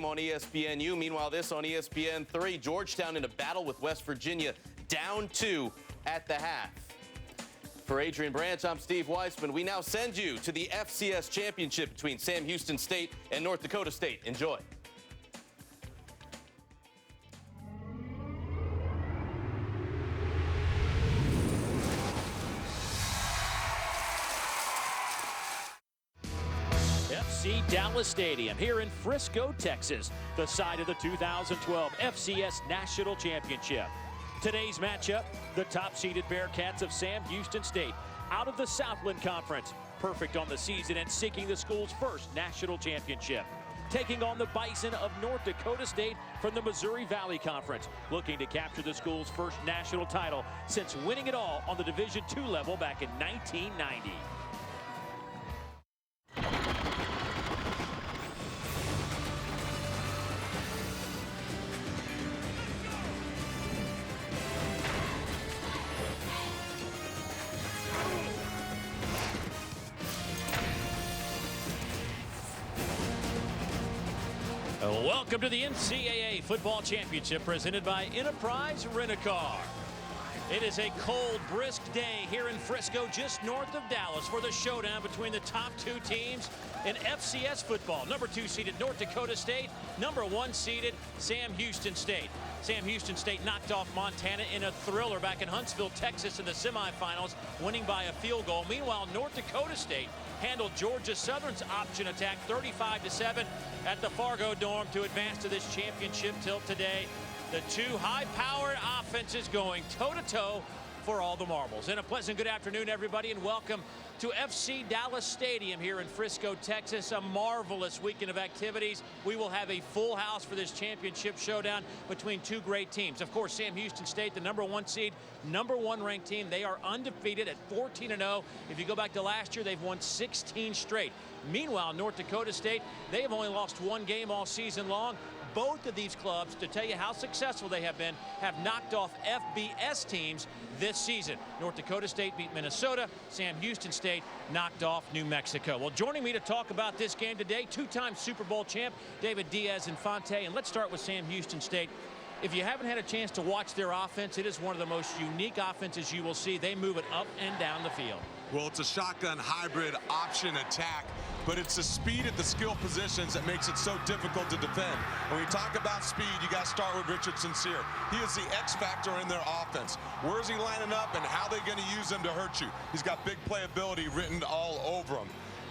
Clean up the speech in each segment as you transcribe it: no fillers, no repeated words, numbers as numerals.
On ESPNU. Meanwhile, this on ESPN3, Georgetown in a battle with West Virginia, down 2 at the half. For Adrian Branch, I'm Steve Weissman. We now send you to the FCS Championship between Sam Houston State and North Dakota State. Enjoy. FC Dallas Stadium here in Frisco, Texas, the site of the 2012 FCS National Championship. Today's matchup, the top-seeded Bearcats of Sam Houston State out of the Southland Conference, perfect on the season and seeking the school's first national championship. Taking on the Bison of North Dakota State from the Missouri Valley Conference, looking to capture the school's first national title since winning it all on the Division II level back in 1990. Welcome to the NCAA Football Championship presented by Enterprise Rent-A-Car. It is a cold, brisk day here in Frisco, just north of Dallas, for the showdown between the top two teams in FCS football. Number 2 seeded North Dakota State, number 1 seeded Sam Houston State. Sam Houston State knocked off Montana in a thriller back in Huntsville, Texas in the semifinals, winning by a field goal. Meanwhile, North Dakota State handled Georgia Southern's option attack 35-7 at the Fargo Dome to advance to this championship tilt today. The two high-powered offenses going toe-to-toe for all the marbles. And a pleasant good afternoon, everybody, and welcome to FC Dallas Stadium here in Frisco, Texas. A marvelous weekend of activities. We will have a full house for this championship showdown between two great teams. Of course, Sam Houston State, the number 1 seed, number 1 ranked team. They are undefeated at 14-0. If you go back to last year, they've won 16 straight. Meanwhile, North Dakota State, they have only lost 1 game all season long. Both of these clubs, to tell you how successful they have been, have knocked off FBS teams this season. North Dakota State beat Minnesota. Sam Houston State knocked off New Mexico. Well, joining me to talk about this game today, 2-time Super Bowl champ David Diaz-Infante. And let's start with Sam Houston State. If you haven't had a chance to watch their offense, it is one of the most unique offenses you will see. They move it up and down the field. Well, it's a shotgun hybrid option attack, but it's the speed at the skill positions that makes it so difficult to defend. When you talk about speed, you got to start with Richard Sincere. He is the X factor in their offense. Where's he lining up and how they're going to use him to hurt you? He's got big playability written all over him.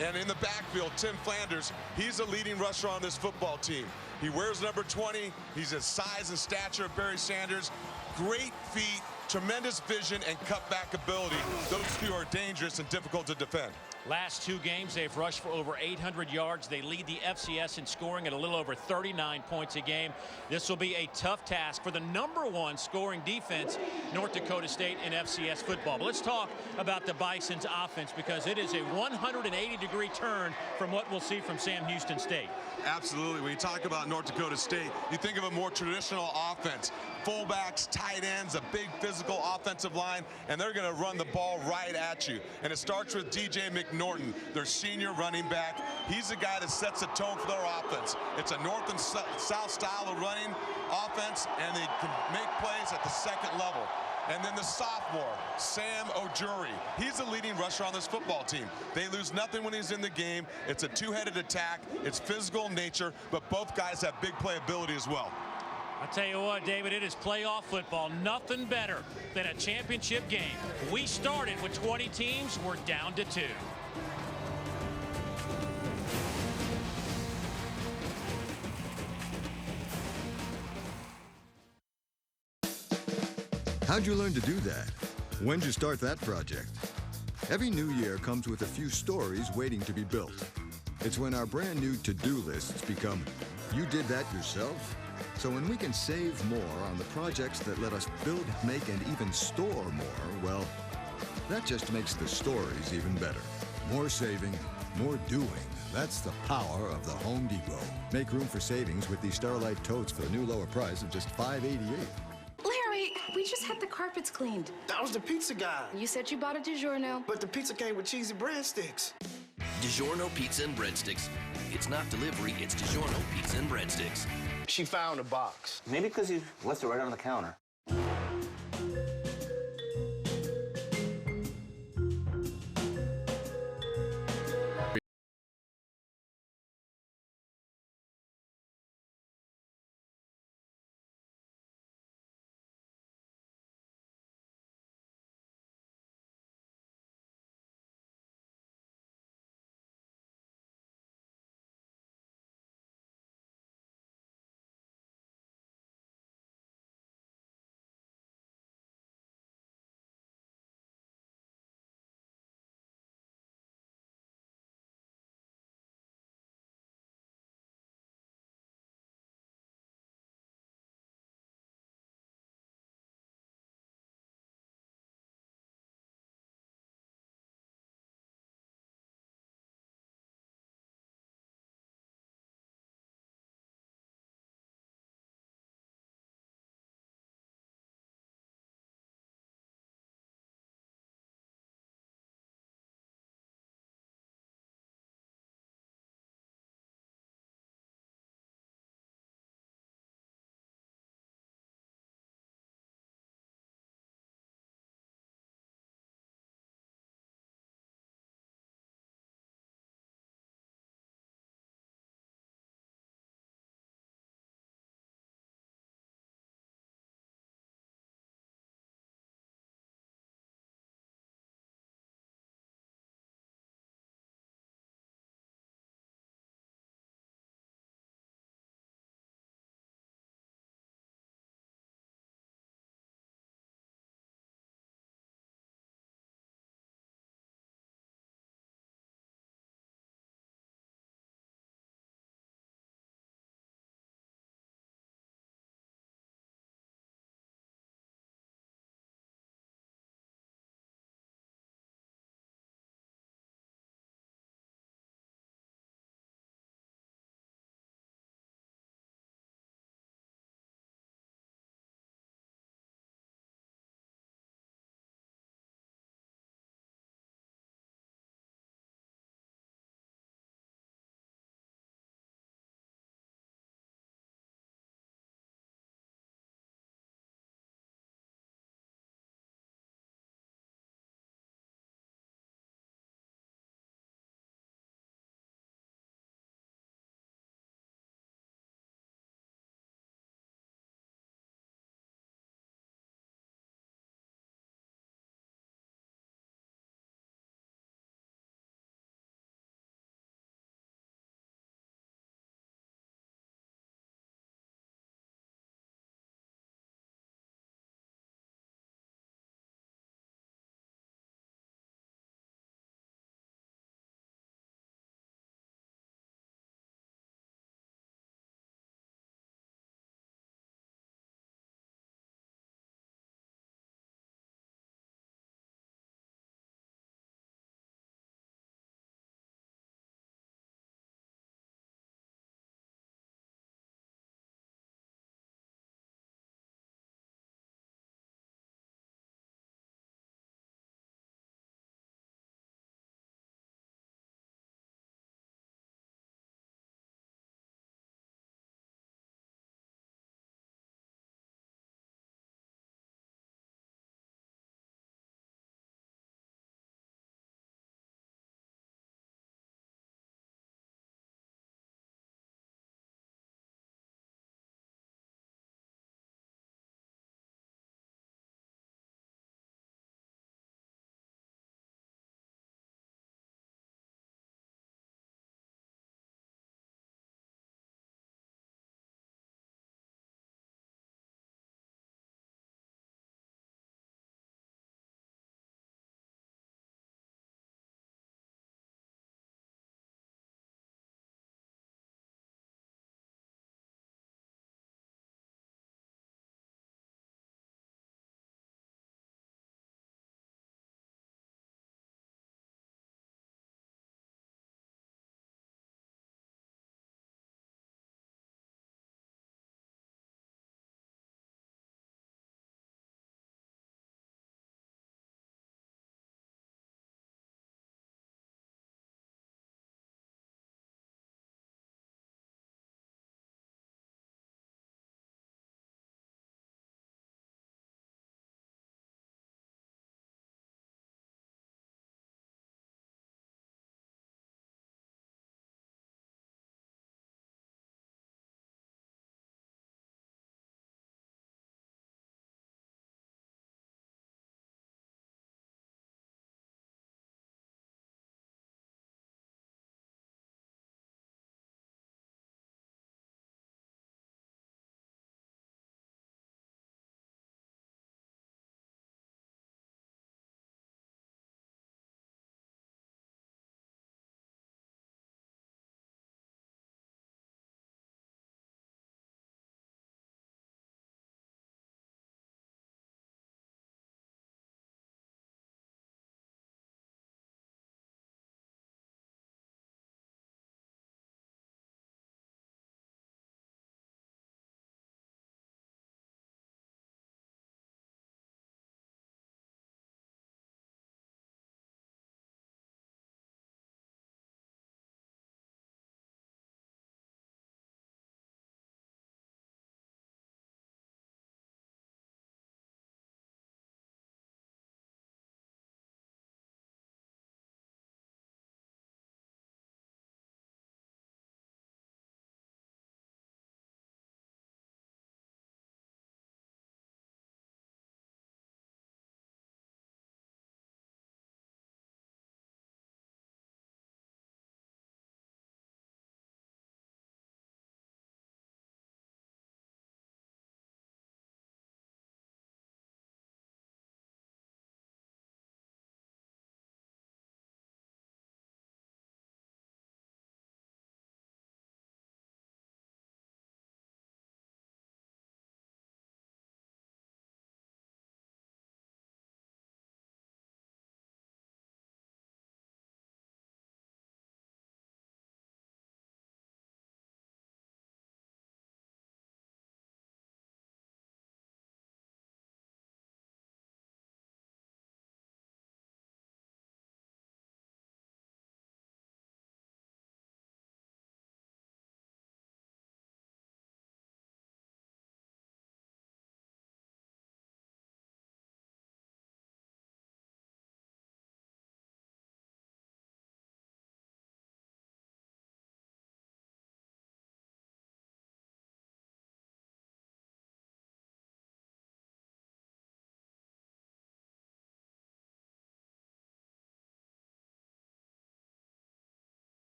And in the backfield, Tim Flanders, he's a leading rusher on this football team. He wears number 20. He's his size and stature of Barry Sanders. Great feet, tremendous vision, and cutback ability. Those two are dangerous and difficult to defend. Last 2 games, they've rushed for over 800 yards. They lead the FCS in scoring at a little over 39 points a game. This will be a tough task for the number 1 scoring defense, North Dakota State in FCS football. But let's talk about the Bison's offense, because it is a 180-degree turn from what we'll see from Sam Houston State. Absolutely. When you talk about North Dakota State, you think of a more traditional offense. Fullbacks, tight ends, a big physical offensive line, and they're going to run the ball right at you. And it starts with DJ McNorton, their senior running back. He's the guy that sets the tone for their offense. It's a north and south style of running offense, and they can make plays at the second level. And then the sophomore, Sam Ojuri. He's the leading rusher on this football team. They lose nothing when he's in the game. It's a two-headed attack. It's physical in nature, but both guys have big playability as well. I tell you what, David, it is playoff football. Nothing better than a championship game. We started with 20 teams. We're down to 2. How'd you learn to do that? When'd you start that project? Every new year comes with a few stories waiting to be built. It's when our brand new to-do lists become, you did that yourself? So when we can save more on the projects that let us build, make, and even store more, well, that just makes the stories even better. More saving, more doing. That's the power of the Home Depot. Make room for savings with these Starlight totes for the new lower price of just $5.88. Larry, we just had the carpets cleaned. That was the pizza guy. You said you bought a DiGiorno. But the pizza came with cheesy breadsticks. DiGiorno Pizza and Breadsticks. It's not delivery, it's DiGiorno pizza and breadsticks. She found a box. Maybe because you left it right on the counter.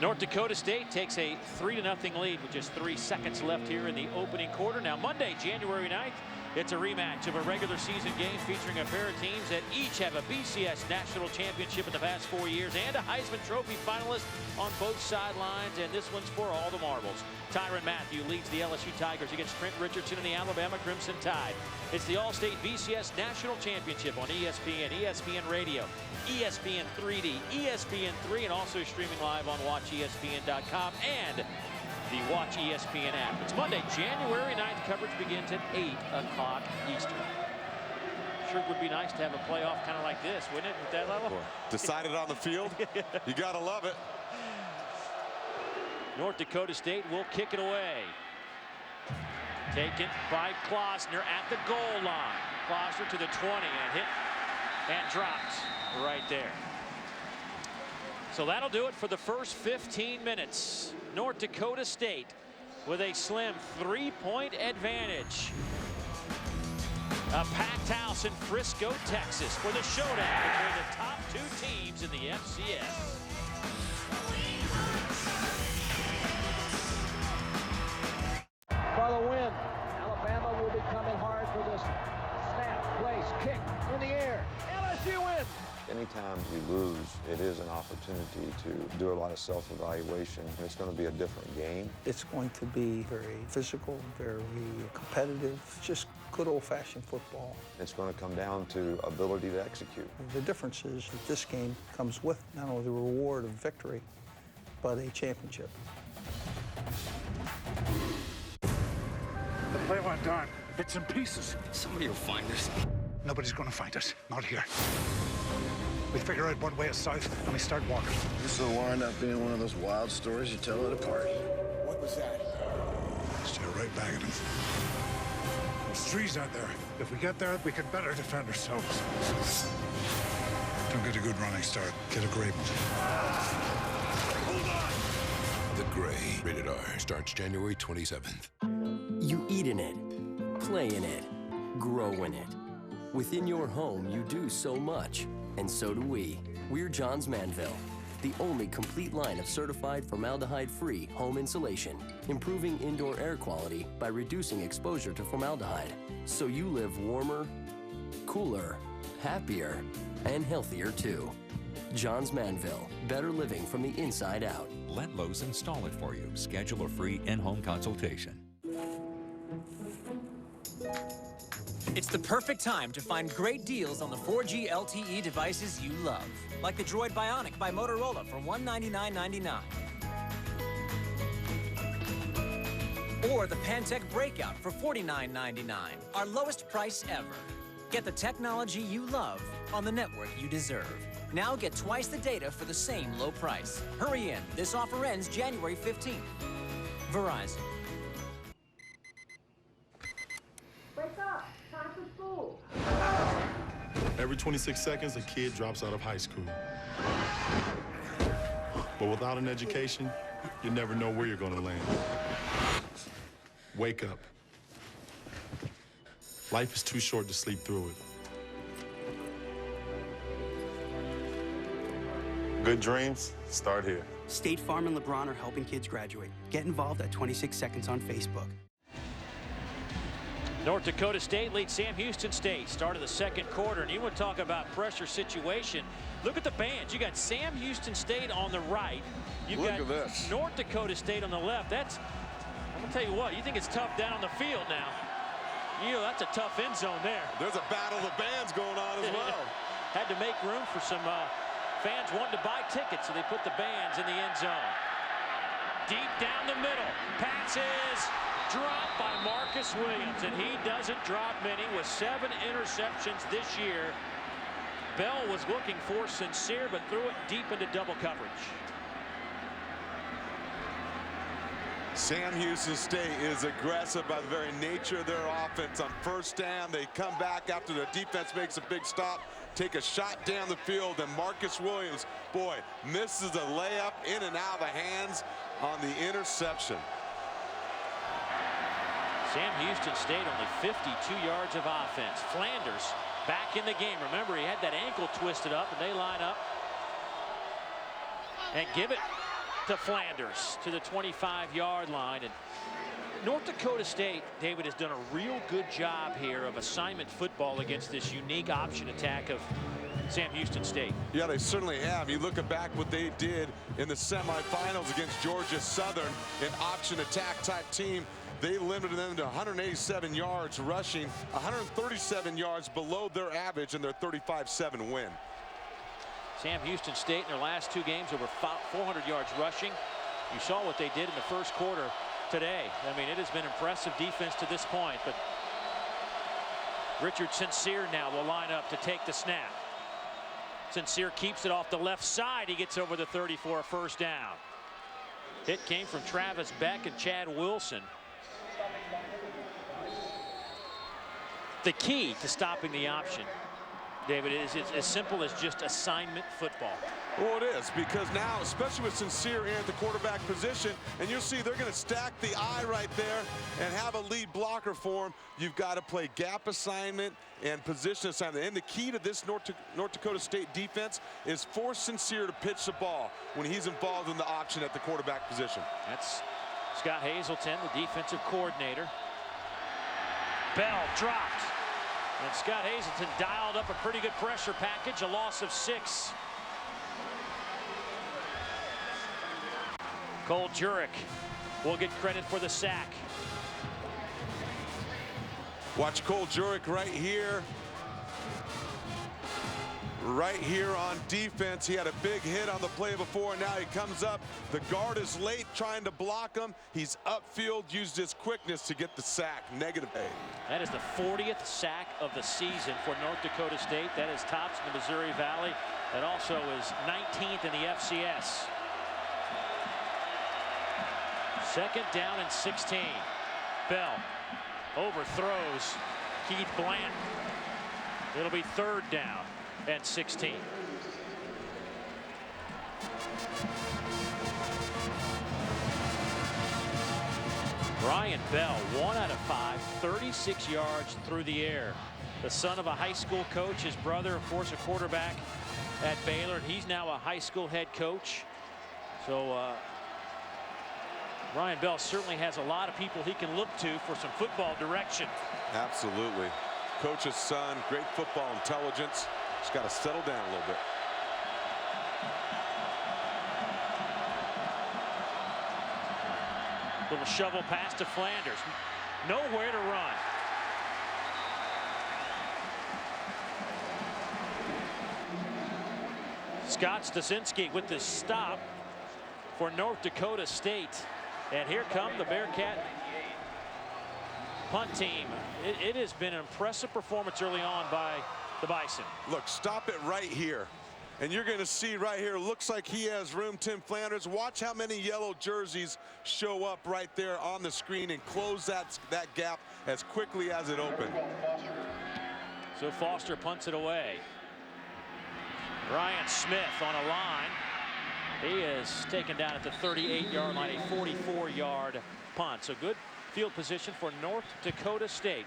North Dakota State takes a 3-0 lead with just 3 seconds left here in the opening quarter. Now Monday, January 9th, it's a rematch of a regular season game featuring a pair of teams that each have a BCS national championship in the past 4 years and a Heisman Trophy finalist on both sidelines, and this one's for all the marbles. Tyrann Mathieu leads the LSU Tigers against Trent Richardson and the Alabama Crimson Tide. It's the All-State BCS National Championship on ESPN, ESPN Radio, ESPN 3D, ESPN 3, and also streaming live on WatchESPN.com and the Watch ESPN app. It's Monday, January 9th. Coverage begins at 8 o'clock Eastern. Sure would be nice to have a playoff kind of like this, wouldn't it, at that level? Decided on the field. You got to love it. North Dakota State will kick it away. Taken by Klausner at the goal line. Klausner to the 20 and hit and drops right there. So that'll do it for the first 15 minutes. North Dakota State with a slim 3-point advantage. A packed house in Frisco, Texas for the showdown between the top 2 teams in the FCS. For the win, Alabama will be coming hard for this snap, place, kick in the air. LSU wins. Anytime you lose, it is an opportunity to do a lot of self-evaluation. It's going to be a different game. It's going to be very physical, very competitive, just good old-fashioned football. It's going to come down to ability to execute. The difference is that this game comes with not only the reward of victory, but a championship. The play went down. Bits and pieces. Somebody will find us. Nobody's going to find us. Not here. We figure out one way is south, and we start walking. This will wind up being one of those wild stories you tell at a party. What was that? Stare right back at them. There's trees out there. If we get there, we can better defend ourselves. Don't get a good running start. Get a great one. Hold on! The Gray, rated R, starts January 27th. You eat in it, play in it, grow in it. Within your home, you do so much, and so do we. We're Johns Manville, the only complete line of certified formaldehyde-free home insulation, improving indoor air quality by reducing exposure to formaldehyde, so you live warmer, cooler, happier, and healthier too. Johns Manville, better living from the inside out. Let Lowe's install it for you. Schedule a free in-home consultation. It's the perfect time to find great deals on the 4G LTE devices you love, like the Droid Bionic by Motorola for $199.99. Or the Pantech Breakout for $49.99, our lowest price ever. Get the technology you love on the network you deserve. Now get twice the data for the same low price. Hurry in. This offer ends January 15th. Verizon. Wake up. Time for school. Every 26 seconds, a kid drops out of high school. But without an education, you never know where you're going to land. Wake up. Life is too short to sleep through it. Good dreams start here. State Farm and LeBron are helping kids graduate. Get involved at 26 Seconds on Facebook. North Dakota State leads Sam Houston State. Start of the second quarter, and you want to talk about pressure situation. Look at the bands. You got Sam Houston State on the right. You've got North Dakota State on the left. I'm gonna tell you what, you think it's tough down on the field now. You know, that's a tough end zone there. There's a battle of bands going on as well. Had to make room for some fans wanting to buy tickets, so they put the bands in the end zone. Deep down the middle, passes dropped by Marcus Williams, and he doesn't drop many with 7 interceptions this year. Bell was looking for Sincere, but threw it deep into double coverage. Sam Houston State is aggressive by the very nature of their offense. On first down, they come back after the defense makes a big stop, take a shot down the field, and Marcus Williams, boy, misses a layup in and out of the hands on the interception. Sam Houston State only 52 yards of offense. Flanders back in the game. Remember, he had that ankle twisted up, and they line up and give it to Flanders to the 25-yard line. And North Dakota State, David, has done a real good job here of assignment football against this unique option attack of Sam Houston State. Yeah, they certainly have. You look back what they did in the semifinals against Georgia Southern, an option attack type team. They limited them to 187 yards rushing, 137 yards below their average in their 35-7 win. Sam Houston State in their last 2 games over 400 yards rushing. You saw what they did in the first quarter today. I mean, it has been impressive defense to this point, but Richard Sincere now will line up to take the snap. Sincere keeps it off the left side. He gets over the 30 for a first down. Hit came from Travis Beck and Chad Wilson. The key to stopping the option, David, is as simple as just assignment football. Well, it is, because now, especially with Sincere in at the quarterback position, and you'll see they're going to stack the eye right there and have a lead blocker for him. You've got to play gap assignment and position assignment. And the key to this North Dakota State defense is force Sincere to pitch the ball when he's involved in the option at the quarterback position. That's Scott Hazelton, the defensive coordinator. Bell dropped. And Scott Hazelton dialed up a pretty good pressure package, a loss of 6. Cole Jurek will get credit for the sack. Watch Cole Jurek right here. Right here on defense. He had a big hit on the play before. Now he comes up. The guard is late trying to block him. He's upfield, used his quickness to get the sack. -8. That is the 40th sack of the season for North Dakota State. That is tops in the Missouri Valley. That also is 19th in the FCS. 2nd down and 16. Bell overthrows Keith Bland. It'll be 3rd down and 16. Brian Bell, 1 out of 5, 36 yards through the air. The son of a high school coach, his brother, of course, a quarterback at Baylor, and he's now a high school head coach. So Brian Bell certainly has a lot of people he can look to for some football direction. Absolutely. Coach's son, great football intelligence. Just got to settle down a little bit. Little shovel pass to Flanders. Nowhere to run. Scott Stasinski with the stop for North Dakota State. And here come the Bearcat punt team. It has been an impressive performance early on by the Bison. Look, stop it right here. And you're going to see right here, looks like he has room, Tim Flanders. Watch how many yellow jerseys show up right there on the screen and close that gap as quickly as it opened. So Foster punts it away. Ryan Smith on a line. He is taken down at the 38-yard line, a 44-yard punt. So good field position for North Dakota State.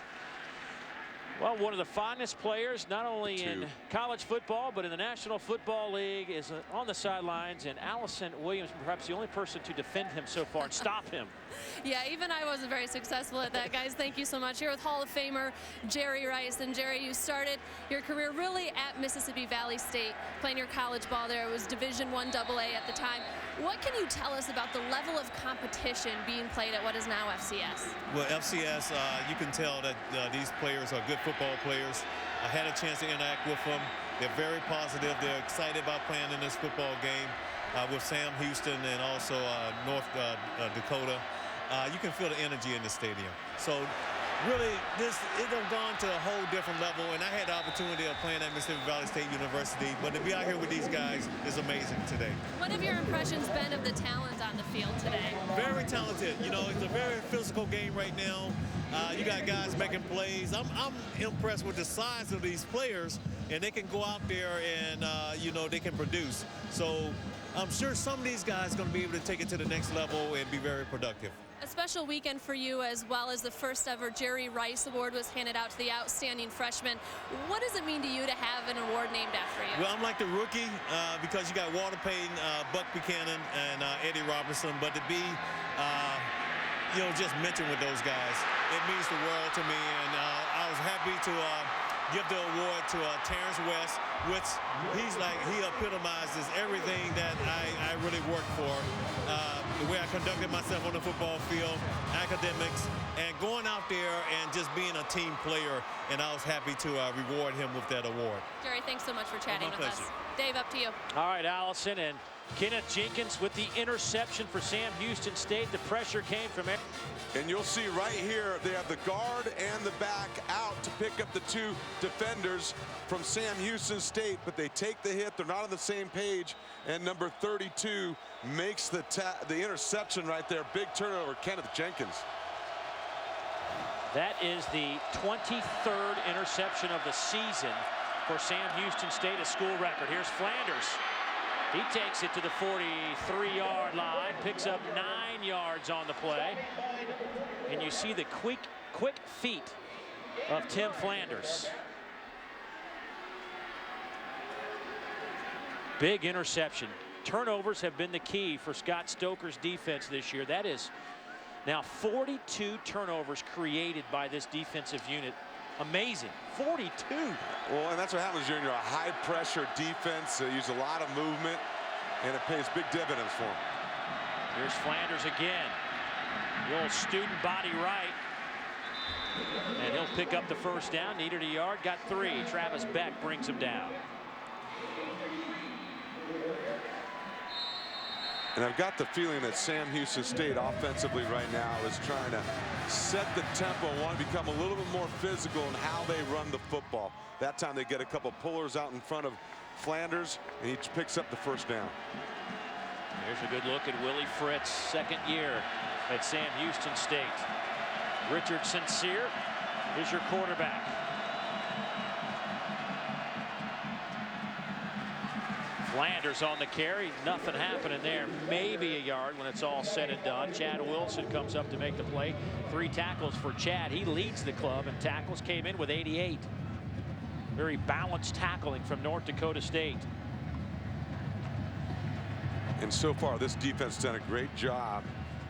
Well, one of the finest players, not only in college football, but in the National Football League, is on the sidelines. And Allison Williams, perhaps the only person to defend him so far and stop him. Yeah, even I wasn't very successful at that, guys. Thank you so much. Here with Hall of Famer Jerry Rice. And Jerry, you started your career really at Mississippi Valley State, playing your college ball there. It was Division I AA at the time. What can you tell us about the level of competition being played at what is now FCS? Well, FCS, you can tell that these players are good football players. I had a chance to interact with them. They're very positive. They're excited about playing in this football game with Sam Houston and also North Dakota. You can feel the energy in the stadium. So really, it has gone to a whole different level, and I had the opportunity of playing at Mississippi Valley State University, but to be out here with these guys is amazing today. What have your impressions been of the talent on the field today? Very talented. You know, it's a very physical game right now. You got guys making plays. I'm impressed with the size of these players, and they can go out there and, you know, they can produce. So I'm sure some of these guys are going to be able to take it to the next level and be very productive. A special weekend for you, as well as the first ever Jerry Rice Award was handed out to the outstanding freshman. What does it mean to you to have an award named after you? Well, I'm like the rookie because you got Walter Payton, Buck Buchanan, and Eddie Robinson. But to be, just mentioned with those guys, it means the world to me. And I was happy to give the award to Terrence West, which he epitomizes everything that I really worked for. The way I conducted myself on the football field, academics, and going out there and just being a team player. And I was happy to reward him with that award. Jerry, thanks so much for chatting with us. Dave, up to you. All right, Allison, and Kenneth Jenkins with the interception for Sam Houston State. The pressure came from it. And you'll see right here, they have the guard and the back out to pick up the two defenders from Sam Houston State, but they take the hit. They're not on the same page, and number 32 makes the interception right there. Big turnover, Kenneth Jenkins. That is the 23rd interception of the season for Sam Houston State, a school record. Here's Flanders. He takes it to the 43-yard line, picks up 9 yards on the play. And you see the quick feet of Tim Flanders. Big interception. Turnovers have been the key for Scott Stoker's defense this year. That is now 42 turnovers created by this defensive unit. Amazing. 42. Well, and that's what happens when you're a high-pressure defense. They use a lot of movement, and it pays big dividends for them. Here's Flanders again. The old student body right. And he'll pick up the first down. Needed a yard, got 3. Travis Beck brings him down. And I've got the feeling that Sam Houston State offensively right now is trying to set the tempo, want to become a little bit more physical in how they run the football. That time they get a couple pullers out in front of Flanders, and he picks up the first down. Here's a good look at Willie Fritz, second year at Sam Houston State. Richard Sincere is your quarterback. Flanders on the carry, nothing happening there. Maybe a yard when it's all said and done. Chad Wilson comes up to make the play. 3 tackles for Chad. He leads the club, and tackles came in with 88. Very balanced tackling from North Dakota State. And so far, this defense has done a great job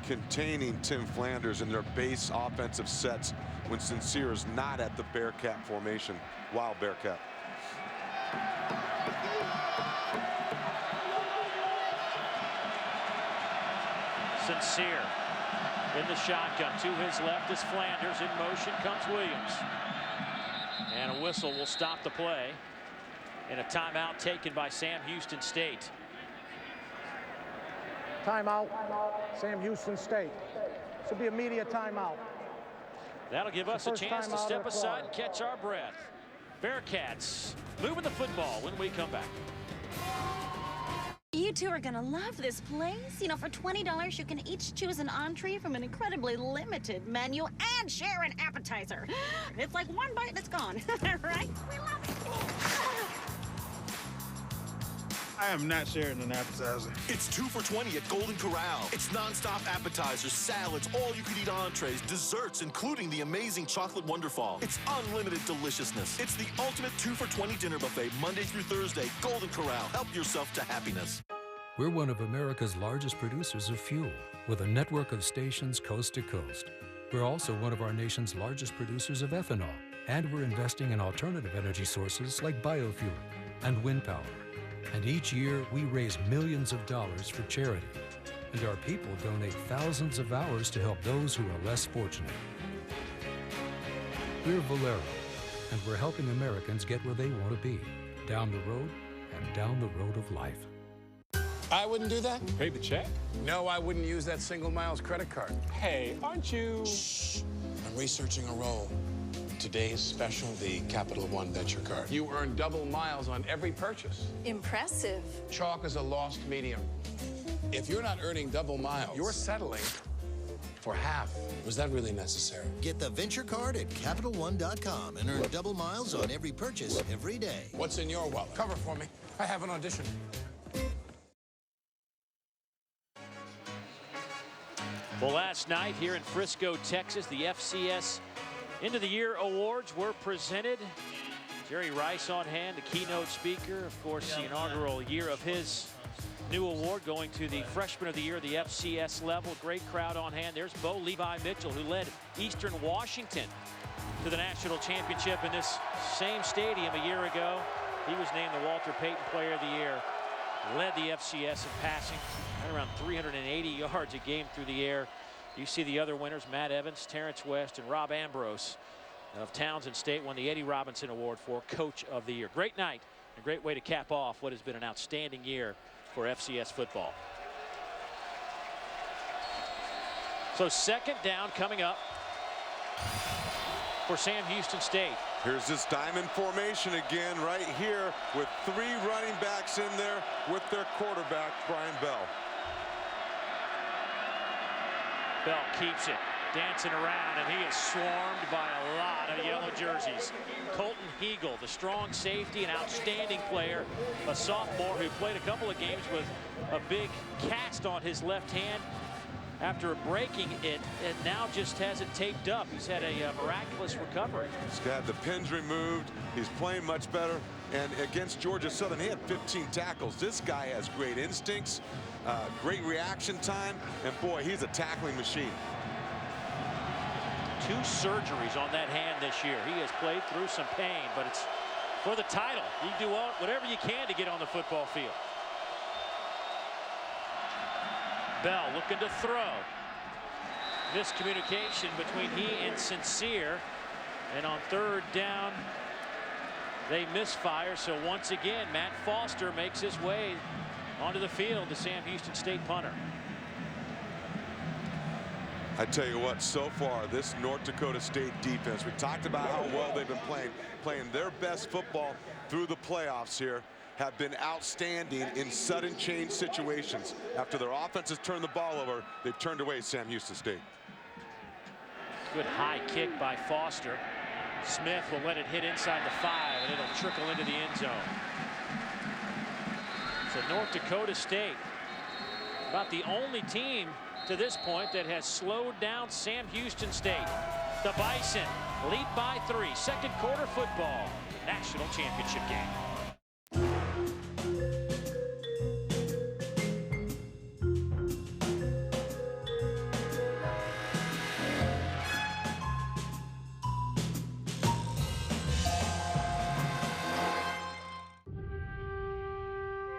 containing Tim Flanders in their base offensive sets when Sincere is not at the Bearcat formation, wild Bearcat. Sincere in the shotgun. To his left is Flanders. In motion comes Williams. And a whistle will stop the play. And a timeout taken by Sam Houston State. Timeout, Sam Houston State. This will be immediate timeout. That'll give us a chance to step aside and catch our breath. Bearcats moving the football when we come back. You two are gonna love this place. You know, for $20, you can each choose an entree from an incredibly limited menu and share an appetizer. It's like one bite and it's gone, right? We love it. I am not sharing an appetizer. It's 2 for $20 at Golden Corral. It's non-stop appetizers, salads, all-you-can-eat entrees, desserts, including the amazing chocolate Wonderfall. It's unlimited deliciousness. It's the ultimate 2 for $20 dinner buffet, Monday through Thursday. Golden Corral. Help yourself to happiness. We're one of America's largest producers of fuel, with a network of stations coast to coast. We're also one of our nation's largest producers of ethanol, and we're investing in alternative energy sources like biofuel and wind power. And each year, we raise millions of dollars for charity. And our people donate thousands of hours to help those who are less fortunate. We're Valero, and we're helping Americans get where they want to be, down the road and down the road of life. I wouldn't do that. Pay the check? No, I wouldn't use that single miles credit card. Hey, aren't you? Shh. I'm researching a role. Today's special, the Capital One Venture Card. You earn double miles on every purchase. Impressive. Chalk is a lost medium. If you're not earning double miles, you're settling for half. Was that really necessary? Get the Venture Card at CapitalOne.com and earn double miles on every purchase every day. What's in your wallet? Cover for me. I have an audition. Well, last night here in Frisco, Texas, the FCS End of the Year awards were presented. Jerry Rice on hand, the keynote speaker. Of course, the inaugural year of his new award going to the Freshman of the Year, the FCS level. Great crowd on hand. There's Bo Levi Mitchell, who led Eastern Washington to the national championship in this same stadium a year ago. He was named the Walter Payton Player of the Year. Led the FCS in passing at around 380 yards a game through the air. You see the other winners, Matt Evans, Terrence West, and Rob Ambrose of Townsend State won the Eddie Robinson Award for Coach of the Year. Great night, a great way to cap off what has been an outstanding year for FCS football. So second down coming up for Sam Houston State. Here's this diamond formation again right here with 3 running backs in there with their quarterback, Brian Bell. Bell keeps it, dancing around, and he is swarmed by a lot of yellow jerseys. Colton Heagle, the strong safety, an outstanding player, a sophomore who played a couple of games with a big cast on his left hand after breaking it, and now just has it taped up. He's had a miraculous recovery. He's got the pins removed. He's playing much better. And against Georgia Southern, he had 15 tackles. This guy has great instincts, great reaction time, and boy, he's a tackling machine. 2 surgeries on that hand this year. He has played through some pain, but it's for the title. You do whatever you can to get on the football field. Bell looking to throw. Miscommunication between he and Sincere. And on third down, they misfire. So once again, Matt Foster makes his way onto the field, the Sam Houston State punter. I tell you what, so far, this North Dakota State defense, we talked about how well they've been playing their best football through the playoffs here, have been outstanding in sudden change situations. After their offense has turned the ball over, they've turned away Sam Houston State. Good high kick by Foster. Smith will let it hit inside the 5, and it'll trickle into the end zone. So North Dakota State, about the only team to this point that has slowed down Sam Houston State. The Bison lead by 3. Second quarter football, national championship game.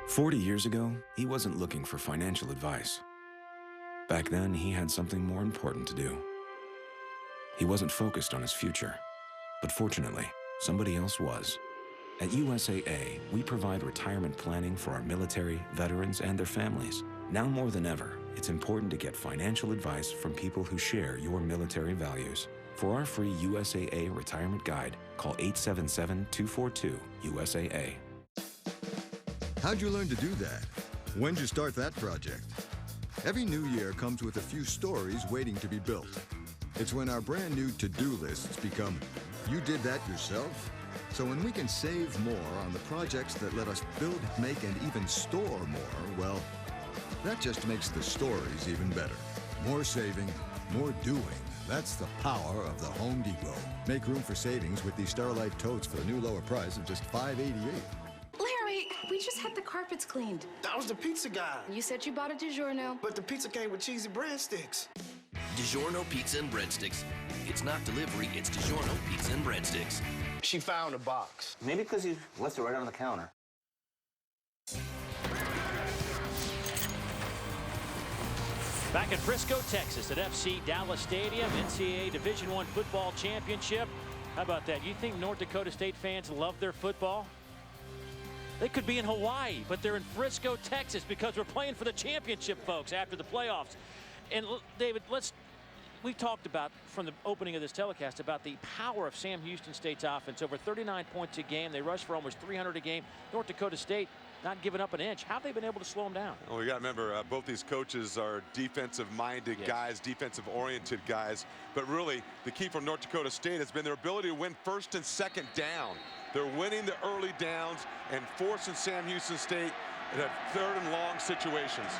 "40 years ago, he wasn't looking for financial advice. Back then, he had something more important to do. He wasn't focused on his future, but fortunately, somebody else was. At USAA, we provide retirement planning for our military, veterans, and their families. Now more than ever, it's important to get financial advice from people who share your military values. For our free USAA retirement guide, call 877-242-USAA. How'd you learn to do that? When'd you start that project? Every new year comes with a few stories waiting to be built. It's when our brand new to-do lists become, you did that yourself? So when we can save more on the projects that let us build, make, and even store more, well, that just makes the stories even better. More saving, more doing. That's the power of the Home Depot. Make room for savings with these Starlight totes for the new lower price of just $5.88. Larry, we just had the carpets cleaned. That was the pizza guy. You said you bought a DiGiorno. But the pizza came with cheesy breadsticks. DiGiorno Pizza and Breadsticks. It's not delivery, it's DiGiorno Pizza and Breadsticks. She found a box. Maybe because you left it right on the counter. Back in Frisco, Texas at FC Dallas Stadium, NCAA Division I football championship. How about that? You think North Dakota State fans love their football? They could be in Hawaii, but they're in Frisco, Texas, because we're playing for the championship, folks, after the playoffs. And David, we've talked about from the opening of this telecast about the power of Sam Houston State's offense. Over 39 points a game. They rush for almost 300 a game. North Dakota State not giving up an inch. How have they been able to slow them down? Well, we got to remember, both these coaches are defensive-minded guys, defensive-oriented guys. But really, the key for North Dakota State has been their ability to win first and second down. They're winning the early downs and forcing Sam Houston State in third and long situations.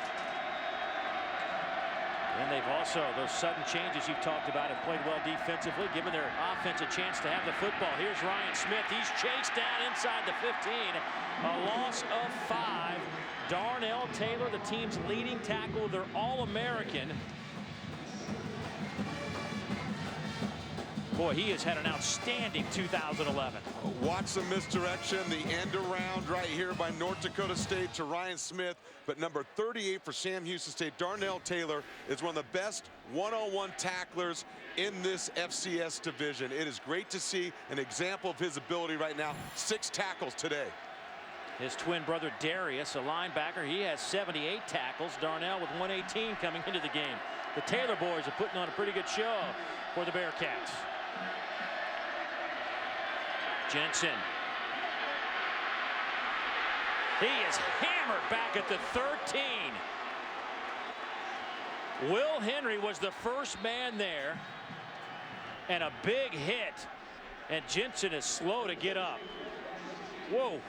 And they've also, those sudden changes you've talked about, have played well defensively, given their offense a chance to have the football. Here's Ryan Smith. He's chased down inside the 15. A loss of 5. Darnell Taylor, the team's leading tackle. They're All-American. Boy, he has had an outstanding 2011. Watch the misdirection, the end around right here by North Dakota State to Ryan Smith. But number 38 for Sam Houston State, Darnell Taylor, is one of the best one-on-one tacklers in this FCS division. It is great to see an example of his ability right now. 6 tackles today. His twin brother Darius, a linebacker, he has 78 tackles. Darnell with 118 coming into the game. The Taylor boys are putting on a pretty good show for the Bearcats. Jensen. He is hammered back at the 13. Will Henry was the first man there, and a big hit, and Jensen is slow to get up. Whoa.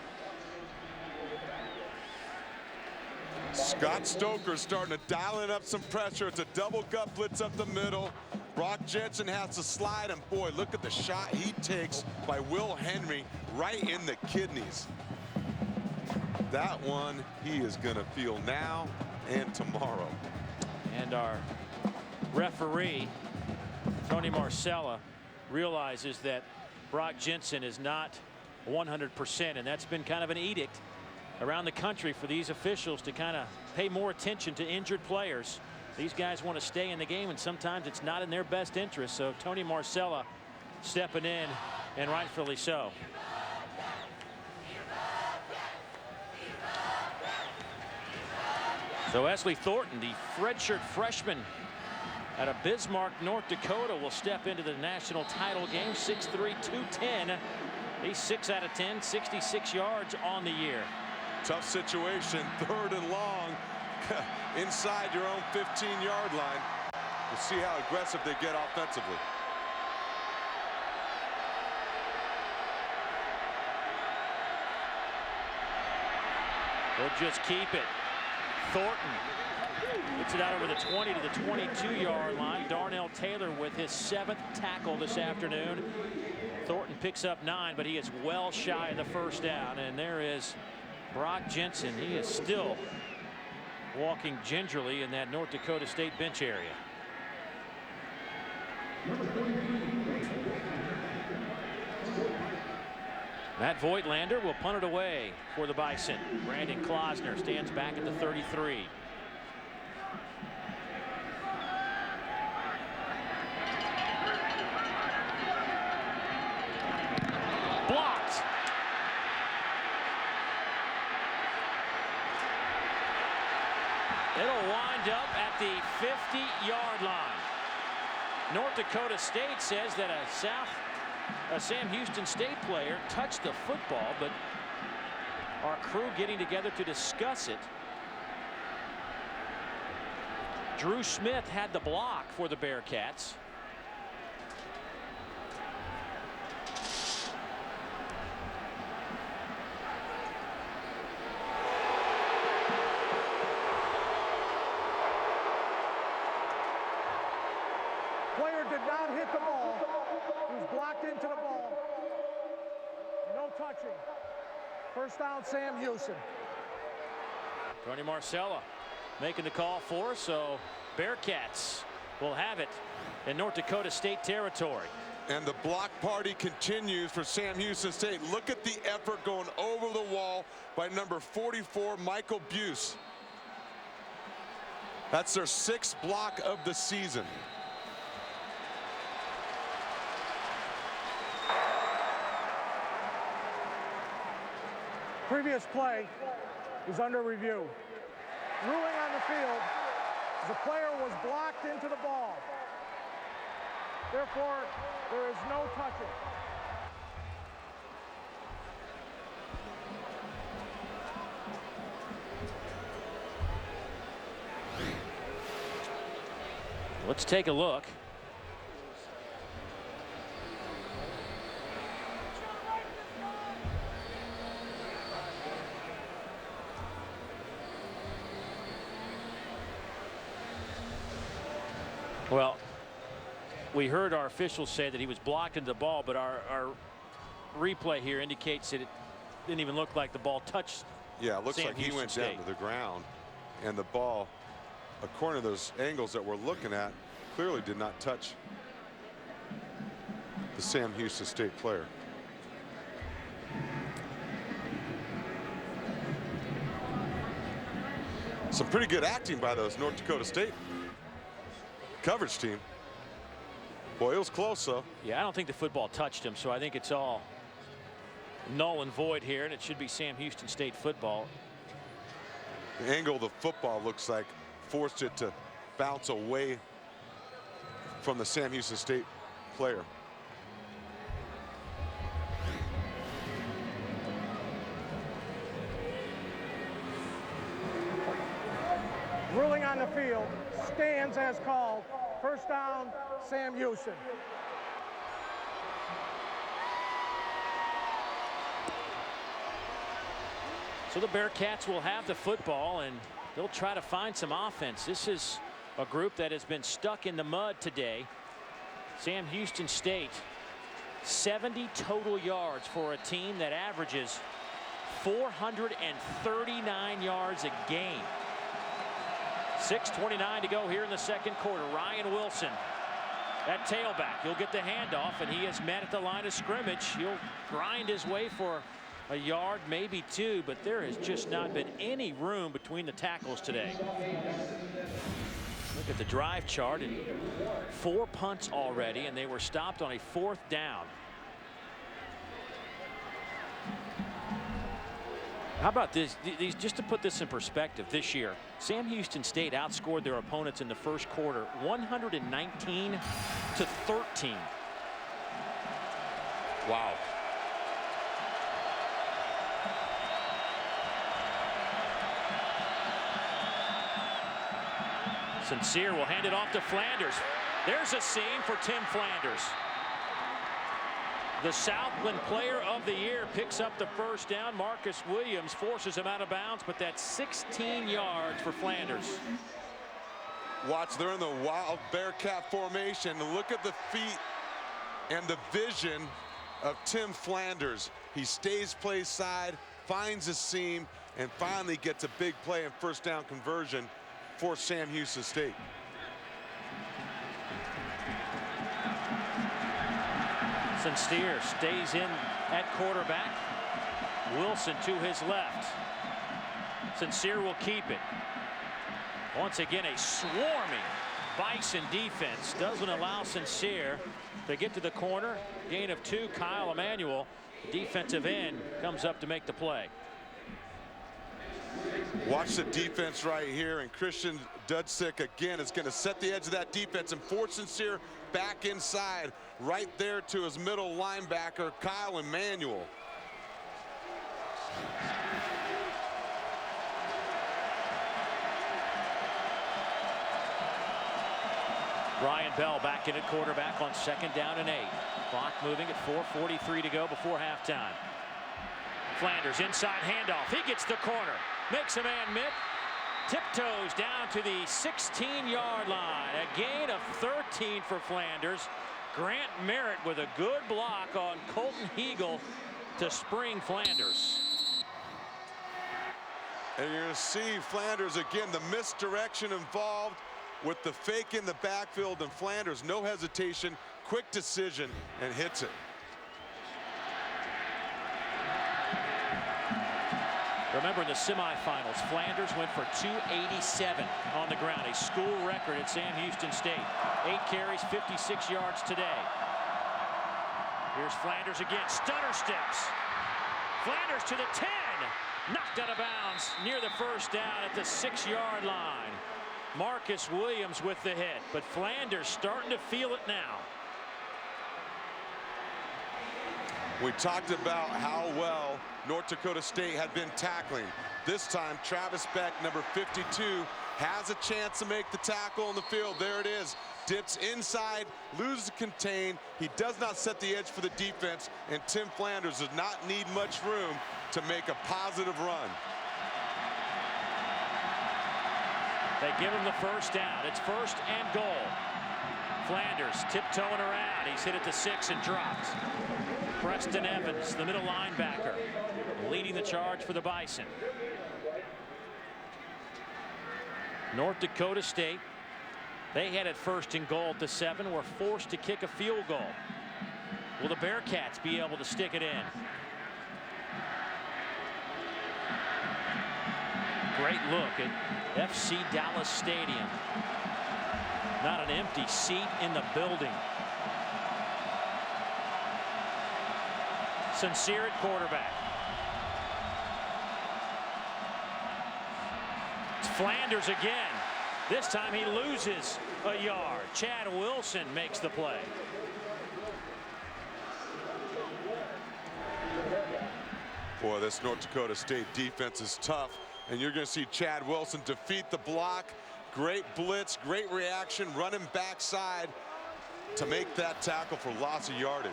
Scott Stoker starting to dial in up some pressure. It's a double gut blitz up the middle. Brock Jensen has to slide, and boy, look at the shot he takes by Will Henry right in the kidneys. That one he is going to feel now and tomorrow. And our referee, Tony Marcella, realizes that Brock Jensen is not 100%, and that's been kind of an edict around the country for these officials to kind of pay more attention to injured players. These guys want to stay in the game, and sometimes it's not in their best interest. So Tony Marcella stepping in, and rightfully so. So Wesley Thornton, the redshirt freshman out of Bismarck, North Dakota, will step into the national title game. 6'3", 210. He's 6 out of 10, 66 yards on the year. Tough situation, 3rd and long. Inside your own 15-yard line. We'll see how aggressive they get offensively. They'll just keep it. Thornton gets it out over the 20 to the 22-yard line. Darnell Taylor with his 7th tackle this afternoon. Thornton picks up 9, but he is well shy of the first down. And there is Brock Jensen. He is still walking gingerly in that North Dakota State bench area. Matt Voigtlander will punt it away for the Bison. Brandon Klosner stands back at the 33. Blocked. It'll wind up at the 50-yard line. North Dakota State says that a Sam Houston State player touched the football, but our crew getting together to discuss it. Drew Smith had the block for the Bearcats. Player did not hit the ball. He was blocked into the ball. No touching. First down, Sam Houston. Tony Marcella making the call for us, so Bearcats will have it in North Dakota State territory. And the block party continues for Sam Houston State. Look at the effort going over the wall by number 44, Michael Buse. That's their 6th block of the season. Previous play is under review. Ruling on the field, the player was blocked into the ball. Therefore, there is no touching. Let's take a look. Well, we heard our officials say that he was blocked into the ball, but our replay here indicates that it didn't even look like the ball touched. Yeah, it looks Sam like he Houston went State down to the ground, and the ball, according to those angles that we're looking at, clearly did not touch the Sam Houston State player. Some pretty good acting by those North Dakota State coverage team. Boy, it was close, though. Yeah, I don't think the football touched him, so I think it's all null and void here, and it should be Sam Houston State football. The angle of the football looks like forced it to bounce away from the Sam Houston State player. Ruling on the field stands as called. First down, Sam Houston. So the Bearcats will have the football, and they'll try to find some offense. This is a group that has been stuck in the mud today. Sam Houston State, 70 total yards for a team that averages 439 yards a game. 6:29 to go here in the second quarter. Ryan Wilson at tailback. He'll get the handoff, and he is met at the line of scrimmage. He'll grind his way for a yard, maybe two, but there has just not been any room between the tackles today. Look at the drive chart, and 4 punts already, and they were stopped on a 4th down. How about this? Just to put this in perspective, this year, Sam Houston State outscored their opponents in the first quarter 119-13. Wow. Sincere will hand it off to Flanders. There's a seam for Tim Flanders. The Southland Player of the Year picks up the first down. Marcus Williams forces him out of bounds, but that's 16 yards for Flanders. Watch, they're in the wild Bearcat formation. Look at the feet and the vision of Tim Flanders. He stays play side, finds a seam, and finally gets a big play and first down conversion for Sam Houston State. Sincere stays in at quarterback. Wilson to his left. Sincere will keep it. Once again, a swarming Bison defense doesn't allow Sincere to get to the corner. Gain of 2. Kyle Emanuel, defensive end, comes up to make the play. Watch the defense right here, and Christian Dudzik again is going to set the edge of that defense and force Sincere back inside, right there to his middle linebacker, Kyle Emanuel. Ryan Bell back in at quarterback on 2nd down and 8. Clock moving at 4:43 to go before halftime. Flanders inside handoff. He gets the corner. Makes a man miss. Tiptoes down to the 16-yard line. A gain of 13 for Flanders. Grant Merritt with a good block on Colton Heagle to spring Flanders. And you're going to see Flanders again, the misdirection involved with the fake in the backfield, and Flanders, no hesitation, quick decision, and hits it. Remember, in the semifinals, Flanders went for 287 on the ground, a school record at Sam Houston State. 8 carries, 56 yards today. Here's Flanders again, stutter steps. Flanders to the 10, knocked out of bounds near the first down at the 6-yard line. Marcus Williams with the hit, but Flanders starting to feel it now. We talked about how well North Dakota State had been tackling. This time, Travis Beck, number 52, has a chance to make the tackle on the field. There it is. Dips inside, loses contain. He does not set the edge for the defense, and Tim Flanders does not need much room to make a positive run. They give him the first down. It's 1st and goal. Flanders tiptoeing around. He's hit at the 6 and dropped. Preston Evans, the middle linebacker, leading the charge for the Bison. North Dakota State, they had it first and goal at the 7, were forced to kick a field goal. Will the Bearcats be able to stick it in? Great look at FC Dallas Stadium. Not an empty seat in the building. Sincere at quarterback. It's Flanders again. This time he loses a yard. Chad Wilson makes the play. Boy, this North Dakota State defense is tough, and you're going to see Chad Wilson defeat the block. Great blitz, great reaction, running backside to make that tackle for lots of yardage.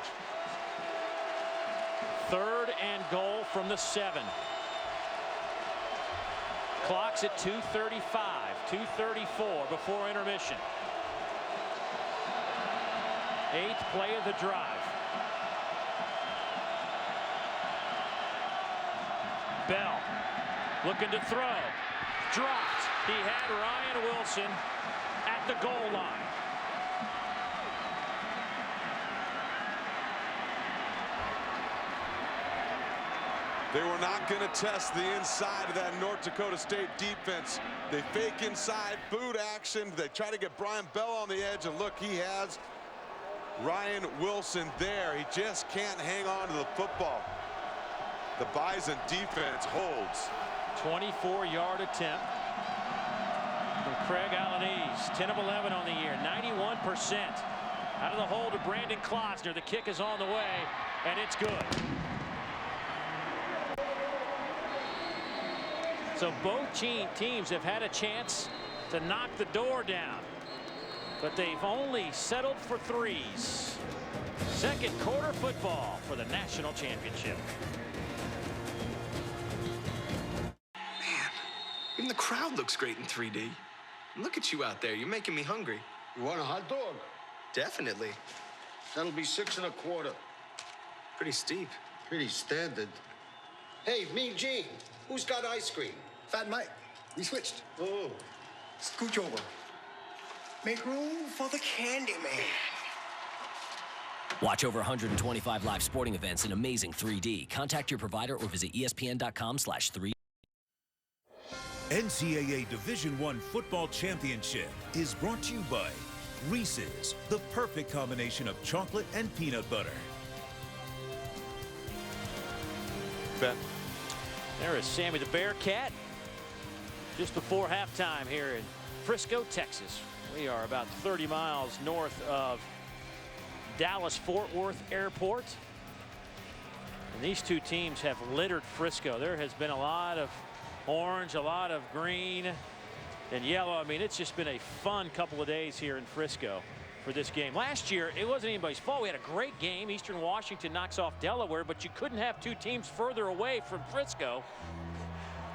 3rd and goal from the 7. Clock's at 2:35, 2:34 before intermission. 8th play of the drive. Bell looking to throw. Dropped. He had Ryan Wilson at the goal line. They were not going to test the inside of that North Dakota State defense. They fake inside, boot action. They try to get Brian Bell on the edge, and look, he has Ryan Wilson there. He just can't hang on to the football. The Bison defense holds. 24-yard attempt from Craig Alanese. 10 of 11 on the year, 91%. Out of the hole to Brandon Klosner. The kick is on the way, and it's good. So both teams have had a chance to knock the door down, but they've only settled for threes. Second quarter football for the national championship. Even the crowd looks great in 3D. Look at you out there. You're making me hungry. You want a hot dog? Definitely. That'll be 6 1/4. Pretty steep. Pretty standard. Hey, Mean Gene, who's got ice cream? Fat Mike. We switched. Oh. Scooch over. Make room for the candy man. Watch over 125 live sporting events in amazing 3D. Contact your provider or visit ESPN.com/3D. NCAA Division I Football Championship is brought to you by Reese's, the perfect combination of chocolate and peanut butter. Ben. There is Sammy the Bearcat. Just before halftime here in Frisco, Texas. We are about 30 miles north of Dallas-Fort Worth Airport. And these two teams have littered Frisco. There has been a lot of orange, a lot of green and yellow. I mean, it's just been a fun couple of days here in Frisco for this game. Last year, it wasn't anybody's fault. We had a great game. Eastern Washington knocks off Delaware, but you couldn't have two teams further away from Frisco.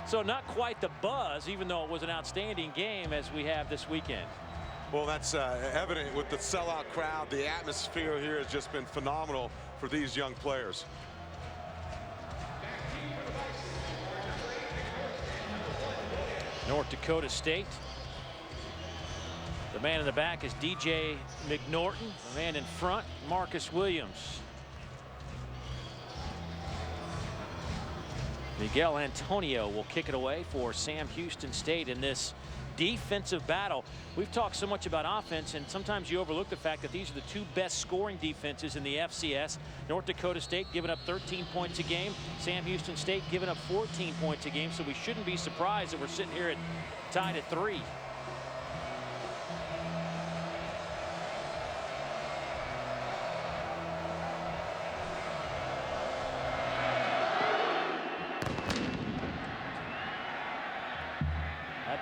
So not quite the buzz, even though it was an outstanding game, as we have this weekend. Well, that's evident with the sellout crowd. The atmosphere here has just been phenomenal for these young players. North Dakota State. The man in the back is DJ McNorton. The man in front, Marcus Williams. Miguel Antonio will kick it away for Sam Houston State in this defensive battle. We've talked so much about offense, and sometimes you overlook the fact that these are the two best scoring defenses in the FCS. North Dakota State giving up 13 points a game. Sam Houston State giving up 14 points a game, so we shouldn't be surprised that we're sitting here tied at 3.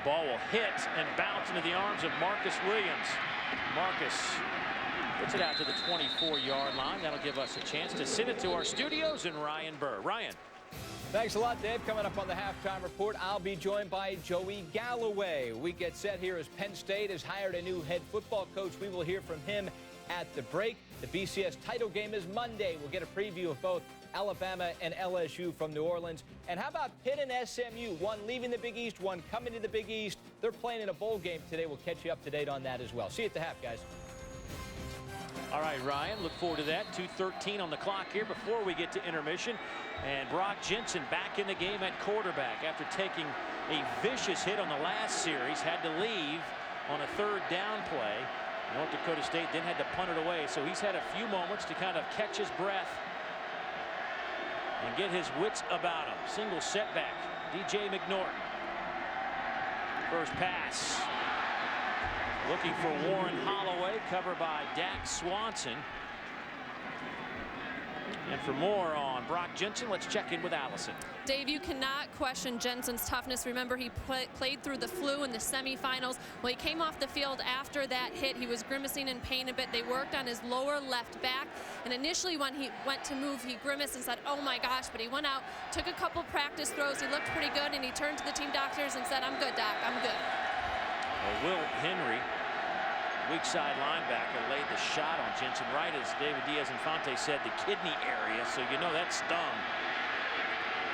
Ball will hit and bounce into the arms of Marcus Williams. Marcus puts it out to the 24-yard line. That'll give us a chance to send it to our studios and Ryan Burr. Ryan. Thanks a lot, Dave. Coming up on the Halftime Report, I'll be joined by Joey Galloway. We get set here as Penn State has hired a new head football coach. We will hear from him at the break. The BCS title game is Monday. We'll get a preview of both Alabama and LSU from New Orleans. And how about Pitt and SMU? One leaving the Big East, one coming to the Big East. They're playing in a bowl game today. We'll catch you up to date on that as well. See you at the half, guys. All right, Ryan, look forward to that. 2:13 on the clock here before we get to intermission. And Brock Jensen back in the game at quarterback after taking a vicious hit on the last series. Had to leave on a third down play. North Dakota State then had to punt it away. So he's had a few moments to kind of catch his breath and get his wits about him. Single setback. DJ McNorton. First pass. Looking for Warren Holloway, covered by Dax Swanson. And for more on Brock Jensen, let's check in with Allison. Dave, you cannot question Jensen's toughness. Remember, he played through the flu in the semifinals. Well, he came off the field after that hit. He was grimacing in pain a bit. They worked on his lower left back. And initially, when he went to move, he grimaced and said, "Oh my gosh," but he went out, took a couple practice throws. He looked pretty good, and he turned to the team doctors and said, "I'm good, Doc, I'm good." Well, Will Henry, weak side linebacker, laid the shot on Jensen right as David Diaz-Infante said, the kidney area, so you know that stung.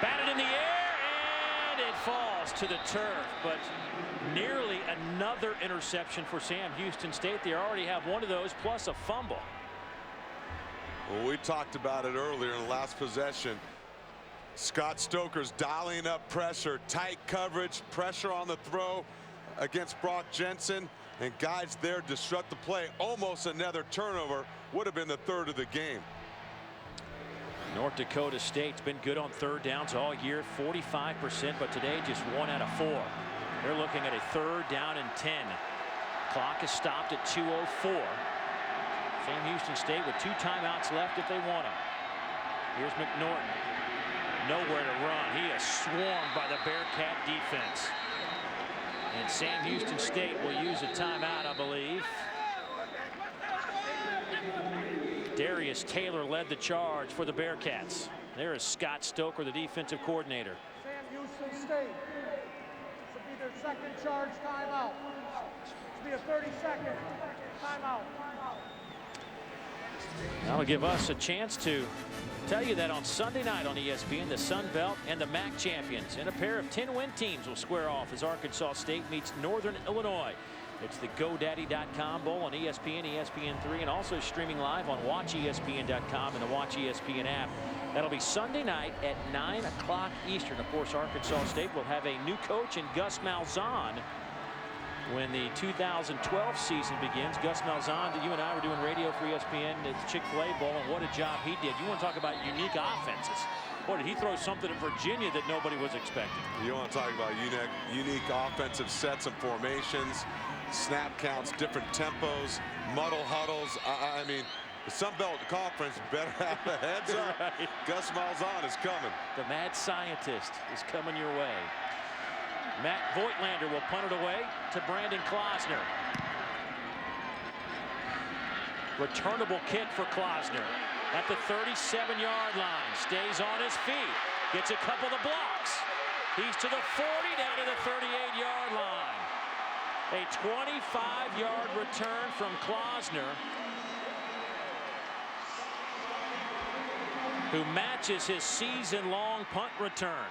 Batted in the air, and it falls to the turf, but nearly another interception for Sam Houston State. They already have one of those, plus a fumble. Well, we talked about it earlier in the last possession. Scott Stoker's dialing up pressure, tight coverage, pressure on the throw against Brock Jensen. And guys there disrupt the play. Almost another turnover. Would have been the third of the game. North Dakota State's been good on third downs all year, 45%, but today just 1 out of 4. They're looking at a third down and 10. Clock is stopped at 2:04. Sam Houston State with 2 timeouts left if they want them. Here's McNorton. Nowhere to run. He is swarmed by the Bearcat defense. And Sam Houston State will use a timeout, I believe. Darius Taylor led the charge for the Bearcats. There is Scott Stoker, the defensive coordinator. Sam Houston State. This will be their second charge timeout. This will be a 30-second timeout. That'll give us a chance to tell you that on Sunday night on ESPN, the Sun Belt and the MAC champions and a pair of 10-win teams will square off as Arkansas State meets Northern Illinois. It's the GoDaddy.com Bowl on ESPN, ESPN3, and also streaming live on WatchESPN.com and the Watch ESPN app. That'll be Sunday night at 9 o'clock Eastern. Of course, Arkansas State will have a new coach in Gus Malzahn when the 2012 season begins. Gus Malzahn, that you and I were doing radio for ESPN at the Chick-fil-A Bowl, and what a job he did. You want to talk about unique offenses. Boy, did he throw something in Virginia that nobody was expecting. You want to talk about unique offensive sets and formations, snap counts, different tempos, muddle huddles. I mean, the Sun Belt Conference better have a heads up. Right. Gus Malzahn is coming. The mad scientist is coming your way. Matt Voigtlander will punt it away to Brandon Klausner. Returnable kick for Klausner at the 37-yard line. Stays on his feet. Gets a couple of blocks. He's to the 40, down to the 38-yard line. A 25-yard return from Klausner, who matches his season-long punt return.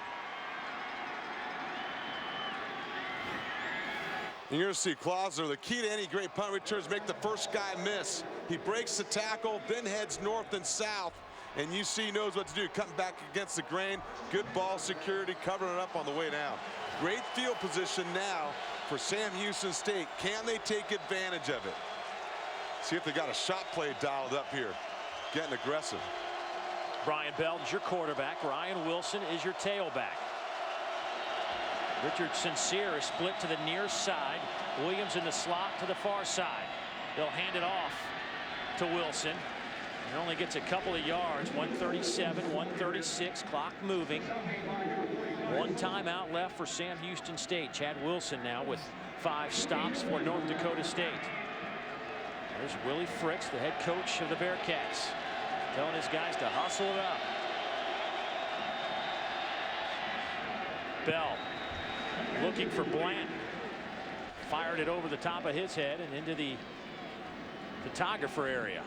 And you're going to see Klausner, the key to any great punt returns, make the first guy miss. He breaks the tackle, then heads north and south, and UC knows what to do. Cutting back against the grain, good ball security, covering it up on the way down. Great field position now for Sam Houston State. Can they take advantage of it? See if they got a shot play dialed up here. Getting aggressive. Brian Bell is your quarterback. Ryan Wilson is your tailback. Richard Sincere is split to the near side. Williams in the slot to the far side. They'll hand it off to Wilson. He only gets a couple of yards. 137, 136, clock moving. 1 timeout left for Sam Houston State. Chad Wilson now with 5 stops for North Dakota State. There's Willie Fritz, the head coach of the Bearcats, telling his guys to hustle it up. Bell looking for Blanton. Fired it over the top of his head and into the photographer area.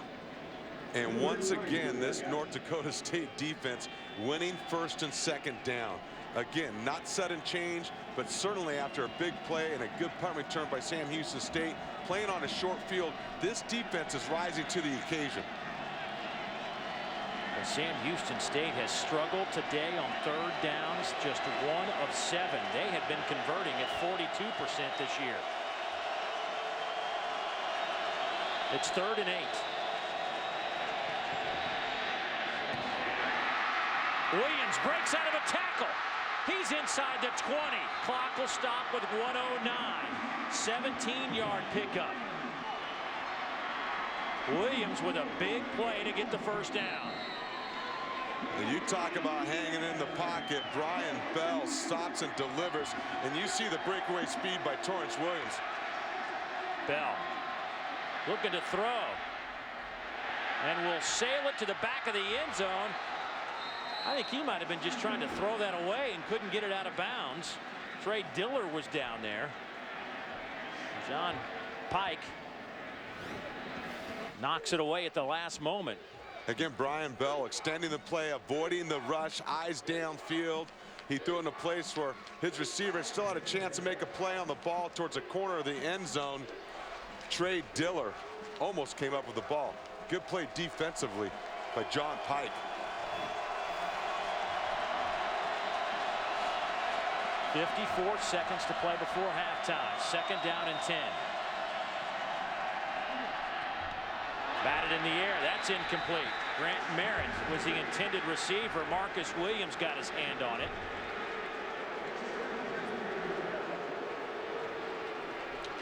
And once again, this North Dakota State defense winning first and second down. Again, not sudden change, but certainly after a big play and a good punt return by Sam Houston State, playing on a short field, this defense is rising to the occasion. Well, Sam Houston State has struggled today on third downs, just 1 of 7. They had been converting at 42% this year. It's 3rd and 8. Williams breaks out of a tackle. He's inside the 20. Clock will stop with 1:09. 17-yard pickup. Williams with a big play to get the first down. You talk about hanging in the pocket. Brian Bell stops and delivers, and you see the breakaway speed by Torrance Williams. Bell looking to throw, and will sail it to the back of the end zone. I think he might have been just trying to throw that away and couldn't get it out of bounds. Trey Diller was down there. John Pike knocks it away at the last moment. Again, Brian Bell extending the play, avoiding the rush, eyes downfield. He threw in a place where his receiver still had a chance to make a play on the ball towards the corner of the end zone. Trey Diller almost came up with the ball. Good play defensively by John Pike. 54 seconds to play before halftime. 2nd down and 10. Batted in the air. That's incomplete. Grant Merritt was the intended receiver. Marcus Williams got his hand on it.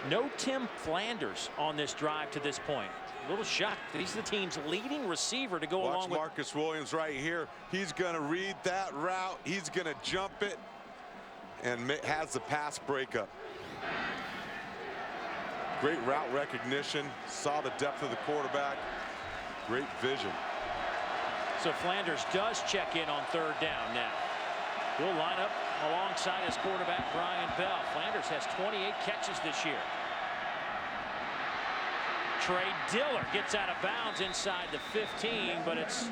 No Tim Flanders on this drive to this point. A little shocked. He's the team's leading receiver to go along with. Marcus Williams right here. He's going to read that route. He's going to jump it and has the pass breakup. Great route recognition. Saw the depth of the quarterback. Great vision. So Flanders does check in on 3rd down now. He'll line up alongside his quarterback, Brian Bell. Flanders has 28 catches this year. Trey Diller gets out of bounds inside the 15, but it's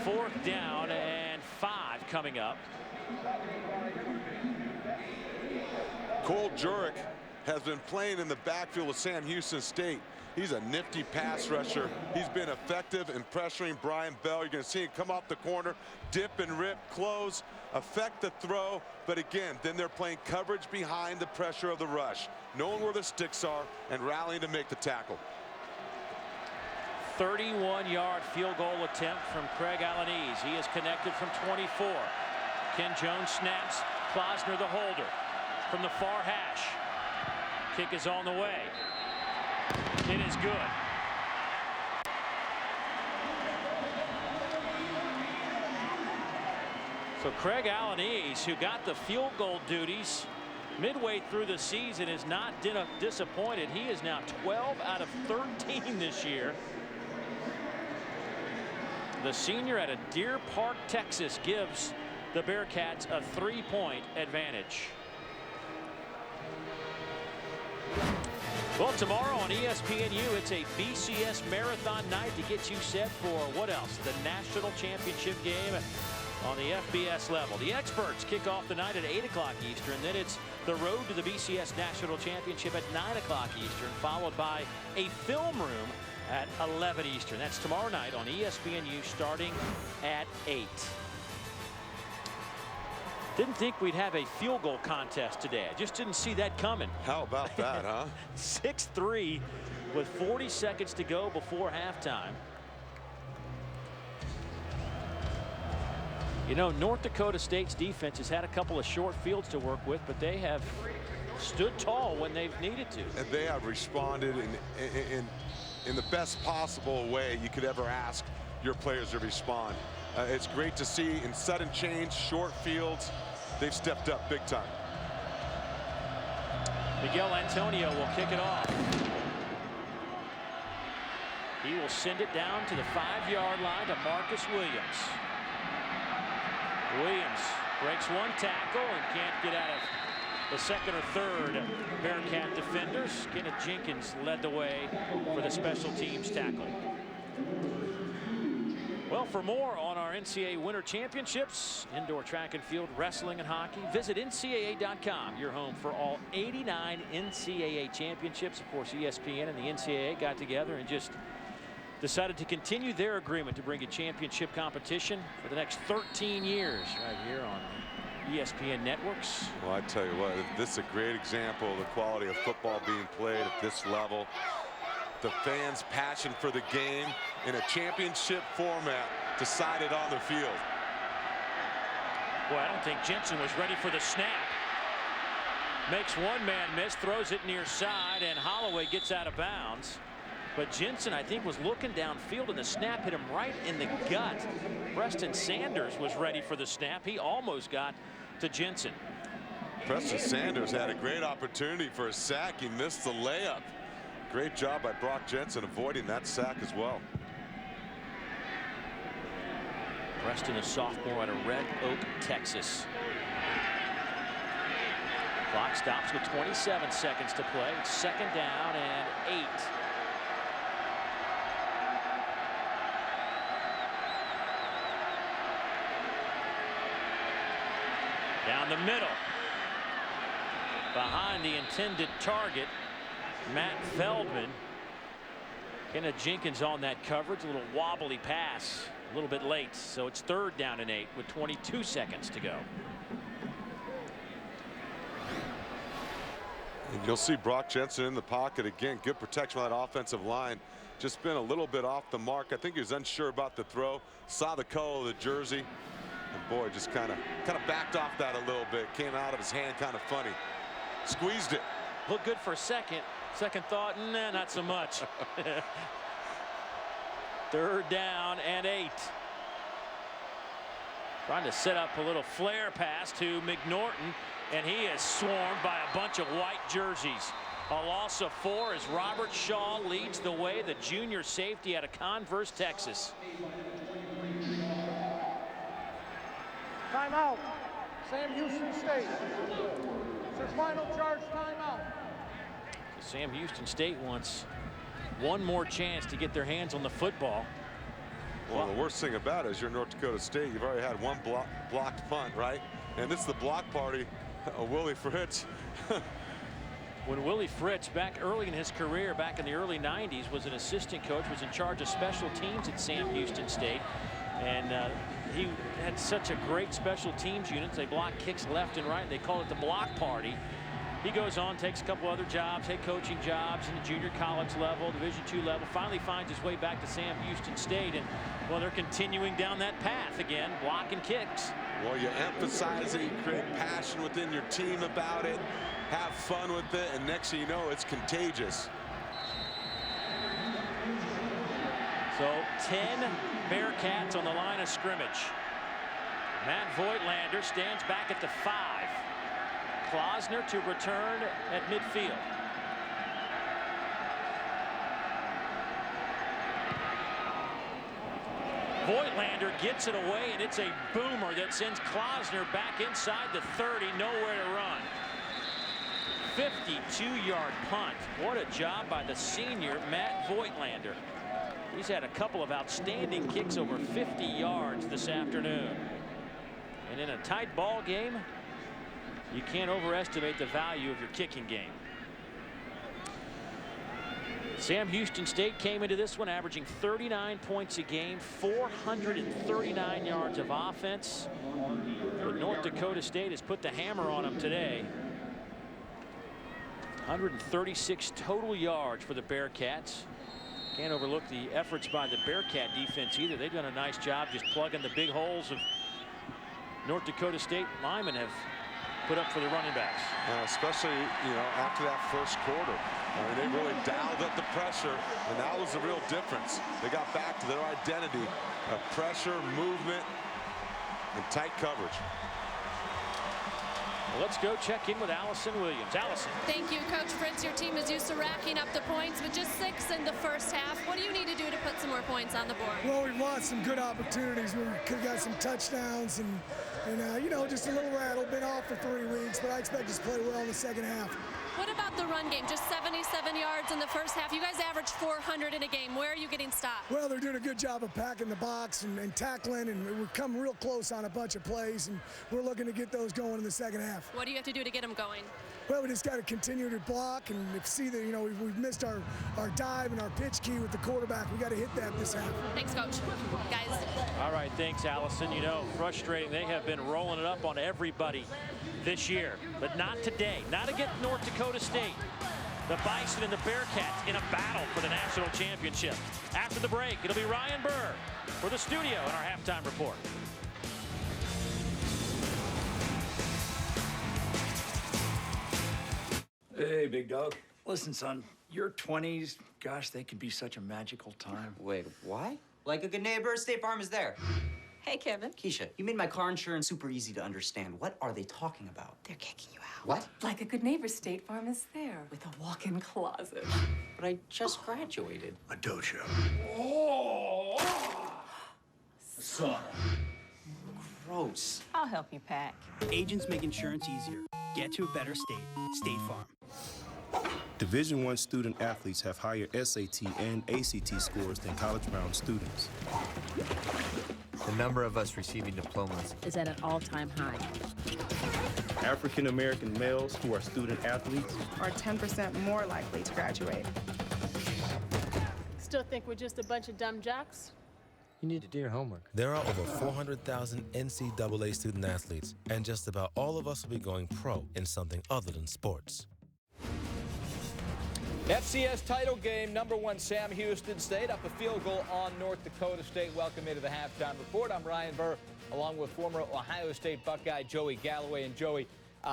4th down and 5 coming up. Cole Jurek has been playing in the backfield of Sam Houston State. He's a nifty pass rusher. He's been effective in pressuring Brian Bell. You're going to see him come off the corner, dip and rip, close, affect the throw. But again, then they're playing coverage behind the pressure of the rush, knowing where the sticks are and rallying to make the tackle. 31-yard field goal attempt from Craig Alanese. He is connected from 24. Ken Jones snaps. Klosner the holder from the far hash. Kick is on the way. It is good. So Craig Alanese, who got the field goal duties midway through the season, is not disappointed. He is now 12 out of 13 this year. The senior out of Deer Park, Texas, gives the Bearcats a 3-point advantage. Well, tomorrow on ESPNU, it's a BCS marathon night to get you set for what else? The national championship game on the FBS level. The experts kick off the night at 8 o'clock Eastern. Then it's the road to the BCS national championship at 9 o'clock Eastern, followed by a film room at 11 Eastern. That's tomorrow night on ESPNU starting at 8. Didn't think we'd have a field goal contest today. I just didn't see that coming. How about that, huh? 6-3 with 40 seconds to go before halftime. You know, North Dakota State's defense has had a couple of short fields to work with, but they have stood tall when they've needed to. And they have responded in the best possible way you could ever ask your players to respond. It's great to see in sudden change, short fields, they've stepped up big time. Miguel Antonio will kick it off. He will send it down to the 5-yard line to Marcus Williams. Williams Breaks one tackle and can't get out of the second or third Bearcat defenders. Kenneth Jenkins led the way for the special teams tackle. Well, for more on our NCAA Winter Championships, indoor track and field, wrestling and hockey, visit NCAA.com, your home for all 89 NCAA championships. Of course, ESPN and the NCAA got together and just decided to continue their agreement to bring a championship competition for the next 13 years right here on ESPN networks. Well, I tell you what, this is a great example of the quality of football being played at this level. The fans' passion for the game in a championship format decided on the field. Boy, I don't think Jensen was ready for the snap. Makes one man miss, throws it near side, and Holloway gets out of bounds. But Jensen, I think, was looking downfield, and the snap hit him right in the gut. Preston Sanders was ready for the snap. He almost got to Jensen. Preston Sanders had a great opportunity for a sack. He missed the layup. Great job by Brock Jensen avoiding that sack as well. Preston, a sophomore out of Red Oak, Texas. Clock stops with 27 seconds to play. It's second down and 8. Down the middle. Behind the intended target, Matt Feldman. Kenneth Jenkins on that coverage. A little wobbly pass. A little bit late. So it's third down and 8 with 22 seconds to go. And you'll see Brock Jensen in the pocket again. Good protection on that offensive line. Just been a little bit off the mark. I think he was unsure about the throw. Saw the color of the jersey. And boy, just kind of backed off that a little bit. Came out of his hand kind of funny. Squeezed it. Looked good for a second. Second thought, nah, not so much. Third down and 8. Trying to set up a little flare pass to McNorton, and he is swarmed by a bunch of white jerseys. A loss of 4 as Robert Shaw leads the way, the junior safety out of Converse, Texas. Timeout. Sam Houston State. It's their final charge timeout. Sam Houston State wants one more chance to get their hands on the football. Well, the worst thing about it is you're North Dakota State. You've already had one blocked punt, right? And this is the block party of Willie Fritz. When Willie Fritz, back early in his career, back in the early 90s, was an assistant coach, was in charge of special teams at Sam Houston State. And he had such a great special teams unit. They block kicks left and right. They call it the block party. He goes on, takes a couple other jobs, head coaching jobs in the junior college level, Division II level, finally finds his way back to Sam Houston State. And, well, they're continuing down that path again, blocking kicks. Well, you emphasize it, you create passion within your team about it, have fun with it, and next thing you know, it's contagious. So 10 Bearcats on the line of scrimmage. Matt Voigtlander stands back at the 5. Klausner to return at midfield. Voigtlander gets it away, and it's a boomer that sends Klausner back inside the 30, nowhere to run. 52-yard punt. What a job by the senior Matt Voigtlander. He's had a couple of outstanding kicks over 50 yards this afternoon. And in a tight ball game, you can't overestimate the value of your kicking game. Sam Houston State came into this one averaging 39 points a game, 439 yards of offense. But North Dakota State has put the hammer on them today. 136 total yards for the Bearcats. Can't overlook the efforts by the Bearcat defense either. They've done a nice job just plugging the big holes of North Dakota State linemen have put up for the running backs. Especially, after that first quarter. I mean, they really dialed up the pressure, and that was the real difference. They got back to their identity of pressure, movement, and tight coverage. Well, let's go check in with Allison Williams. Allison. Thank you, Coach Fritz. Your team is used to racking up the points with just 6 in the first half. What do you need to do to put some more points on the board? Well, we've lost some good opportunities. We could have got some touchdowns and And, you know, just a little rattle, been off for 3 weeks, but I expect us to play well in the second half. What about the run game? Just 77 yards in the first half. You guys average 400 in a game. Where are you getting stopped? Well, they're doing a good job of packing the box and tackling, and we've come real close on a bunch of plays, and we're looking to get those going in the second half. What do you have to do to get them going? Well, we just got to continue to block and see that, you know, we've missed our dive and our pitch key with the quarterback. We got to hit that this half. Thanks, Coach. Guys. All right, thanks, Allison. You know, frustrating. They have been rolling it up on everybody this year, but not today. Not against North Dakota State. The Bison and the Bearcats in a battle for the national championship. After the break, it'll be Ryan Burr for the studio in our halftime report. Hey, big dog. Listen, son, your 20s, gosh, they can be such a magical time. Wait, what? Like a good neighbor, State Farm is there. Hey, Kevin. Keisha, you made my car insurance super easy to understand. What are they talking about? They're kicking you out. What? Like a good neighbor, State Farm is there with a walk-in closet. But I just graduated. A dojo. Oh! Sauna. Gross. I'll help you pack. Agents make insurance easier. Get to a better state. State Farm. Division I student athletes have higher SAT and ACT scores than college-bound students. The number of us receiving diplomas is at an all-time high. African-American males who are student athletes are 10% more likely to graduate. Still think we're just a bunch of dumb jocks? You need to do your homework. There are over 400,000 NCAA student athletes, and just about all of us will be going pro in something other than sports. FCS title game, #1 Sam Houston State up a field goal on North Dakota State. Welcome into the halftime report. I'm Ryan Burr, along with former Ohio State Buckeye Joey Galloway. And Joey,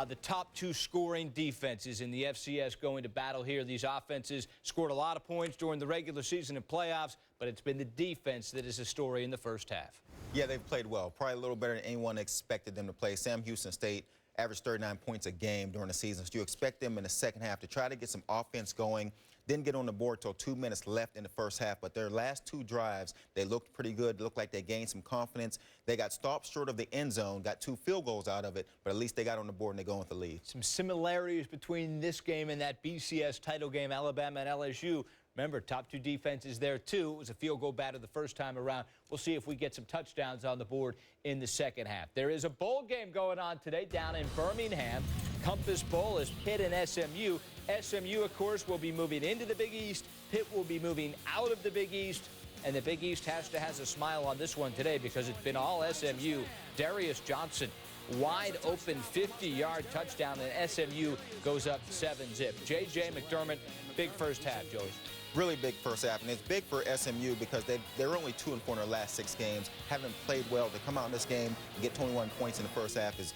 the top 2 scoring defenses in the FCS going to battle here. These offenses scored a lot of points during the regular season and playoffs, but it's been the defense that is the story in the first half. Yeah, they've played well. Probably a little better than anyone expected them to play. Sam Houston State averaged 39 points a game during the season. So you expect them in the second half to try to get some offense going. Didn't get on the board till 2 minutes left in the first half, but their last 2 drives, they looked pretty good. Looked like they gained some confidence. They got stopped short of the end zone, got 2 field goals out of it, but at least they got on the board and they're going with the lead. Some similarities between this game and that BCS title game, Alabama and LSU. Remember, top 2 defenses there, too. It was a field goal battle the first time around. We'll see if we get some touchdowns on the board in the second half. There is a bowl game going on today down in Birmingham. Compass Bowl is Pitt and SMU. SMU, of course, will be moving into the Big East. Pitt will be moving out of the Big East. And the Big East has a smile on this one today because it's been all SMU. Darius Johnson, wide open 50-yard touchdown, and SMU goes up 7-zip. J.J. McDermott, big first half, Joey. Really big first half, and it's big for SMU because they're only 2-4 in their last 6 games. Haven't played well. To come out in this game and get 21 points in the first half is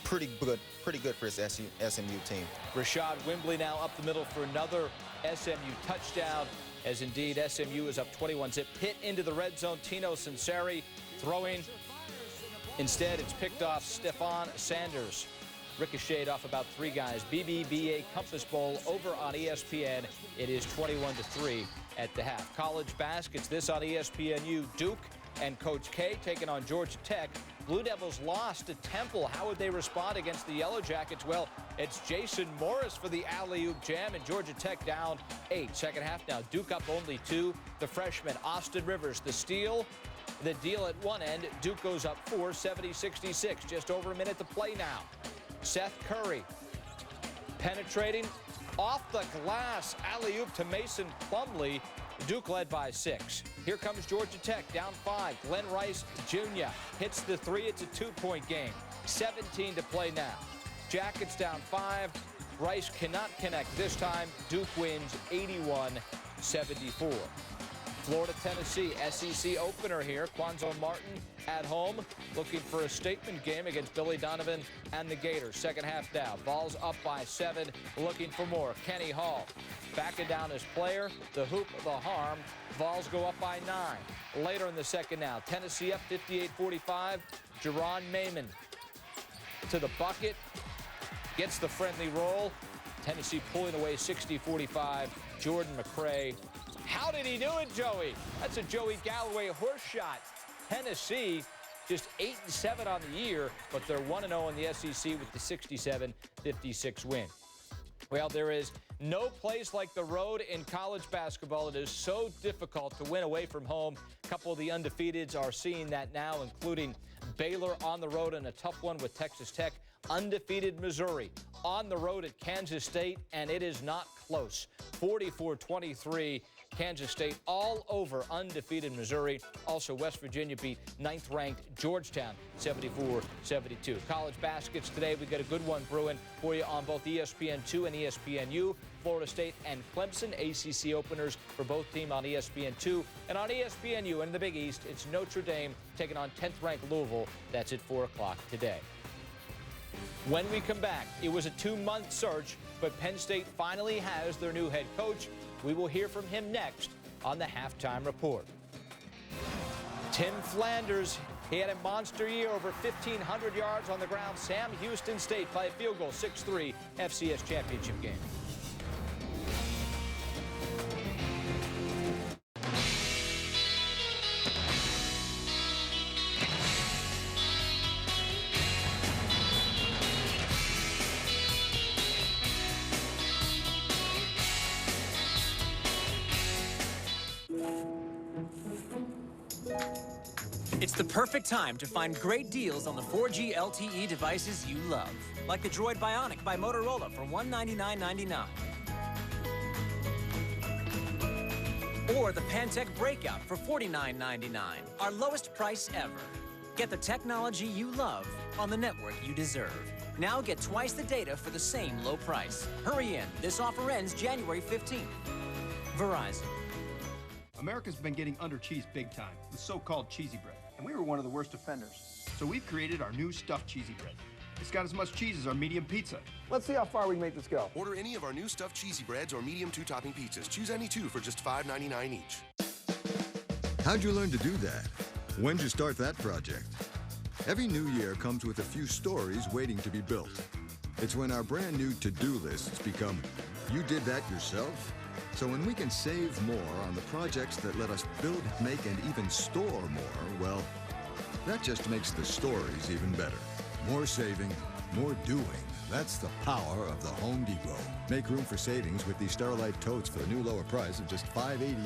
pretty good for this SMU team. Rashad Wimbley now up the middle for another SMU touchdown, as indeed SMU is up 21-zip. Pitt into the red zone. Tino Sinceri throwing. Instead, it's picked off Stephon Sanders. Ricocheted off about 3 guys. BBVA Compass Bowl over on ESPN. It is 21-3 at the half. College baskets, this on ESPNU. Duke and Coach K taking on Georgia Tech. Blue Devils lost to Temple. How would they respond against the Yellow Jackets? Well, it's Jason Morris for the alley-oop jam, and Georgia Tech down 8. Second half now, Duke up only 2. The freshman, Austin Rivers, the steal. The deal at one end, Duke goes up 4, 70-66. Just over a minute to play now. Seth Curry penetrating off the glass, alley-oop to Mason Plumlee. Duke led by 6. Here comes Georgia Tech down 5. Glenn Rice Jr. hits the 3. It's a 2-point game. 17 to play now. Jackets down 5. Rice cannot connect this time. Duke wins 81-74. Florida, Tennessee, SEC opener here. Quanzo Martin at home, looking for a statement game against Billy Donovan and the Gators. Second half now. Vols up by 7, looking for more. Kenny Hall backing down his player. The hoop, the harm. Vols go up by 9. Later in the second now. Tennessee up 58-45. Jerron Mayman to the bucket. Gets the friendly roll. Tennessee pulling away 60-45. Jordan McCray. How did he do it, Joey? That's a Joey Galloway horse shot. Tennessee just 8-7 on the year, but they're 1-0 in the SEC with the 67-56 win. Well, there is no place like the road in college basketball. It is so difficult to win away from home. A couple of the undefeateds are seeing that now, including Baylor on the road in a tough one with Texas Tech. Undefeated Missouri on the road at Kansas State, and it is not close. 44-23, Kansas State all over undefeated Missouri. Also, West Virginia beat 9th-ranked Georgetown 74-72. College baskets today, we got a good one brewing for you on both ESPN2 and ESPNU. Florida State and Clemson, ACC openers for both teams on ESPN2. And on ESPNU in the Big East, it's Notre Dame taking on 10th-ranked Louisville. That's at 4 o'clock today. When we come back, it was a 2-month search, but Penn State finally has their new head coach. We will hear from him next on the Halftime Report. Tim Flanders, he had a monster year, over 1,500 yards on the ground. Sam Houston State by a field goal, 6-3 FCS championship game. It's the perfect time to find great deals on the 4G LTE devices you love, like the Droid Bionic by Motorola for $199.99. Or the Pantech Breakout for $49.99, our lowest price ever. Get the technology you love on the network you deserve. Now get twice the data for the same low price. Hurry in. This offer ends January 15th. Verizon. America's been getting under cheese big time with so-called cheesy bread, and we were one of the worst offenders. So we've created our new stuffed cheesy bread. It's got as much cheese as our medium pizza. Let's see how far we can make this go. Order any of our new stuffed cheesy breads or medium 2-topping pizzas. Choose any two for just $5.99 each. How'd you learn to do that? When'd you start that project? Every new year comes with a few stories waiting to be built. It's when our brand new to-do lists become, you did that yourself? So when we can save more on the projects that let us build, make, and even store more, well, that just makes the stories even better. More saving, more doing. That's the power of the Home Depot. Make room for savings with these Starlight totes for a new lower price of just $5.88.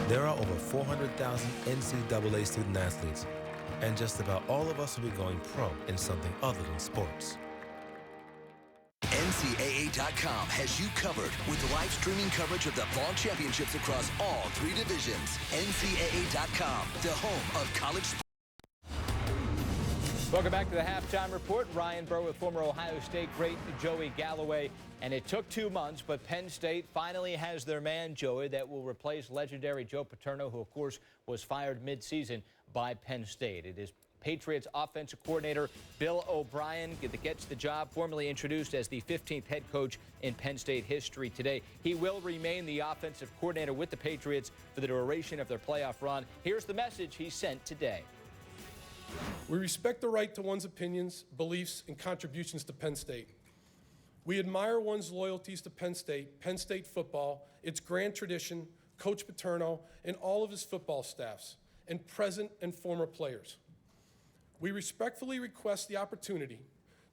There are over 400,000 NCAA student athletes, and just about all of us will be going pro in something other than sports. NCAA.com has you covered with live streaming coverage of the fall championships across all 3 divisions. NCAA.com, the home of college sports. Welcome back to the Halftime Report. Ryan Burr with former Ohio State great Joey Galloway. And it took 2 months, but Penn State finally has their man, Joey, that will replace legendary Joe Paterno, who, of course, was fired midseason by Penn State. It is Patriots offensive coordinator Bill O'Brien that gets the job, formally introduced as the 15th head coach in Penn State history today. He will remain the offensive coordinator with the Patriots for the duration of their playoff run. Here's the message he sent today. We respect the right to one's opinions, beliefs, and contributions to Penn State. We admire one's loyalties to Penn State football, its grand tradition, Coach Paterno, and all of his football staffs, and present and former players. We respectfully request the opportunity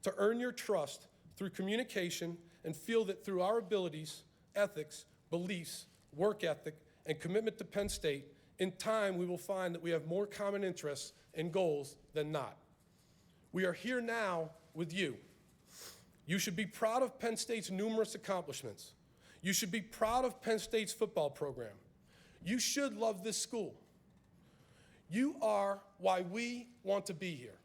to earn your trust through communication and feel that through our abilities, ethics, beliefs, work ethic, and commitment to Penn State, in time we will find that we have more common interests and goals than not. We are here now with you. You should be proud of Penn State's numerous accomplishments. You should be proud of Penn State's football program. You should love this school. You are why we want to be here.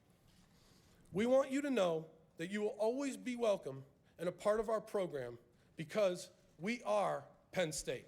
We want you to know that you will always be welcome and a part of our program because we are Penn State.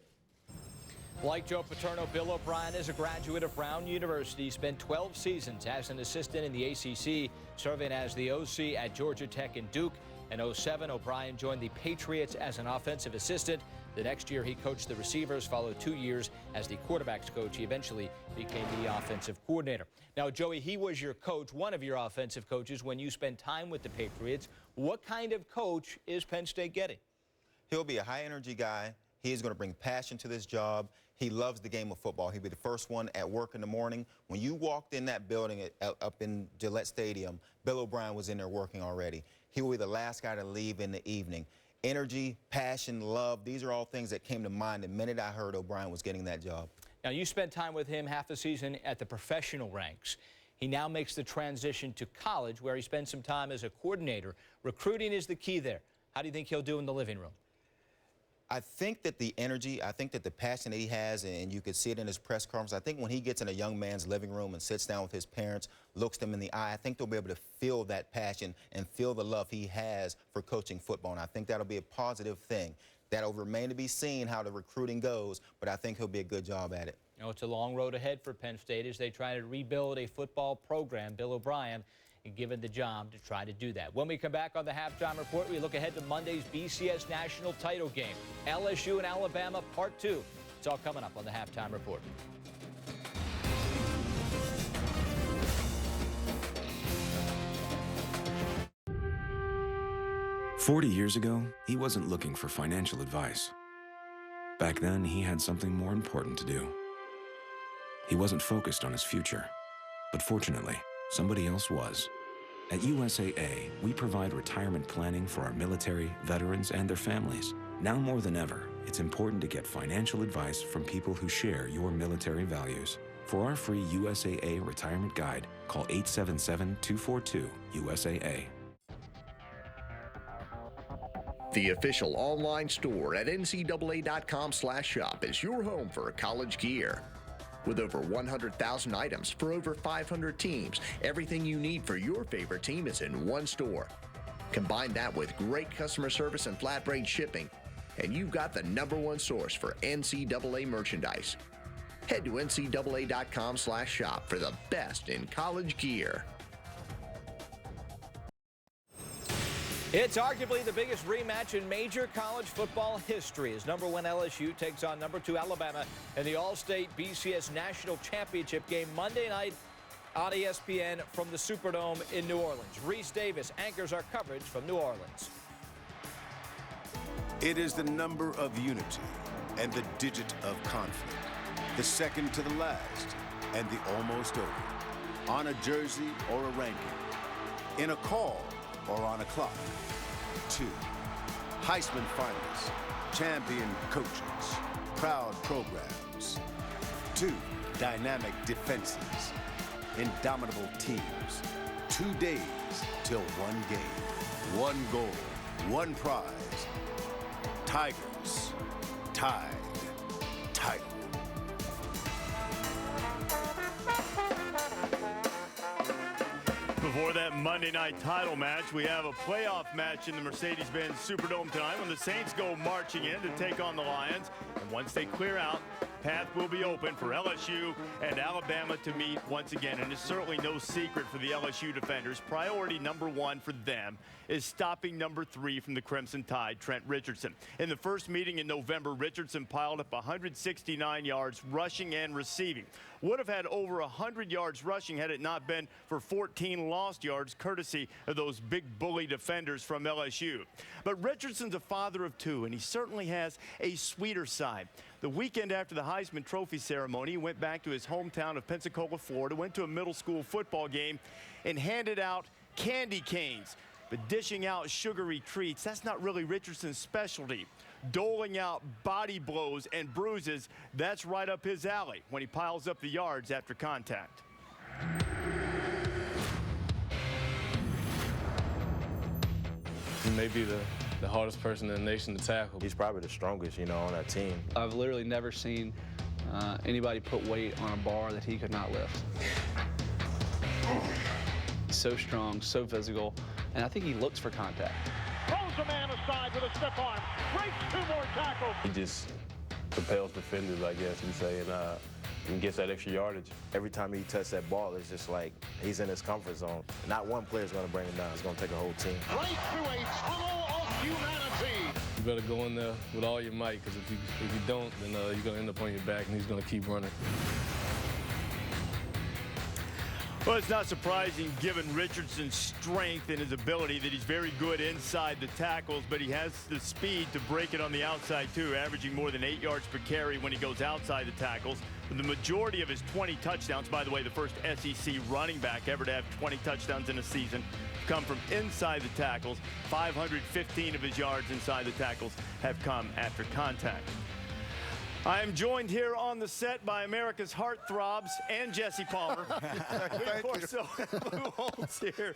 Like Joe Paterno, Bill O'Brien is a graduate of Brown University. He spent 12 seasons as an assistant in the ACC, serving as the OC at Georgia Tech and Duke. In 2007, O'Brien joined the Patriots as an offensive assistant. The next year, he coached the receivers, followed 2 years as the quarterbacks coach. He eventually became the offensive coordinator. Now, Joey, he was your coach, one of your offensive coaches, when you spent time with the Patriots. What kind of coach is Penn State getting? He'll be a high-energy guy. He's going to bring passion to this job. He loves the game of football. He'll be the first one at work in the morning. When you walked in that building up in Gillette Stadium, Bill O'Brien was in there working already. He will be the last guy to leave in the evening. Energy, passion, love, these are all things that came to mind the minute I heard O'Brien was getting that job. Now, you spent time with him half the season at the professional ranks. He now makes the transition to college, where he spends some time as a coordinator. Recruiting is the key there. How do you think he'll do in the living room? I think that the energy, I think that the passion that he has, and you could see it in his press conference, I think when he gets in a young man's living room and sits down with his parents, looks them in the eye, I think they'll be able to feel that passion and feel the love he has for coaching football. And I think that'll be a positive thing. That'll remain to be seen how the recruiting goes, but I think he'll be a good job at it. You know, it's a long road ahead for Penn State as they try to rebuild a football program. Bill O'Brien given the job to try to do that. When we come back on the Halftime Report, we look ahead to Monday's BCS National Title game. LSU and Alabama, Part 2. It's all coming up on the Halftime Report. "40 years ago, he wasn't looking for financial advice. Back then, he had something more important to do. He wasn't focused on his future, but fortunately, somebody else was. At USAA, we provide retirement planning for our military, veterans, and their families. Now more than ever, it's important to get financial advice from people who share your military values. For our free USAA retirement guide, call 877-242-USAA. The official online store at ncaa.com/shop is your home for college gear. With over 100,000 items for over 500 teams, everything you need for your favorite team is in one store. Combine that with great customer service and flat rate shipping, and you've got the #1 source for NCAA merchandise. Head to ncaa.com/shop for the best in college gear. It's arguably the biggest rematch in major college football history as #1 LSU takes on #2 Alabama in the All-State BCS National Championship game Monday night on ESPN from the Superdome in New Orleans. Reese Davis anchors our coverage from New Orleans. It is the number of unity and the digit of conflict, the second to the last and the almost over, on a jersey or a ranking, in a call or on a clock. 2 Heisman finalists, champion coaches, proud programs. 2 dynamic defenses, indomitable teams. 2 days till one game, one goal, one prize. Tigers, Tide, title. Before that Monday night title match, we have a playoff match in the Mercedes-Benz Superdome tonight when the Saints go marching in to take on the Lions. And once they clear out, path will be open for LSU and Alabama to meet once again. And it's certainly no secret for the LSU defenders. Priority #1 for them is stopping #3 from the Crimson Tide, Trent Richardson. In the first meeting in November, Richardson piled up 169 yards rushing and receiving. Would have had over 100 yards rushing had it not been for 14 lost yards, courtesy of those big bully defenders from LSU. But Richardson's a father of 2, and he certainly has a sweeter side. The weekend after the Heisman Trophy ceremony, he went back to his hometown of Pensacola, Florida, went to a middle school football game, and handed out candy canes. But dishing out sugary treats, that's not really Richardson's specialty. Doling out body blows and bruises, that's right up his alley when he piles up the yards after contact. He may be the hardest person in the nation to tackle. He's probably the strongest, on that team. I've literally never seen anybody put weight on a bar that he could not lift. So strong, so physical, and I think he looks for contact. Throws a man aside with a stiff arm, breaks 2 more tackles. He just propels defenders, I guess you'd say, and gets that extra yardage. Every time he touches that ball, it's just like he's in his comfort zone. Not one player's going to bring him down. It's going to take a whole team. Right through a tunnel of humanity. better go in there with all your might, because if you don't, then you're going to end up on your back, and he's going to keep running. Well, it's not surprising given Richardson's strength and his ability that he's very good inside the tackles, but he has the speed to break it on the outside too, averaging more than 8 yards per carry when he goes outside the tackles. The majority of his 20 touchdowns, by the way, the first SEC running back ever to have 20 touchdowns in a season, come from inside the tackles. 515 of his yards inside the tackles have come after contact. I am joined here on the set by America's heartthrobs and Jesse Palmer. We, of course, Lou Holmes here.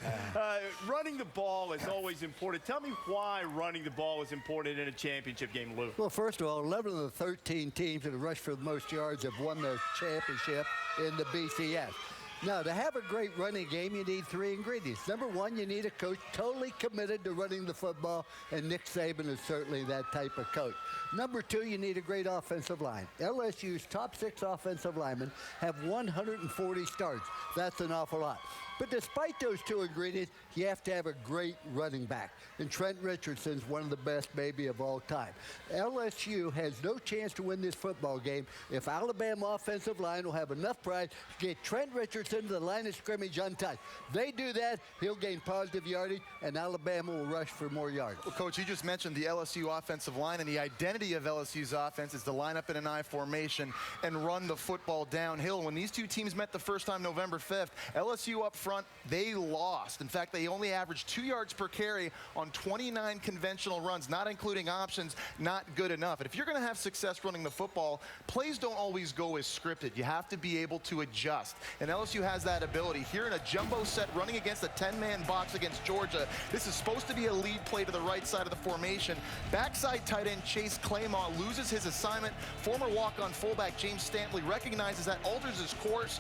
Running the ball is always important. Tell me why running the ball is important in a championship game, Lou. Well, first of all, 11 of the 13 teams that have rushed for the most yards have won the championship in the BCS. Now, to have a great running game, you need 3 ingredients. Number one, you need a coach totally committed to running the football, and Nick Saban is certainly that type of coach. Number 2, you need a great offensive line. LSU's top 6 offensive linemen have 140 starts. That's an awful lot. But despite those 2 ingredients, you have to have a great running back. And Trent Richardson's one of the best maybe of all time. LSU has no chance to win this football game if Alabama offensive line will have enough pride to get Trent Richardson to the line of scrimmage untouched. They do that, he'll gain positive yardage, and Alabama will rush for more yards. Well, Coach, you just mentioned the LSU offensive line, and the identity of LSU's offense is to line up in an I formation and run the football downhill. When these 2 teams met the first time November 5th, LSU up front, they lost. In fact, they only averaged 2 yards per carry on 29 conventional runs, not including options. Not good enough. And if you're going to have success running the football, plays don't always go as scripted. You have to be able to adjust. And LSU has that ability. Here in a jumbo set running against a 10-man box against Georgia, this is supposed to be a lead play to the right side of the formation. Backside tight end Chase Claymont loses his assignment. Former walk-on fullback James Stanley recognizes that, alters his course.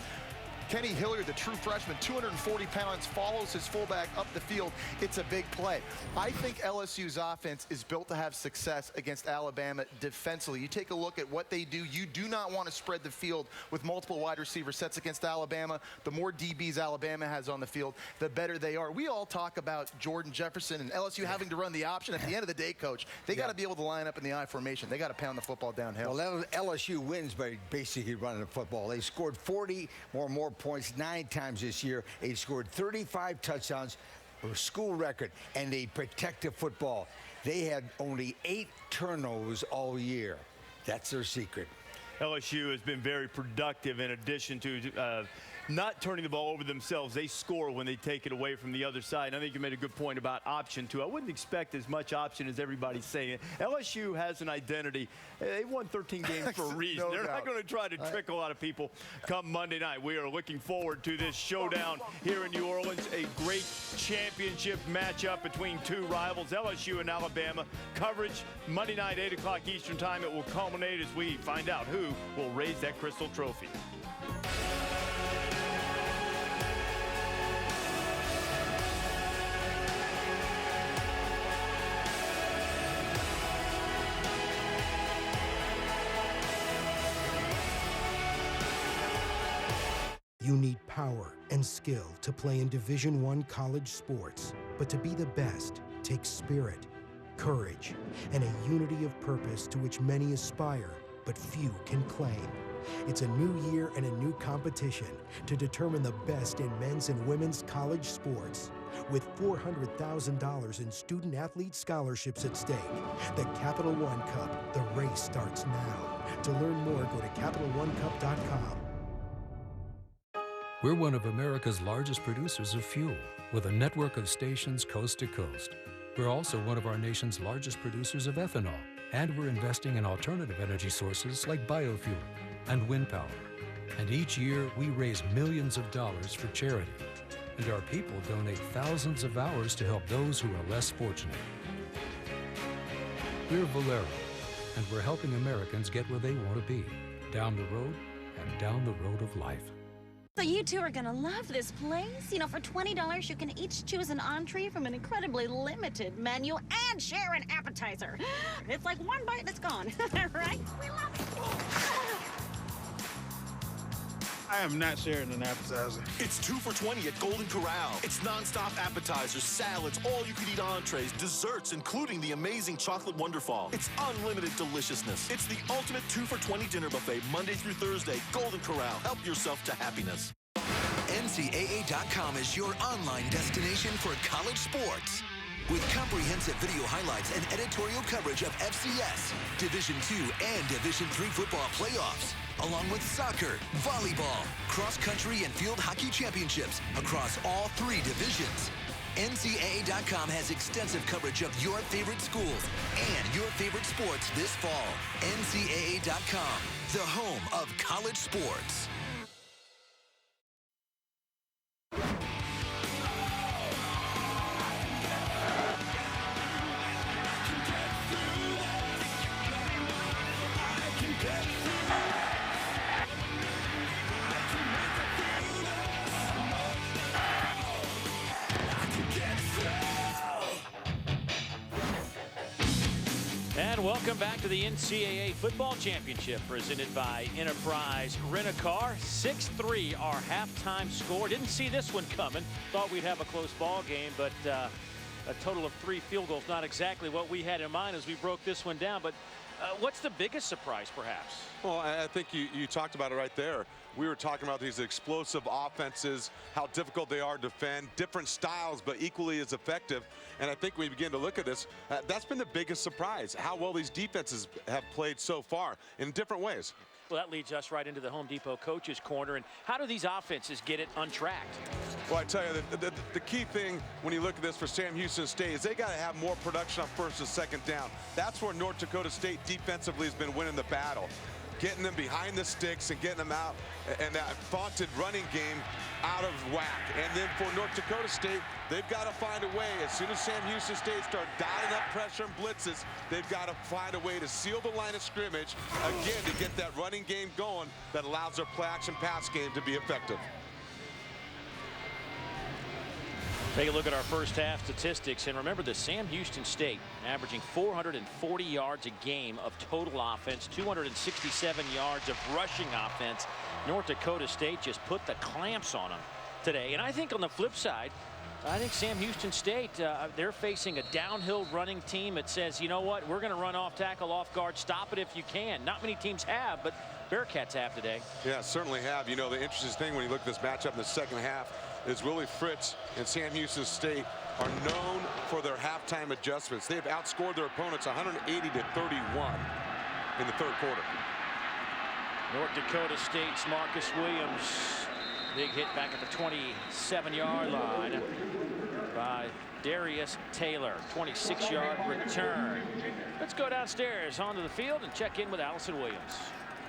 Kenny Hilliard, the true freshman, 240 pounds, follows his fullback up the field. It's a big play. I think LSU's offense is built to have success against Alabama defensively. You take a look at what they do. You do not want to spread the field with multiple wide receiver sets against Alabama. The more DBs Alabama has on the field, the better they are. We all talk about Jordan Jefferson and LSU having to run the option. At the end of the day, Coach, they got to be able to line up in the I formation. They got to pound the football downhill. Well, LSU wins by basically running the football. They scored 40 or more points 9 times this year. They scored 35 touchdowns, a school record, and they protect the football. They had only 8 turnovers all year. That's their secret. LSU has been very productive in addition to not turning the ball over themselves. They score when they take it away from the other side. I think you made a good point about option, too. I wouldn't expect as much option as everybody's saying. LSU has an identity. They won 13 games for a reason. No They're doubt. not going to try to trick a lot of people come Monday night. We are looking forward to this showdown here in New Orleans, a great championship matchup between 2 rivals, LSU and Alabama. Coverage Monday night, 8 o'clock Eastern Time. It will culminate as we find out who will raise that crystal trophy. You need power and skill to play in Division I college sports. But to be the best takes spirit, courage, and a unity of purpose to which many aspire, but few can claim. It's a new year and a new competition to determine the best in men's and women's college sports. With $400,000 in student-athlete scholarships at stake, the Capital One Cup, the race starts now. To learn more, go to CapitalOneCup.com. We're one of America's largest producers of fuel, with a network of stations coast to coast. We're also one of our nation's largest producers of ethanol, and we're investing in alternative energy sources like biofuel and wind power. And each year, we raise millions of dollars for charity. And our people donate thousands of hours to help those who are less fortunate. We're Valero, and we're helping Americans get where they want to be, down the road and down the road of life. So you two are gonna love this place. You know, for $20, you can each choose an entree from an incredibly limited menu and share an appetizer. It's like one bite and it's gone, right? We love it. I am not sharing an appetizer. It's 2 for $20 at Golden Corral. It's non-stop appetizers, salads, all-you-can-eat entrees, desserts, including the amazing chocolate Wonderfall. It's unlimited deliciousness. It's the ultimate 2 for $20 dinner buffet, Monday through Thursday. Golden Corral. Help yourself to happiness. NCAA.com is your online destination for college sports. With comprehensive video highlights and editorial coverage of FCS, Division II and Division III football playoffs, along with soccer, volleyball, cross-country, and field hockey championships across all 3 divisions. NCAA.com has extensive coverage of your favorite schools and your favorite sports this fall. NCAA.com, the home of college sports. And welcome back to the NCAA Football Championship presented by Enterprise Rent-A-Car. 6-3 our halftime score. Didn't see this one coming. Thought we'd have a close ball game, but a total of 3 field goals. Not exactly what we had in mind as we broke this one down. But what's the biggest surprise, perhaps? Well, I think you talked about it right there. We were talking about these explosive offenses, how difficult they are to defend, different styles, but equally as effective. And I think we begin to look at this. That's been the biggest surprise, how well these defenses have played so far in different ways. Well, that leads us right into the Home Depot coach's corner. And how do these offenses get it untracked? Well, I tell you, the key thing when you look at this for Sam Houston State is they got to have more production on first and second down. That's where North Dakota State defensively has been winning the battle. Getting them behind the sticks and getting them out, and that vaunted running game out of whack. And then for North Dakota State, they've got to find a way. As soon as Sam Houston State start dialing up pressure and blitzes, they've got to find a way to seal the line of scrimmage, again, to get that running game going that allows their play-action pass game to be effective. Take a look at our first half statistics, and remember that Sam Houston State averaging 440 yards a game of total offense, 267 yards of rushing offense. North Dakota State just put the clamps on them today. And I think on the flip side, I think Sam Houston State, they're facing a downhill running team that says, you know what, we're going to run off tackle, off guard, stop it if you can. Not many teams have, but Bearcats have today. Yeah, certainly have. You know, the interesting thing when you look at this matchup in the second half is Willie Fritz and Sam Houston State are known for their halftime adjustments. They've outscored their opponents 180-31 in the third quarter. North Dakota State's Marcus Williams, big hit back at the 27-yard line by Darius Taylor. 26-yard return. Let's go downstairs onto the field and check in with Allison Williams.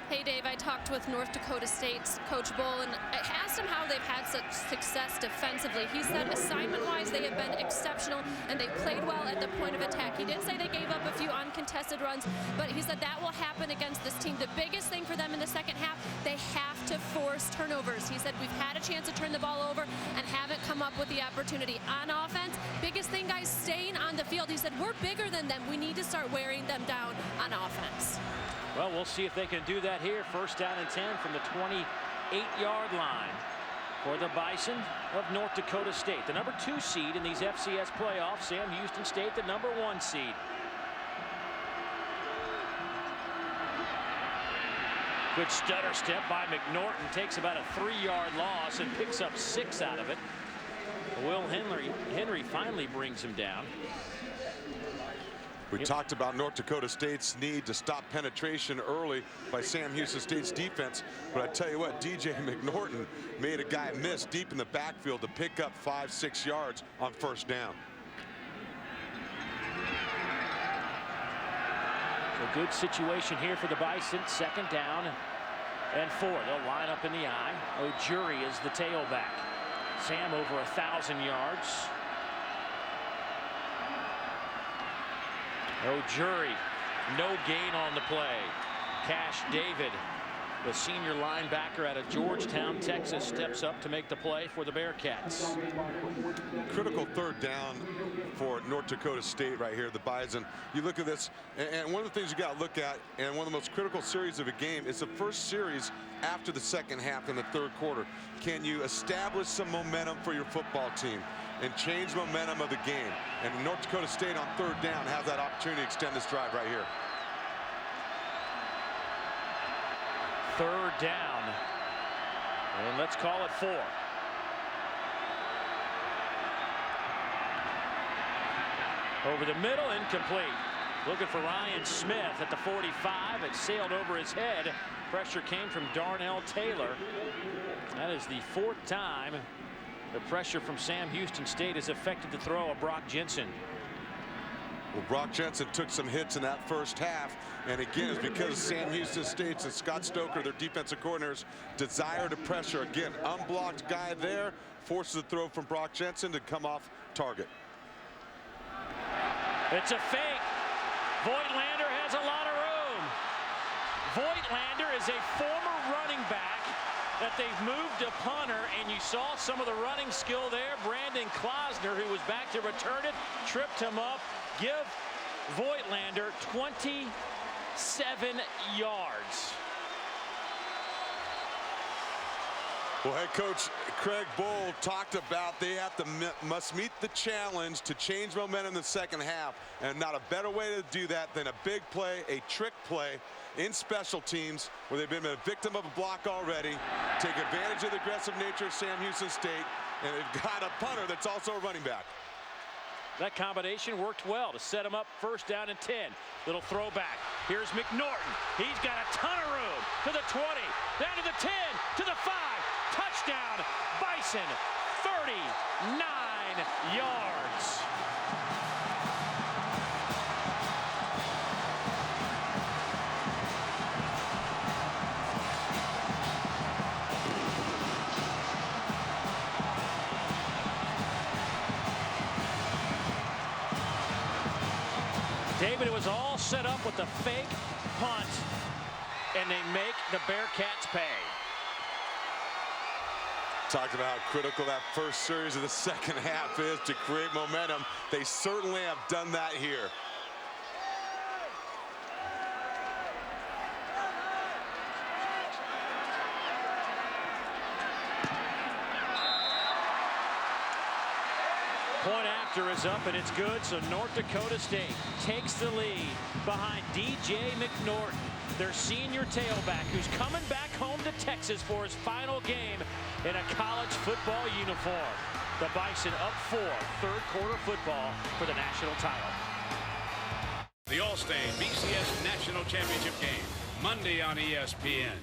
Hey, Dave, I talked with North Dakota State's Coach Bull, and I asked him how they've had such success defensively. He said assignment-wise, they have been exceptional, and they played well at the point of attack. He did say they gave up a few uncontested runs, but he said that will happen against this team. The biggest thing for them in the second half, they have to force turnovers. He said we've had a chance to turn the ball over and haven't come up with the opportunity. On offense, biggest thing, guys, staying on the field. He said we're bigger than them. We need to start wearing them down on offense. Well, we'll see if they can do that here. First down and 10 from the 28-yard line for the Bison of North Dakota State. The number 2 seed in these FCS playoffs. Sam Houston State, the number 1 seed. Good stutter step by McNorton. Takes about a 3-yard loss and picks up 6 out of it. Will Henry finally brings him down. We talked about North Dakota State's need to stop penetration early by Sam Houston State's defense. But I tell you what, DJ McNorton made a guy miss deep in the backfield to pick up 5-6 yards on first down. A good situation here for the Bison. Second down and 4. They'll line up in the eye. O'Jury is the tailback. Sam over 1,000 yards. O'Jury, no gain on the play. Cash David The senior linebacker out of Georgetown, Texas, steps up to make the play for the Bearcats. Critical third down for North Dakota State right here, the Bison. You look at this, and one of the things you got to look at, and one of the most critical series of a game, is the first series after the second half in the third quarter. Can you establish some momentum for your football team and change momentum of the game? And North Dakota State on third down has that opportunity to extend this drive right here. Third down, and let's call it 4. Over the middle, incomplete. Looking for Ryan Smith at the 45. It sailed over his head. Pressure came from Darnell Taylor. That is the 4th time the pressure from Sam Houston State has affected the throw of Brock Jensen. Well, Brock Jensen took some hits in that first half, and again, it's because Sam Houston State's and Scott Stoker, their defensive coordinators, desire to pressure. Again, unblocked guy there, forces a throw from Brock Jensen to come off target. It's a fake. Voigtlander has a lot of room. Voigtlander is a former running back that they've moved to punter, and you saw some of the running skill there. Brandon Klausner, who was back to return it, tripped him up. Give Voigtlander 27 yards. Well, head coach Craig Bohl talked about they must meet the challenge to change momentum in the second half, and not a better way to do that than a big play, a trick play in special teams where they've been a victim of a block already. Take advantage of the aggressive nature of Sam Houston State, and they've got a punter that's also a running back. That combination worked well to set him up first down and 10. Little throwback. Here's McNorton. He's got a ton of room to the 20, down to the 10, to the 5. Touchdown, Bison, 39 yards. David, it was all set up with the fake punt, and they make the Bearcats pay. Talked about how critical that first series of the second half is to create momentum. They certainly have done that here. Point after is up, and it's good, so North Dakota State takes the lead behind DJ McNorton, their senior tailback, who's coming back home to Texas for his final game in a college football uniform. The Bison up 4, third quarter football for the national title. The All-State BCS National Championship game, Monday on ESPN.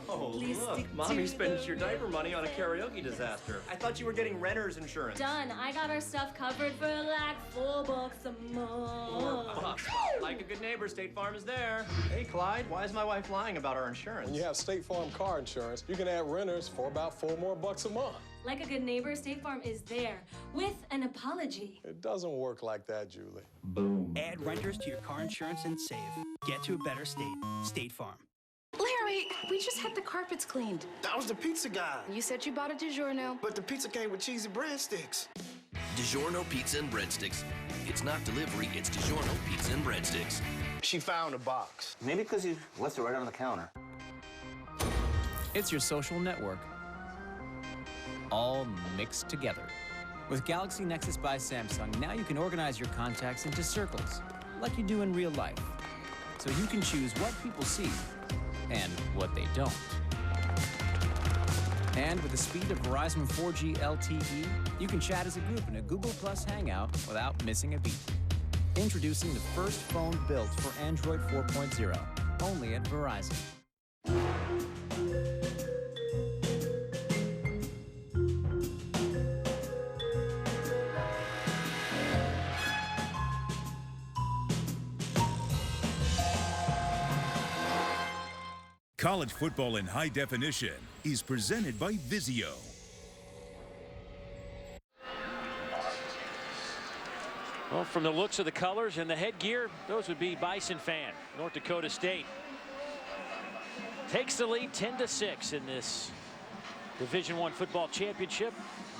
Oh, look, Mommy spends your diaper money on a karaoke disaster. I thought you were getting renter's insurance. Done. I got our stuff covered for like $4 a month. Like a good neighbor, State Farm is there. Hey, Clyde, why is my wife lying about our insurance? When you have State Farm car insurance, you can add renters for about $4 more a month. Like a good neighbor, State Farm is there with an apology. It doesn't work like that, Julie. Boom. Add renters to your car insurance and save. Get to a better state. State Farm. Larry, we just had the carpets cleaned. That was the pizza guy. You said you bought a DiGiorno. But the pizza came with cheesy breadsticks. DiGiorno Pizza and Breadsticks. It's not delivery, it's DiGiorno Pizza and Breadsticks. She found a box. Maybe because you left it right on the counter. It's your social network, all mixed together. With Galaxy Nexus by Samsung, now you can organize your contacts into circles, like you do in real life. So you can choose what people see and what they don't. And with the speed of Verizon 4G LTE, you can chat as a group in a Google Plus Hangout without missing a beat. Introducing the first phone built for Android 4.0, only at Verizon. College football in high definition is presented by Vizio. Well, from the looks of the colors and the headgear, those would be Bison fan, North Dakota State. takes the lead 10-6 in this Division I football championship.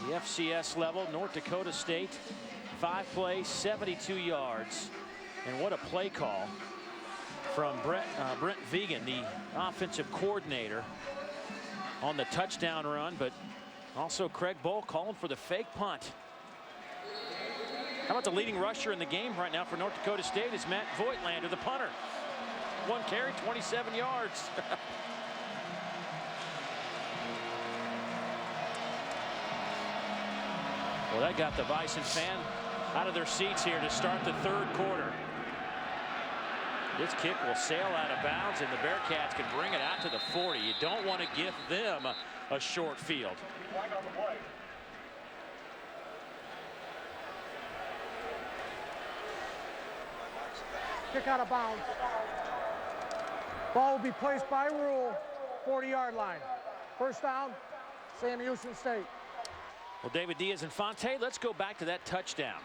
The FCS level, North Dakota State, 5 plays, 72 yards. And what a play call from Brent Vegan, the offensive coordinator, on the touchdown run, but also Craig Bohl calling for the fake punt. How about the leading rusher in the game right now for North Dakota State is Matt Voigtlander, the punter. 1 carry, 27 yards. Well, that got the Bison fan out of their seats here to start the 3rd quarter. This kick will sail out of bounds, and the Bearcats can bring it out to the 40. You don't want to give them a short field. Kick out of bounds. Ball will be placed by rule, 40-yard line. First down, Sam Houston State. Well, David Diaz-Infante, let's go back to that touchdown.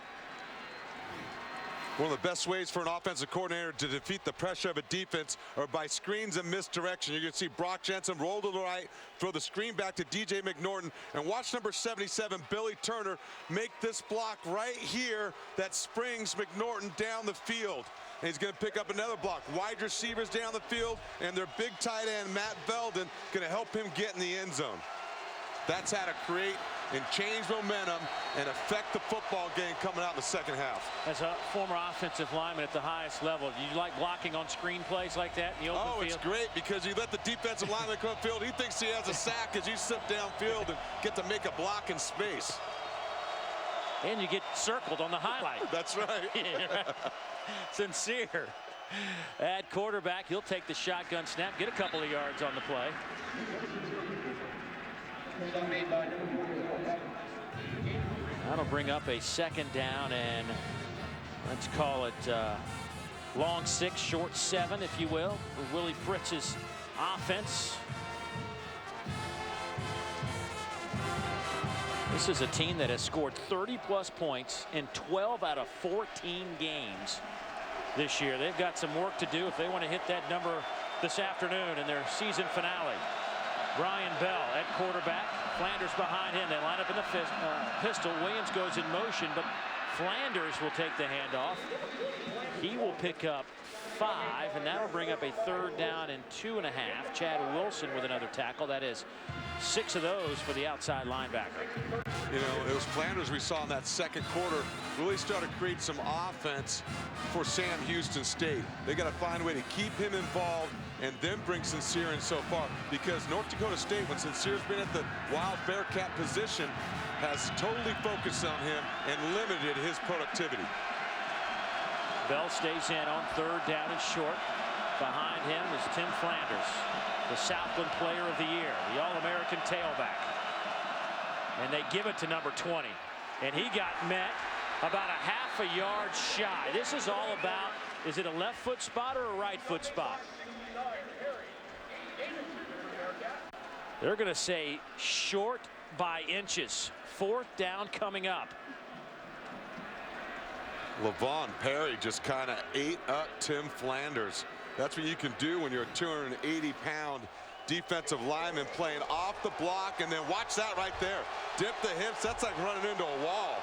One of the best ways for an offensive coordinator to defeat the pressure of a defense are by screens and misdirection. You're going to see Brock Jensen roll to the right, throw the screen back to DJ McNorton, and watch number 77, Billy Turner, make this block right here that springs McNorton down the field. And he's going to pick up another block. Wide receivers down the field, and their big tight end, Matt Veldon, going to help him get in the end zone. That's how to create and change momentum and affect the football game coming out in the second half. As a former offensive lineman at the highest level, do you like blocking on screen plays like that in the open field? Oh, it's great because you let the defensive lineman come field. He thinks he has a sack as you sit downfield and get to make a block in space. And you get circled on the highlight. That's right. Sincere at quarterback. He'll take the shotgun snap, get a couple of yards on the play. That'll bring up a 2nd down, and let's call it long 6, short 7, if you will, for Willie Fritz's offense. This is a team that has scored 30+ points in 12 out of 14 games this year. They've got some work to do if they want to hit that number this afternoon in their season finale. Brian Bell at quarterback. Flanders behind him. They line up in the pistol. Williams goes in motion, but Flanders will take the handoff. He will pick up 5, and that'll bring up a 3rd down and 2.5. Chad Wilson with another tackle. That is 6 of those for the outside linebacker. You know, it was Flanders we saw in that 2nd quarter really start to create some offense for Sam Houston State. They got to find a way to keep him involved and then bring Sincere in so far, because North Dakota State, when Sincere's been at the Wild Bearcat position, has totally focused on him and limited his productivity. Bell stays in on 3rd down and short. Behind him is Tim Flanders, the Southland Player of the Year, the All-American tailback. And they give it to number 20. And he got met about a half a yard shy. This is all about, is it a left foot spot or a right foot spot? They're going to say short by inches. 4th down coming up. Levon Perry just kind of ate up Tim Flanders. That's what you can do when you're a 280-pound defensive lineman playing off the block, and then watch that right there. Dip the hips. That's like running into a wall.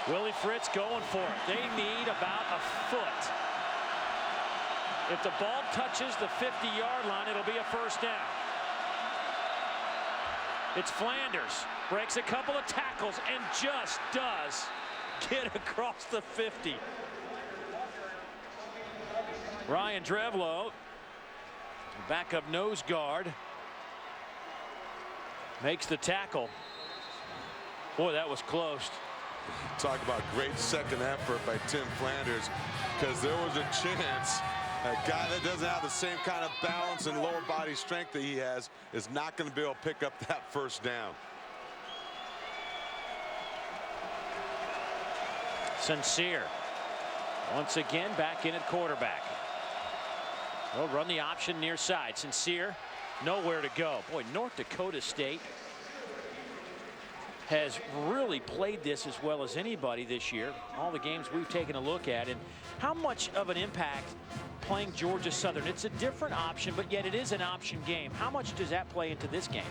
Willie Fritz going for it. They need about a foot. If the ball touches the 50-yard line, it'll be a 1st down. It's Flanders. Breaks a couple of tackles and just does get across the 50. Ryan Drevlo, backup nose guard, makes the tackle. Boy, that was close. Talk about great second effort by Tim Flanders, because there was a chance a guy that doesn't have the same kind of balance and lower body strength that he has is not going to be able to pick up that 1st down. Sincere once again back in at quarterback. They'll run the option near side. Sincere nowhere to go. Boy, North Dakota State has really played this as well as anybody this year. All the games we've taken a look at, and how much of an impact playing Georgia Southern. It's a different option, but yet it is an option game. How much does that play into this game?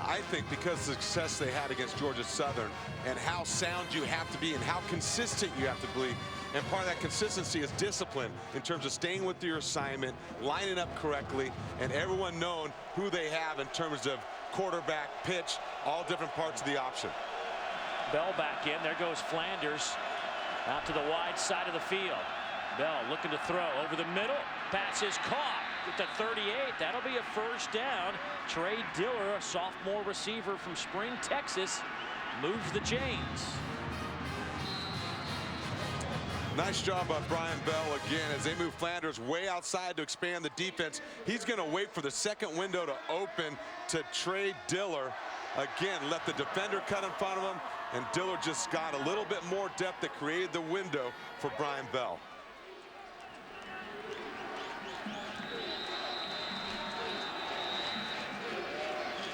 I think because of the success they had against Georgia Southern and how sound you have to be and how consistent you have to be. And part of that consistency is discipline in terms of staying with your assignment, lining up correctly, and everyone knowing who they have in terms of quarterback, pitch, all different parts of the option. Bell back in. There goes Flanders out to the wide side of the field. Bell looking to throw over the middle. Pass is caught at the 38. That'll be a first down. Trey Diller, a sophomore receiver from Spring, Texas, moves the chains. Nice job by Brian Bell again as they move Flanders way outside to expand the defense. He's going to wait for the second window to open to Trey Diller. Again, let the defender cut in front of him, and Diller just got a little bit more depth that created the window for Brian Bell.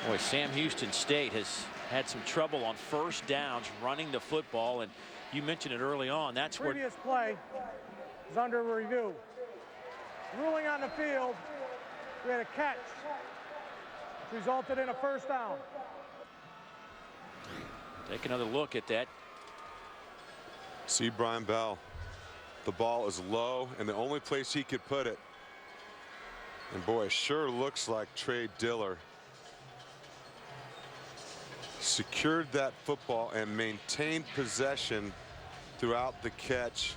Boy, Sam Houston State has had some trouble on first downs running the football, and you mentioned it early on. That's where previous play is under review. Ruling on the field, we had a catch, which resulted in a first down. Take another look at that. See Brian Bell. The ball is low, and the only place he could put it. And boy, it sure looks like Trey Diller secured that football and maintained possession throughout the catch.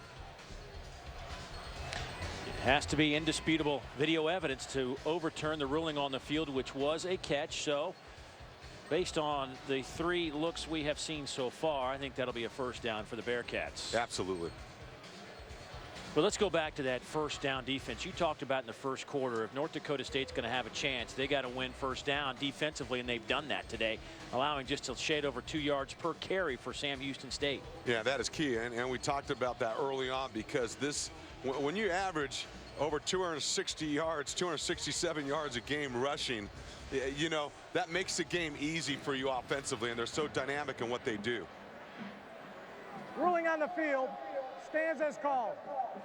It has to be indisputable video evidence to overturn the ruling on the field, which was a catch. So based on the 3 looks we have seen so far, I think that'll be a first down for the Bearcats. Absolutely. But let's go back to that first down defense you talked about in the first quarter. If North Dakota State's going to have a chance, they got to win first down defensively, and they've done that today, allowing just a shade over 2 yards per carry for Sam Houston State. Yeah, that is key, and we talked about that early on, because this, when you average over 260 yards, 267 yards a game rushing, you know, that makes the game easy for you offensively, and they're so dynamic in what they do. Ruling on the field stands as called.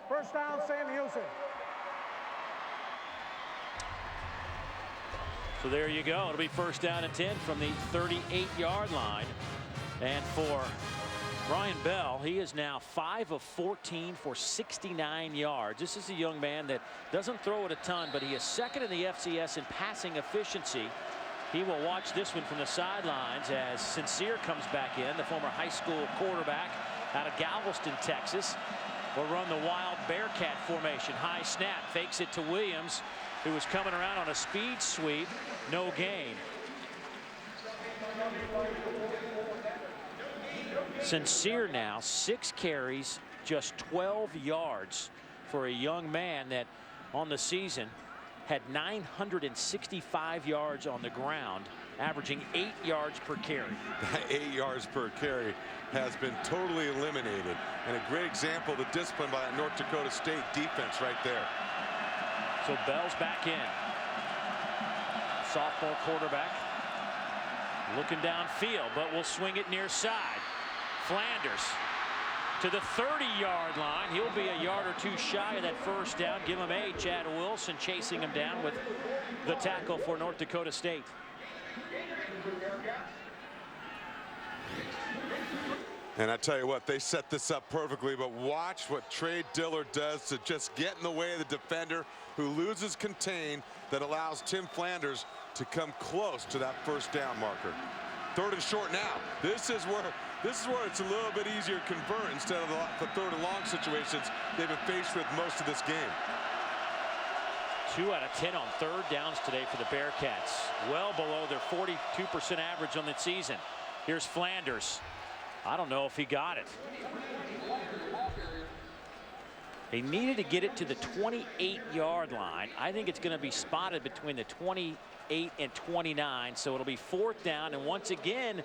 First down, Sam Houston. So there you go. It'll be first down and 10 from the 38-yard line. And for Brian Bell, he is now 5 of 14 for 69 yards. This is a young man that doesn't throw it a ton, but he is second in the FCS in passing efficiency. He will watch this one from the sidelines as Sincere comes back in, the former high school quarterback out of Galveston, Texas. Will run the wild Bearcat formation. High snap, fakes it to Williams, who was coming around on a speed sweep. No gain. Sincere now 6 carries, just 12 yards for a young man that on the season had 965 yards on the ground, averaging 8 yards per carry. 8 yards per carry has been totally eliminated, and a great example of the discipline by that North Dakota State defense right there. So Bell's back in. Sophomore quarterback looking downfield, but will swing it near side. Flanders to the 30-yard line. He'll be a yard or 2 shy of that first down. Give him 8. Chad Wilson chasing him down with the tackle for North Dakota State. And I tell you what, they set this up perfectly, but watch what Trey Diller does to just get in the way of the defender who loses contain, that allows Tim Flanders to come close to that first down marker. 3rd and short now. This is where it's a little bit easier to convert instead of the 3rd and long situations they've been faced with most of this game. 2 out of 10 on 3rd downs today for the Bearcats. Well below their 42% average on the season. Here's Flanders. I don't know if he got it. They needed to get it to the 28-yard line. I think it's going to be spotted between the 28 and 29, so it'll be 4th down, and once again,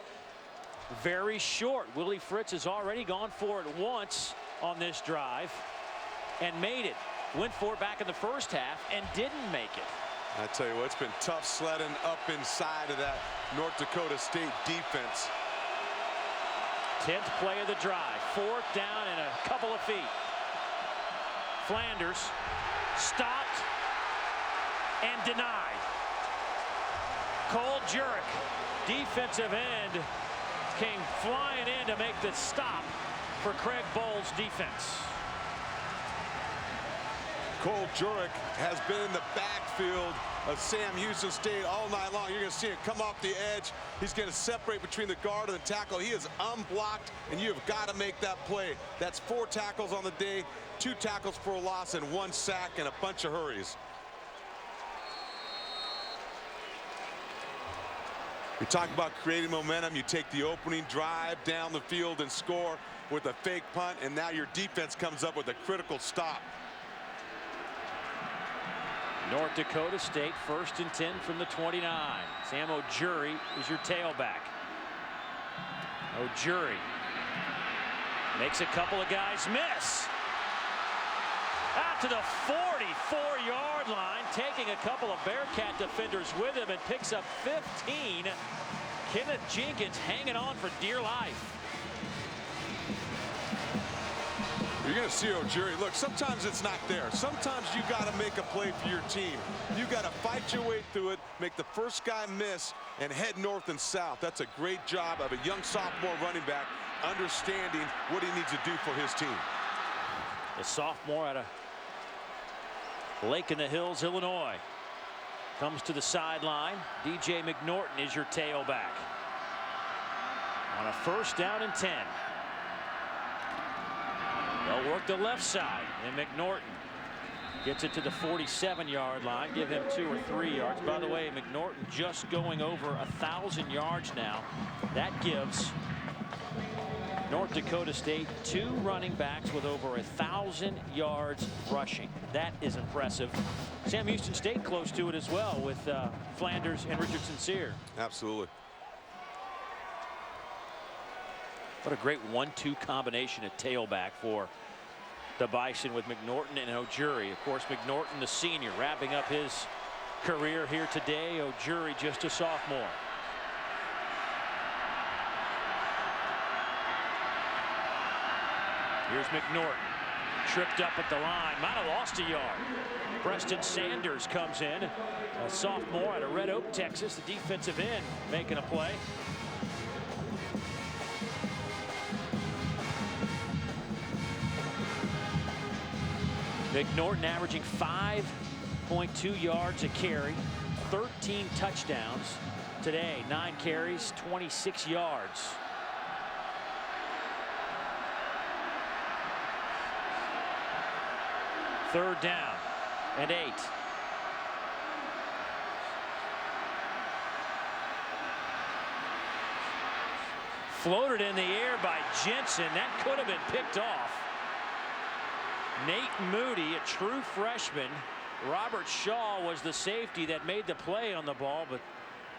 very short. Willie Fritz has already gone for it once on this drive and made it. Went for it back in the first half and didn't make it. I tell you what, it's been tough sledding up inside of that North Dakota State defense. 10th play of the drive. 4th down and a couple of feet. Flanders stopped and denied. Cole Jurek, defensive end, came flying in to make the stop for Craig Bohl's defense. Cole Jurek has been in the backfield of Sam Houston State all night long. You're going to see him come off the edge. He's going to separate between the guard and the tackle. He is unblocked, and you have got to make that play. That's 4 tackles on the day, 2 tackles for a loss, and 1 sack and a bunch of hurries. We talk about creating momentum. You take the opening drive down the field and score with a fake punt, and now your defense comes up with a critical stop. North Dakota State 1st and 10 from the 29. Sam Ojuri is your tailback. Ojuri makes a couple of guys miss. Out to the 44-yard line, taking a couple of Bearcat defenders with him, and picks up 15. Kenneth Jenkins hanging on for dear life. You're going to see Ojuri. Look, sometimes it's not there. Sometimes you got to make a play for your team. You got to fight your way through it, make the first guy miss, and head north and south. That's a great job of a young sophomore running back understanding what he needs to do for his team. The sophomore out of Lake in the Hills, Illinois, comes to the sideline. DJ McNorton is your tailback. On a 1st down and 10. They'll work the left side, and McNorton gets it to the 47-yard line. Give him 2 or 3 yards. By the way, McNorton just going over 1,000 yards now. That gives North Dakota State 2 running backs with over 1,000 yards rushing. That is impressive. Sam Houston State close to it as well with Flanders and Richardson Sear. Absolutely. What a great 1-2 combination at tailback for the Bison with McNorton and Ojuri. Of course, McNorton, the senior, wrapping up his career here today. Ojuri, just a sophomore. Here's McNorton, tripped up at the line, might have lost a yard. Preston Sanders comes in, a sophomore out of Red Oak, Texas, the defensive end, making a play. McNorton averaging 5.2 yards a carry, 13 touchdowns today, 9 carries, 26 yards. Third down and 8. Floated in the air by Jensen. That could have been picked off. Nate Moody, a true freshman. Robert Shaw was the safety that made the play on the ball, but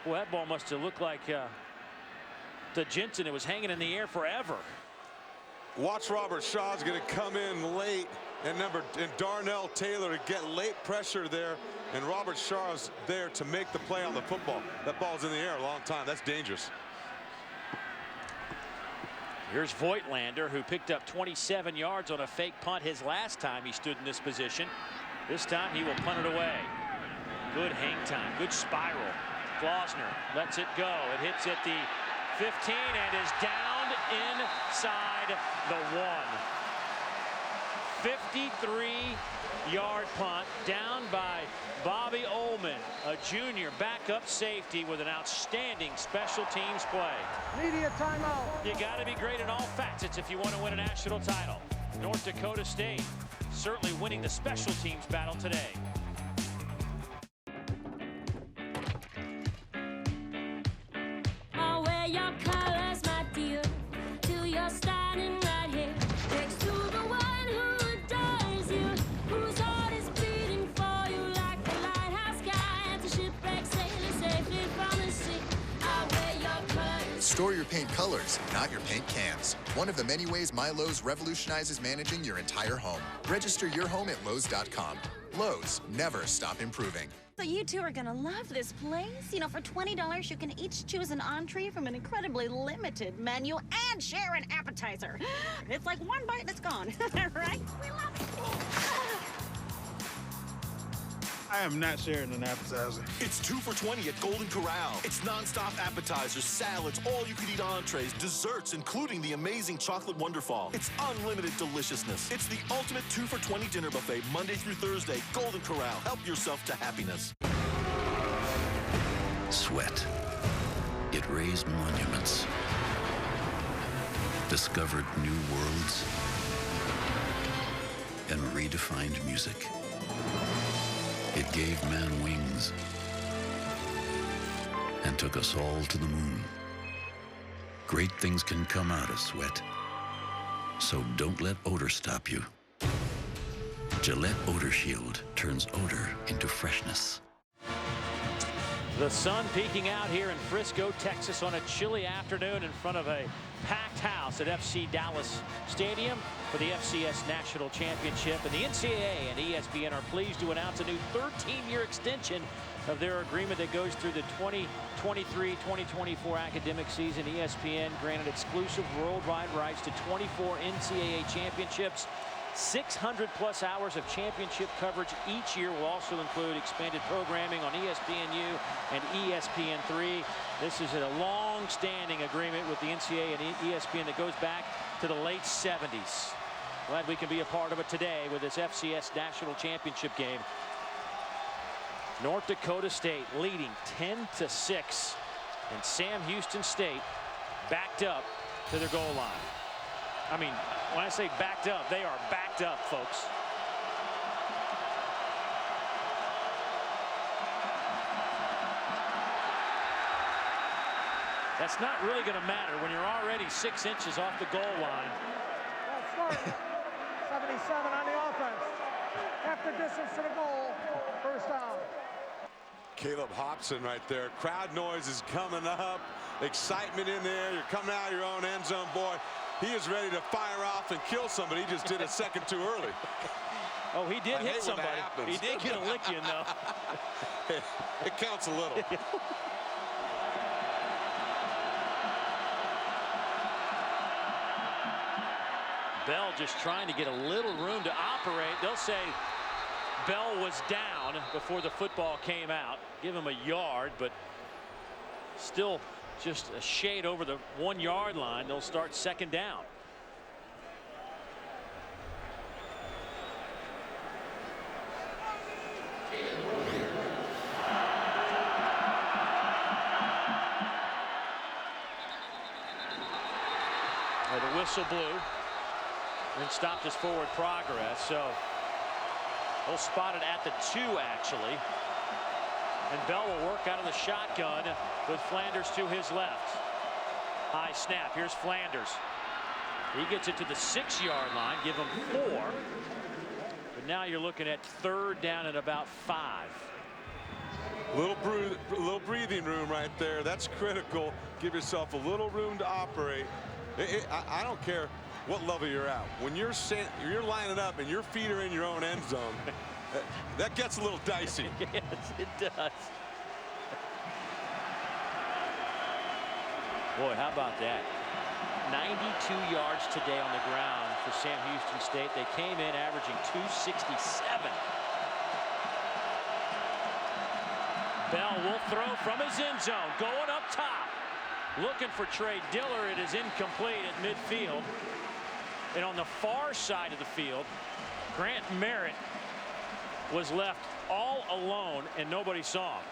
boy, that ball must have looked like to Jensen. It was hanging in the air forever. Watch Robert Shaw's going to come in late, and Darnell Taylor to get late pressure there, and Robert Shaw's there to make the play on the football. That ball's in the air a long time. That's dangerous. Here's Voigtlander, who picked up 27 yards on a fake punt his last time he stood in this position. This time he will punt it away. Good hang time, good spiral. Klausner lets it go. It hits at the 15 and is downed inside the 1. 53-yard punt, down by Bobby Ullman, a junior backup safety with an outstanding special teams play. Media timeout. You got to be great in all facets if you want to win a national title. North Dakota State certainly winning the special teams battle today. I'll wear your colors, my dear, till you're standing right here next to the one who adores you, whose heart is beating for you like the lighthouse guy at the shipwreck sailing safely from the sea. I'll wear your colors. Store your paint colors, not your paint cans. One of the many ways My Lowe's revolutionizes managing your entire home. Register your home at Lowe's.com. Lowe's, never stop improving. So you two are gonna love this place. You know, for $20, you can each choose an entree from an incredibly limited menu and share an appetizer. It's like one bite and it's gone, right? We love it. I am not sharing an appetizer. It's 2 for $20 at Golden Corral. It's non-stop appetizers, salads, all-you-can-eat entrees, desserts, including the amazing chocolate wonderfall. It's unlimited deliciousness. It's the ultimate 2 for $20 dinner buffet, Monday through Thursday. Golden Corral. Help yourself to happiness. Sweat. It raised monuments, discovered new worlds, and redefined music. It gave man wings and took us all to the moon. Great things can come out of sweat, so don't let odor stop you. Gillette Odor Shield turns odor into freshness. The sun peeking out here in Frisco, Texas on a chilly afternoon in front of a packed house at FC Dallas Stadium for the FCS National Championship. And the NCAA and ESPN are pleased to announce a new 13-year extension of their agreement that goes through the 2023-2024 academic season. ESPN granted exclusive worldwide rights to 24 NCAA championships. 600+ hours of championship coverage each year will also include expanded programming on ESPNU and ESPN3. This is a long-standing agreement with the NCAA and ESPN that goes back to the late 70s. Glad we can be a part of it today with this FCS National Championship game. North Dakota State leading 10-6, and Sam Houston State backed up to their goal line. I mean, when I say backed up, they are backed up, folks. That's not really going to matter when you're already 6 inches off the goal line. Well, start 77 on the offense. Half the distance to the goal. First down. Caleb Hobson right there. Crowd noise is coming up. Excitement in there. You're coming out of your own end zone, boy. He is ready to fire off and kill somebody. He just did a second too early. Oh, he did hit somebody. He did get a lick in, though. It counts a little. Bell just trying to get a little room to operate. They'll say Bell was down before the football came out. Give him a yard, but still just a shade over the 1 yard line. They'll start second down. The whistle blew and stopped his forward progress. So he'll spot it at the 2, actually. And Bell will work out of the shotgun with Flanders to his left. High snap. Here's Flanders. He gets it to the 6 yard line. Give him 4. But now you're looking at third down at about 5. Little breathing room right there. That's critical. Give yourself a little room to operate. I don't care what level you're at. When you're lining up and your feet are in your own end zone, that gets a little dicey. Yes, it does. Boy, how about that? 92 yards today on the ground for Sam Houston State. They came in averaging 267. Bell will throw from his end zone, going up top. Looking for Trey Diller. It is incomplete at midfield. And on the far side of the field, Grant Merritt was left all alone and nobody saw him.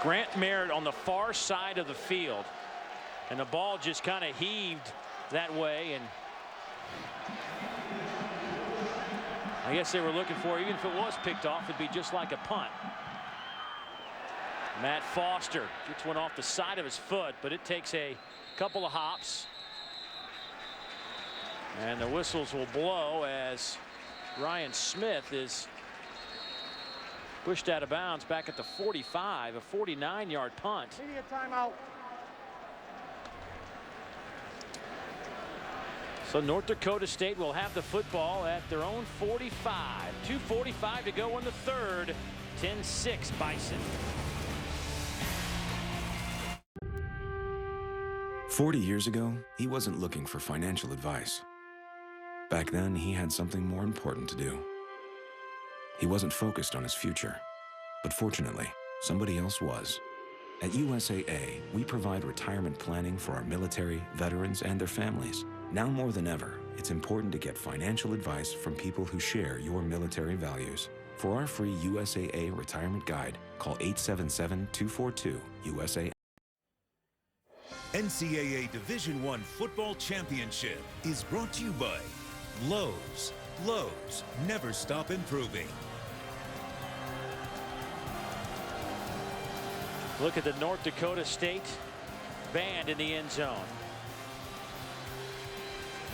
Grant Merritt on the far side of the field, and the ball just kind of heaved that way, and I guess they were looking for, even if it was picked off, it'd be just like a punt. Matt Foster gets one off the side of his foot, but it takes a couple of hops, and the whistles will blow as Ryan Smith is Pushed out of bounds back at the 45, a 49-yard punt. Media timeout. So North Dakota State will have the football at their own 45. 2:45 to go in the third. 10-6 Bison. 40 years ago, he wasn't looking for financial advice. Back then, he had something more important to do. He wasn't focused on his future, but fortunately, somebody else was. At USAA, we provide retirement planning for our military, veterans, and their families. Now more than ever, it's important to get financial advice from people who share your military values. For our free USAA retirement guide, call 877-242-USAA. NCAA Division I Football Championship is brought to you by Lowe's. Lowe's, never stop improving. Look at the North Dakota State band in the end zone.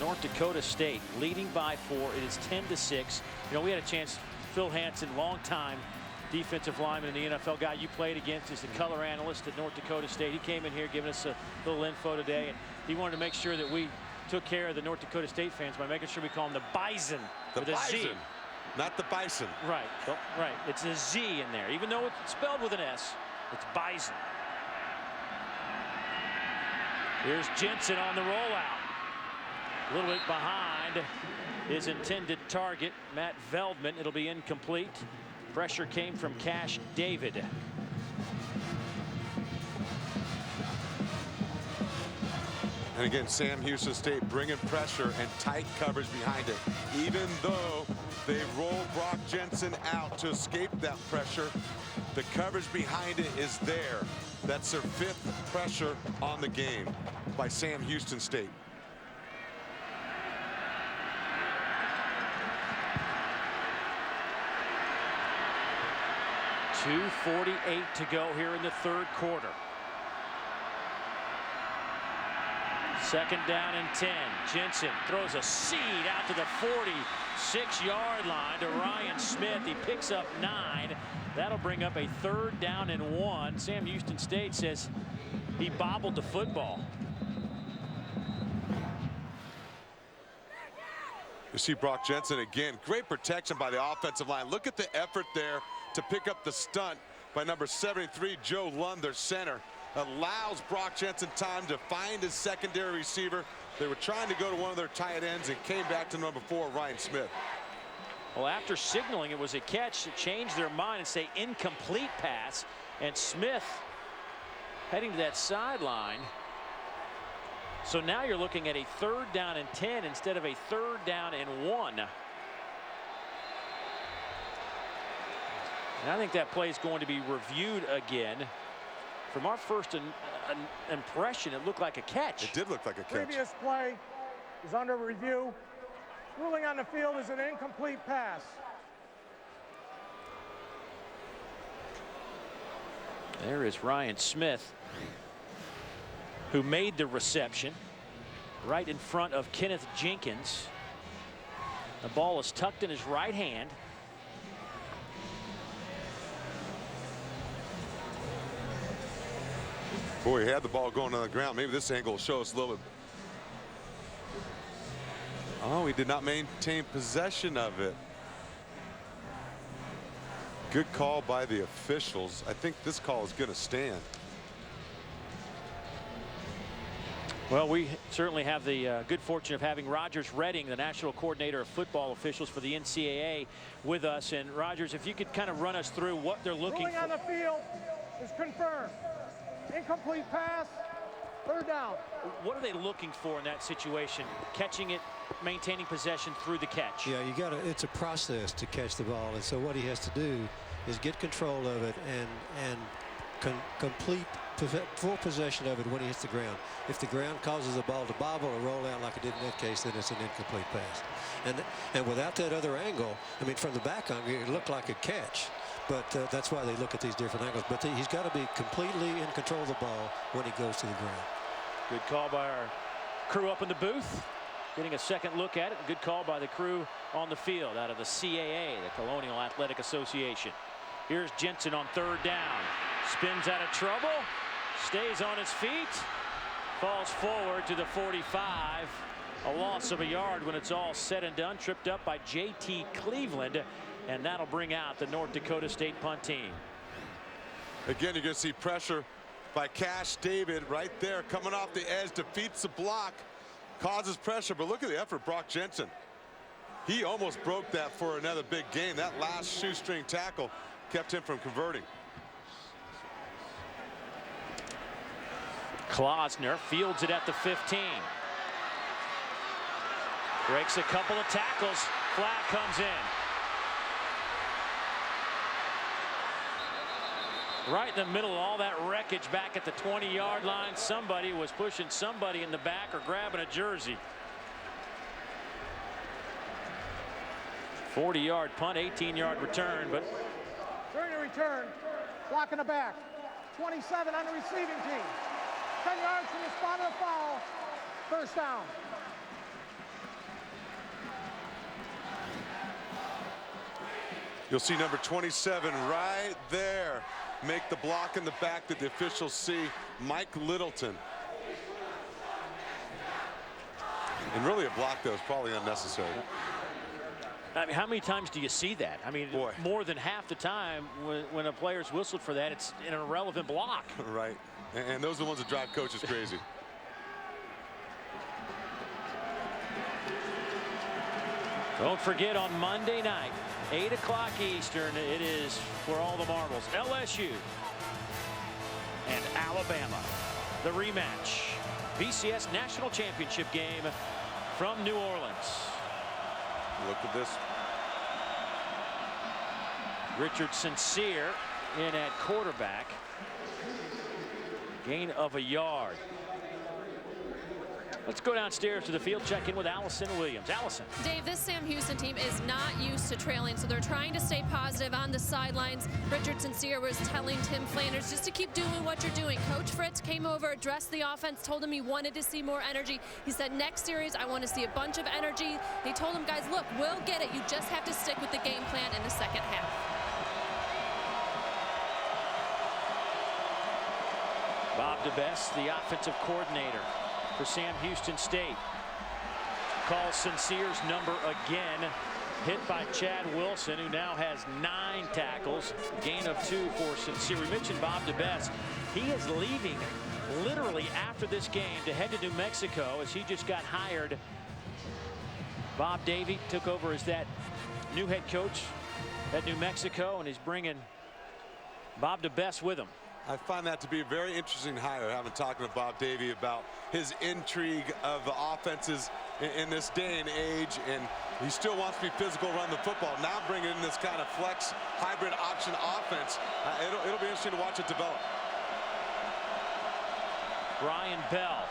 North Dakota State leading by 4. It is 10-6. You know, we had a chance. Phil Hansen, long-time defensive lineman in the NFL, guy you played against, is the color analyst at North Dakota State. He came in here giving us a little info today, and he wanted to make sure that we took care of the North Dakota State fans by making sure we call them the Bison. The with a Bison, Z. not the Bison. Right, right. It's a Z in there, even though it's spelled with an S. It's Bison. Here's Jensen on the rollout. A little bit behind his intended target, Matt Veldman. It'll be incomplete. Pressure came from Cash David. And again, Sam Houston State bringing pressure and tight coverage behind it. Even though they rolled Brock Jensen out to escape that pressure, the coverage behind it is there. That's their 5th pressure on the game by Sam Houston State. .248 to go here in the third quarter. Second down and 10. Jensen throws a seed out to the 46-yard line to Ryan Smith. He picks up 9. That'll bring up a 3rd down and 1. Sam Houston State says he bobbled the football. You see Brock Jensen again. Great protection by the offensive line. Look at the effort there to pick up the stunt by number 73, Joe Lund, their center. Allows Brock Jensen time to find his secondary receiver. They were trying to go to one of their tight ends and came back to number 4, Ryan Smith. Well, after signaling it was a catch, to change their mind and say incomplete pass, and Smith heading to that sideline. So now you're looking at a 3rd down and 10 instead of a 3rd down and 1. And I think that play is going to be reviewed again. From our first impression, it looked like a catch. It did look like a catch. Previous play is under review. Ruling on the field is an incomplete pass. There is Ryan Smith, who made the reception right in front of Kenneth Jenkins. The ball is tucked in his right hand. Boy, he had the ball going on the ground. Maybe this angle will show us a little bit. Oh, he did not maintain possession of it. Good call by the officials. I think this call is going to stand. Well, we certainly have the good fortune of having Rogers Redding, the national coordinator of football officials for the NCAA, with us. And Rogers, if you could kind of run us through what they're looking for. Ruling on the field is confirmed. Incomplete pass, 3rd down. What are they looking for in that situation? Catching it, maintaining possession through the catch. Yeah, you got to. It's a process to catch the ball, and so what he has to do is get control of it and complete full possession of it when he hits the ground. If the ground causes the ball to bobble or roll out like it did in that case, then it's an incomplete pass. And without that other angle, I mean, from the back angle, it looked like a catch. But that's why they look at these different angles. But he's got to be completely in control of the ball when he goes to the ground. Good call by our crew up in the booth. Getting a second look at it. Good call by the crew on the field out of the CAA, the Colonial Athletic Association. Here's Jensen on 3rd down. Spins out of trouble. Stays on his feet. Falls forward to the 45. A loss of a yard when it's all said and done. Tripped up by J.T. Cleveland. And that'll bring out the North Dakota State punt team. Again, you're going to see pressure by Cash David right there. Coming off the edge. Defeats the block. Causes pressure. But look at the effort, Brock Jensen. He almost broke that for another big game. That last shoestring tackle kept him from converting. Klausner fields it at the 15. Breaks a couple of tackles. Flag comes in. Right in the middle of all that wreckage back at the 20-yard line. Somebody was pushing somebody in the back or grabbing a jersey. 40-yard punt, 18-yard return, but during the return, block in the back, 27 on the receiving team, 10 yards from the spot of the foul, 1st down. You'll see number 27 right there make the block in the back that the officials see. Mike Littleton. And really a block that was probably unnecessary. I mean, how many times do you see that? I mean, boy, more than half the time when a player's whistled for that, it's an irrelevant block. Right. And those are the ones that drive coaches crazy. Don't forget, on Monday night, 8 o'clock Eastern, it is for all the marbles. LSU and Alabama. The rematch. BCS National Championship game from New Orleans. Look at this. Richard Sincere in at quarterback. Gain of a yard. Let's go downstairs to the field, check in with Allison Williams. Allison. Dave, this Sam Houston team is not used to trailing, so they're trying to stay positive on the sidelines. Richard Sincere was telling Tim Flanders just to keep doing what you're doing. Coach Fritz came over, addressed the offense, told him he wanted to see more energy. He said, next series, I want to see a bunch of energy. They told him, guys, look, we'll get it. You just have to stick with the game plan in the second half. Bob DeBest, the offensive coordinator for Sam Houston State, calls Sincere's number again. Hit by Chad Wilson, who now has 9 tackles. Gain of 2 for Sincere. We mentioned Bob DeBest. He is leaving literally after this game to head to New Mexico as he just got hired. Bob Davie took over as that new head coach at New Mexico, and he's bringing Bob DeBest with him. I find that to be a very interesting hire, having talking to Bob Davie about his intrigue of the offenses in this day and age, and he still wants to be physical, run the football. Now bringing in this kind of flex hybrid option offense, it'll be interesting to watch it develop. Brian Bell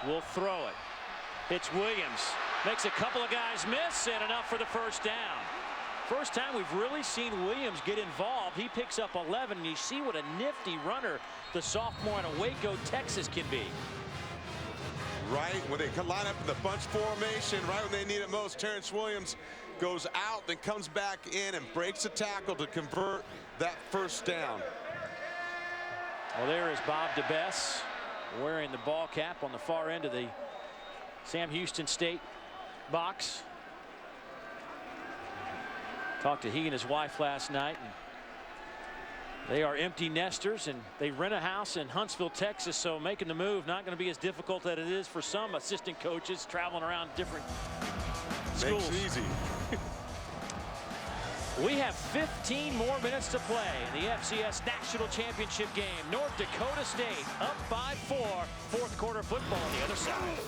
will throw it. It's Williams, makes a couple of guys miss, and enough for the 1st down. First time we've really seen Williams get involved. He picks up 11, and you see what a nifty runner the sophomore out of Waco, Texas can be. Right, when they line up in the bunch formation, right when they need it most, Terrence Williams goes out, then comes back in and breaks a tackle to convert that 1st down. Well, there is Bob DeBest wearing the ball cap on the far end of the Sam Houston State box. Talked to he and his wife last night, and they are empty nesters, and they rent a house in Huntsville, Texas, so making the move not going to be as difficult as it is for some assistant coaches traveling around different schools. Makes it easy. We have 15 more minutes to play in the FCS National Championship game. North Dakota State up by 4. 4th quarter football on the other side.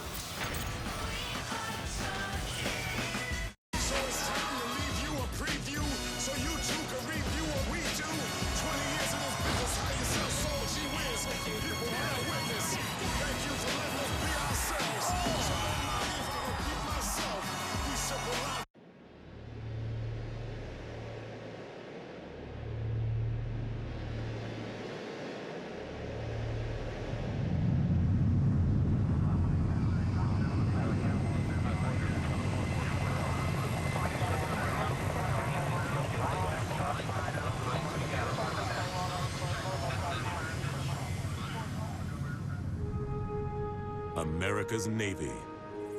America's Navy,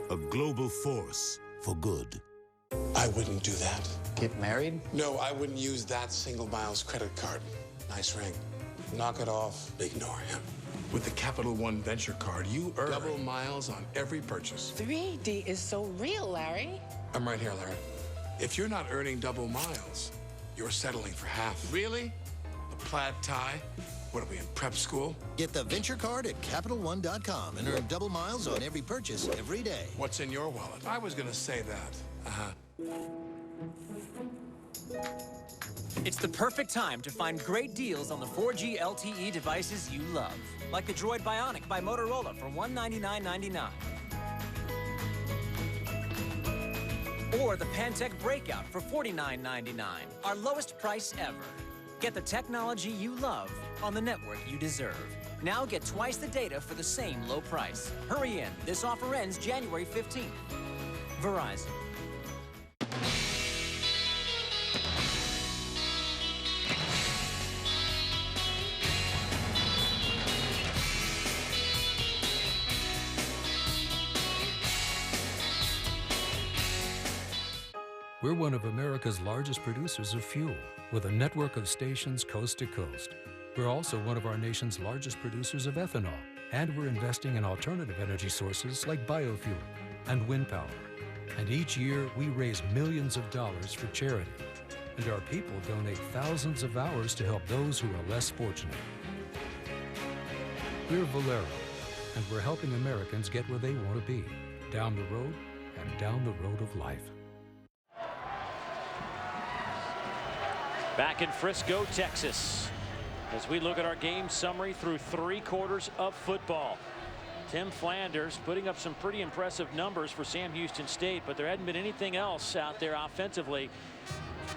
a global force for good. I wouldn't do that. Get married? No, I wouldn't use that single miles credit card. Nice ring. Knock it off. Ignore him. With the Capital One Venture Card, you earn double miles on every purchase. 3D is so real, Larry. I'm right here, Larry. If you're not earning double miles, you're settling for half. Really? A plaid tie? What are we in prep school? Get the Venture Card at CapitalOne.com and earn double miles on every purchase every day. What's in your wallet? I was gonna say that. It's the perfect time to find great deals on the 4G LTE devices you love, like the Droid Bionic by Motorola for $199.99. Or the Pantech Breakout for $49.99, our lowest price ever. Get the technology you love on the network you deserve. Now get twice the data for the same low price. Hurry in. This offer ends January 15th. Verizon. We're one of America's largest producers of fuel, with a network of stations coast to coast. We're also one of our nation's largest producers of ethanol, and we're investing in alternative energy sources like biofuel and wind power. And each year, we raise millions of dollars for charity. And our people donate thousands of hours to help those who are less fortunate. We're Valero, and we're helping Americans get where they want to be, down the road and down the road of life. Back in Frisco, Texas, as we look at our game summary through 3 quarters of football. Tim Flanders putting up some pretty impressive numbers for Sam Houston State, but there hadn't been anything else out there offensively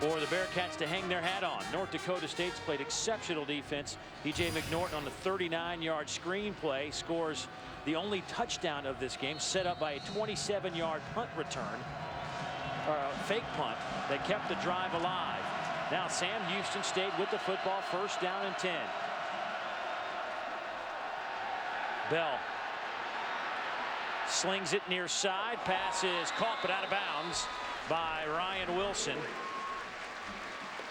for the Bearcats to hang their hat on. North Dakota State's played exceptional defense. DJ McNorton on the 39-yard screen play scores the only touchdown of this game, set up by a 27-yard punt return, or a fake punt that kept the drive alive. Now Sam Houston State with the football, 1st down and 10. Bell slings it near side. Pass is caught but out of bounds by Ryan Wilson.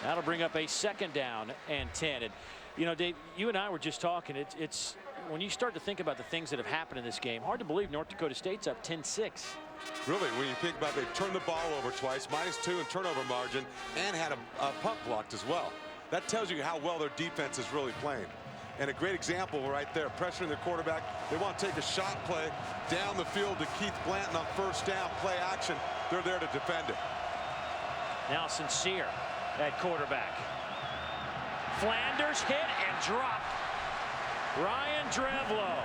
That'll bring up a 2nd down and 10. And you know, Dave, you and I were just talking. It's when you start to think about the things that have happened in this game, hard to believe North Dakota State's up 10-6. Really, when you think about it, they've turned the ball over twice, -2 in turnover margin, and had a punt blocked as well. That tells you how well their defense is really playing. And a great example right there, pressuring the quarterback. They want to take a shot play down the field to Keith Blanton on 1st down, play action. They're there to defend it. Now Sincere at quarterback. Flanders hit and dropped. Ryan Drevlo.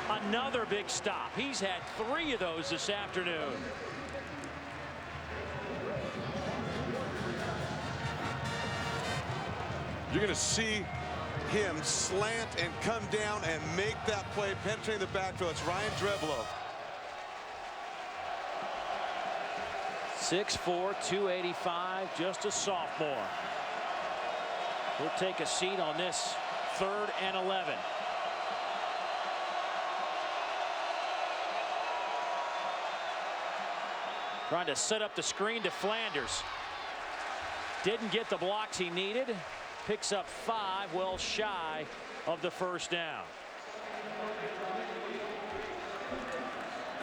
Another big stop. He's had 3 of those this afternoon. You're going to see him slant and come down and make that play, penetrating the backfield. It's Ryan Drevlo. 6'4", 285, just a sophomore. He'll take a seat on this 3rd and 11. Trying to set up the screen to Flanders. Didn't get the blocks he needed. Picks up 5, well shy of the 1st down.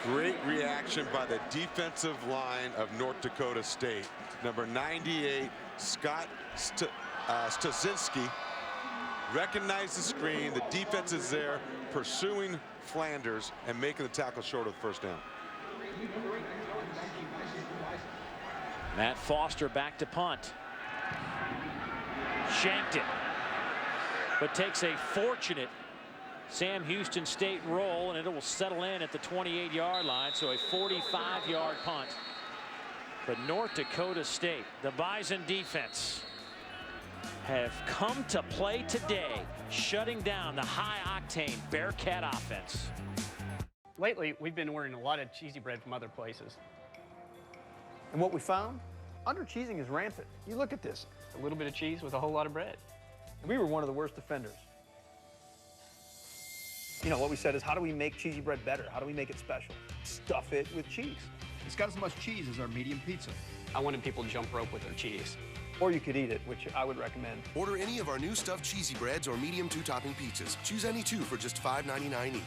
Great reaction by the defensive line of North Dakota State. Number 98, Scott Stasinski, recognized the screen. The defense is there, pursuing Flanders and making the tackle short of the 1st down. Matt Foster back to punt. Shanked it, but takes a fortunate Sam Houston State roll, and it will settle in at the 28-yard line, so a 45-yard punt. But North Dakota State, the Bison defense, have come to play today, shutting down the high-octane Bearcat offense. Lately, we've been ordering a lot of cheesy bread from other places. And what we found? Under-cheesing is rampant. You look at this, a little bit of cheese with a whole lot of bread. And we were one of the worst offenders. You know, what we said is, how do we make cheesy bread better? How do we make it special? Stuff it with cheese. It's got as much cheese as our medium pizza. I wanted people to jump rope with their cheese. Or you could eat it, which I would recommend. Order any of our new stuffed cheesy breads or medium 2-topping pizzas. Choose any two for just $5.99 each.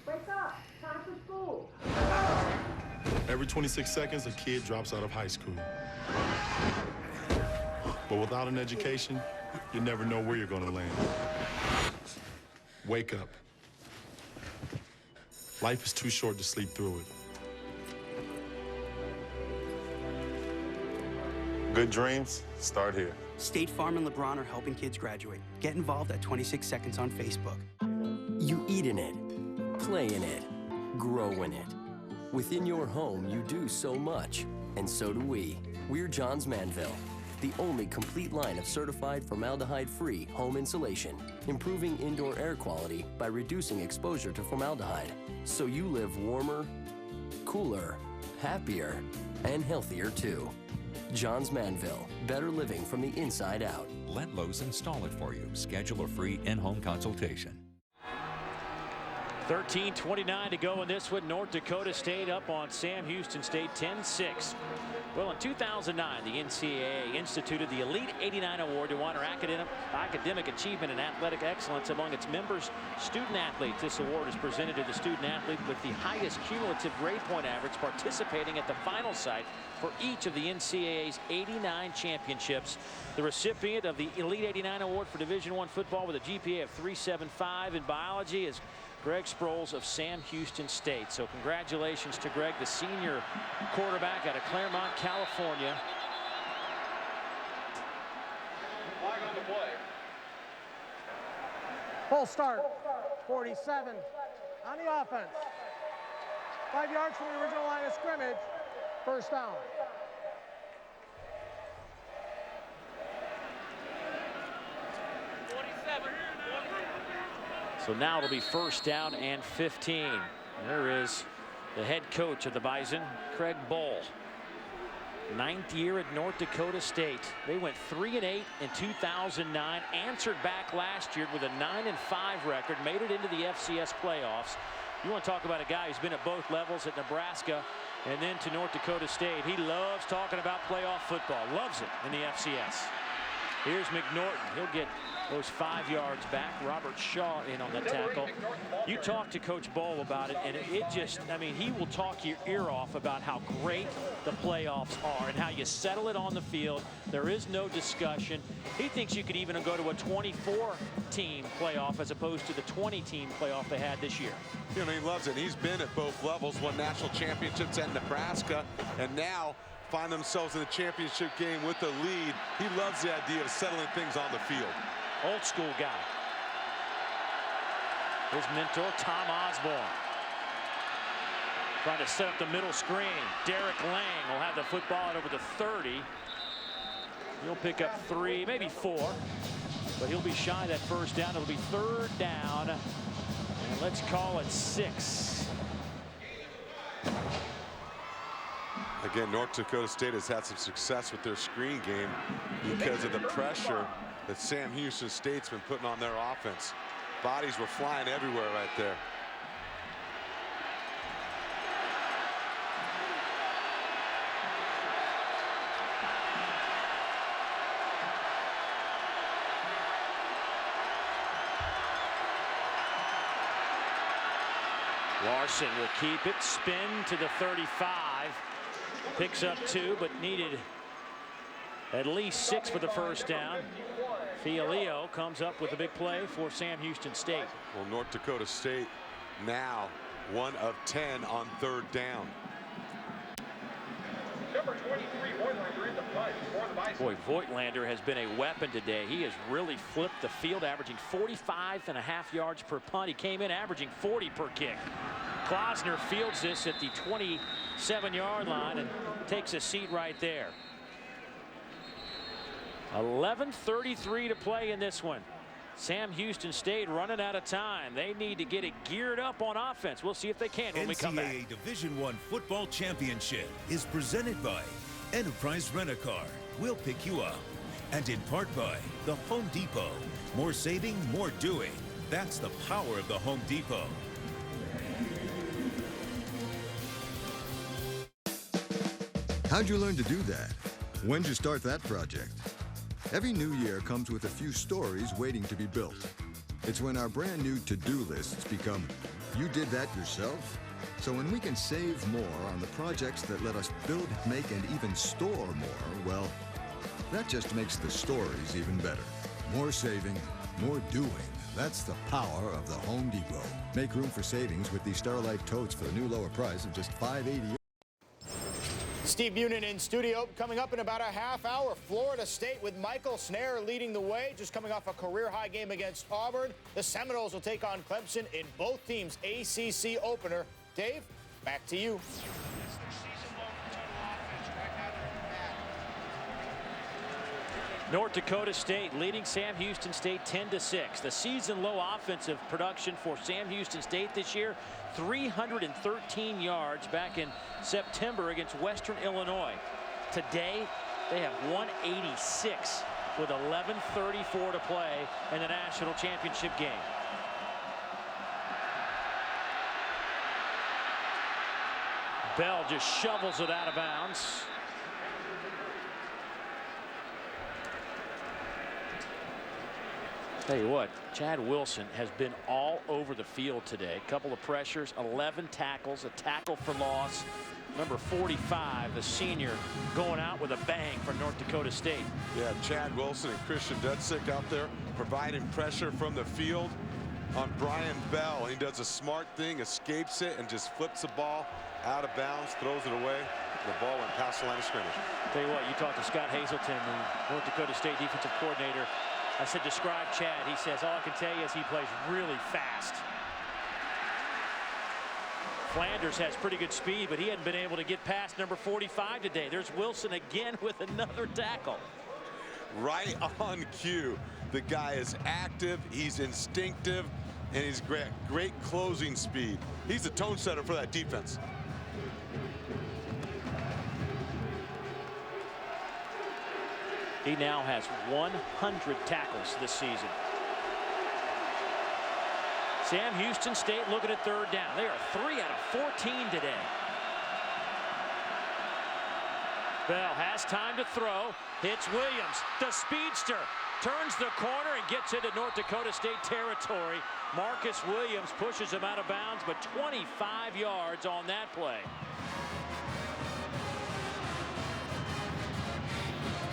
Wake up! Time for school! Every 26 seconds, a kid drops out of high school. But without an education, you never know where you're going to land. Wake up. Life is too short to sleep through it. Good dreams start here. State Farm and LeBron are helping kids graduate. Get involved at 26 Seconds on Facebook. You eat in it, play in it, grow in it. Within your home, you do so much, and so do we. We're Johns Manville, the only complete line of certified formaldehyde-free home insulation, improving indoor air quality by reducing exposure to formaldehyde, so you live warmer, cooler, happier, and healthier too. Johns Manville, better living from the inside out. Let Lowe's install it for you. Schedule a free in-home consultation. 13:29 to go in this one. North Dakota State up on Sam Houston State 10-6. Well, in 2009, the NCAA instituted the Elite 89 Award to honor academic achievement and athletic excellence among its members, student athletes. This award is presented to the student athlete with the highest cumulative grade point average participating at the final site for each of the NCAA's 89 championships. The recipient of the Elite 89 Award for Division I football with a GPA of 3.75 in biology is Greg Sproles of Sam Houston State. So congratulations to Greg, the senior quarterback out of Claremont, California. Flag on the play. Full start. 47 on the offense. 5 yards from the original line of scrimmage. First down. So now it'll be first down and 15. There is the head coach of the Bison, Craig Bohl. 9th year at North Dakota State. They went 3-8 in 2009, answered back last year with a 9-5 record, made it into the FCS playoffs. You want to talk about a guy who's been at both levels at Nebraska and then to North Dakota State. He loves talking about playoff football, loves it in the FCS. Here's McNorton. He'll get those 5 yards back. Robert Shaw in on the tackle. You talk to Coach Bohl about it, and it just, I mean, he will talk your ear off about how great the playoffs are and how you settle it on the field. There is no discussion. He thinks you could even go to a 24-team playoff as opposed to the 20-team playoff they had this year. You know, he loves it. He's been at both levels, won national championships at Nebraska, and now find themselves in the championship game with the lead. He loves the idea of settling things on the field. Old school guy. His mentor, Tom Osborne. Trying to set up the middle screen. Derek Lang will have the football at over the 30. He'll pick up 3, maybe 4. But he'll be shy of that first down. It'll be third down. And let's call it 6. Again, North Dakota State has had some success with their screen game because of the pressure that Sam Houston State's been putting on their offense. Bodies were flying everywhere right there. Larson will keep it, spin to the 35. Picks up 2, but needed at least 6 for the first down. Fialio comes up with a big play for Sam Houston State. Well, North Dakota State now 1 of 10 on third down. Number 23, Voigtlander in the punt for the Bison. Boy, Voigtlander has been a weapon today. He has really flipped the field, averaging 45.5 yards per punt. He came in averaging 40 per kick. Klausner fields this at the 27-yard line and takes a seat right there. 11:33 to play in this one. Sam Houston State running out of time. They need to get it geared up on offense. We'll see if they can when we come back. NCAA Division I Football Championship is presented by Enterprise Rent-A-Car. We'll pick you up. And in part by the Home Depot. More saving, more doing. That's the power of the Home Depot. How'd you learn to do that? When'd you start that project? Every new year comes with a few stories waiting to be built. It's when our brand new to-do lists become, you did that yourself? So when we can save more on the projects that let us build, make, and even store more, well, that just makes the stories even better. More saving, more doing. That's the power of the Home Depot. Make room for savings with these Starlight totes for the new lower price of just $5.80. Steve Bunin in studio. Coming up in about a half hour, Florida State with Michael Snare leading the way, just coming off a career-high game against Auburn. The Seminoles will take on Clemson in both teams' ACC opener. Dave, back to you. North Dakota State leading Sam Houston State 10-6. The season low offensive production for Sam Houston State this year, 313 yards back in September against Western Illinois. Today, they have 186 with 11:34 to play in the national championship game. Bell just shovels it out of bounds. Tell you what, Chad Wilson has been all over the field today. A couple of pressures, 11 tackles, a tackle for loss. Number 45, the senior, going out with a bang for North Dakota State. Yeah, Chad Wilson and Christian Dudzik out there providing pressure from the field on Brian Bell. He does a smart thing, escapes it, and just flips the ball out of bounds, throws it away. The ball went past the line of scrimmage. Tell you what, you talked to Scott Hazelton, the North Dakota State defensive coordinator. I said, describe Chad. He says, all I can tell you is he plays really fast. Flanders has pretty good speed, but he hadn't been able to get past number 45 today. There's Wilson again with another tackle. Right on cue. The guy is active, he's instinctive, and he's great closing speed. He's the tone setter for that defense. He now has 100 tackles this season. Sam Houston State looking at third down. They are 3 out of 14 today. Bell has time to throw. Hits Williams. The speedster turns the corner and gets into North Dakota State territory. Marcus Williams pushes him out of bounds, but 25 yards on that play.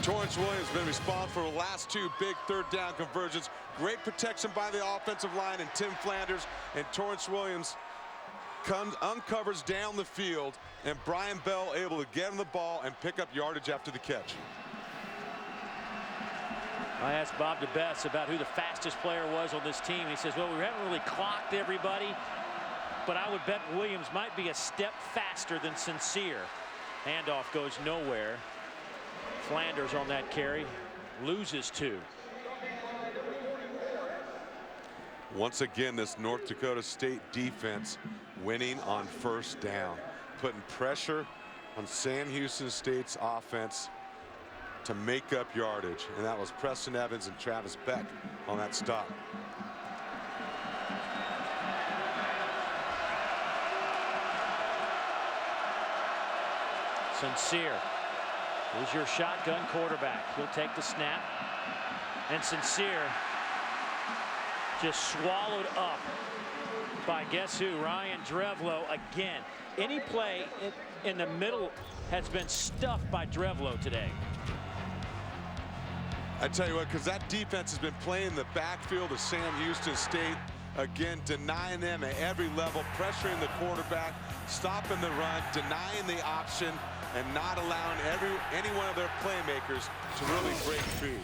Torrance Williams has been responsible for the last 2 big third down conversions. Great protection by the offensive line and Tim Flanders, and Torrance Williams uncovers down the field, and Brian Bell able to get him the ball and pick up yardage after the catch. I asked Bob DeBess about who the fastest player was on this team. He says, well, we haven't really clocked everybody, but I would bet Williams might be a step faster than Sincere. Handoff goes nowhere. Flanders on that carry, loses 2. Once again, this North Dakota State defense winning on first down, putting pressure on Sam Houston State's offense to make up yardage, and that was Preston Evans and Travis Beck on that stop. Sincere is your shotgun quarterback. He'll take the snap, and Sincere just swallowed up by guess who? Ryan Drevlo again. Any play in the middle has been stuffed by Drevlo today. I tell you what, because that defense has been playing the backfield of Sam Houston State, again denying them at every level, pressuring the quarterback, stopping the run, denying the option, and not allowing any one of their playmakers to really break free.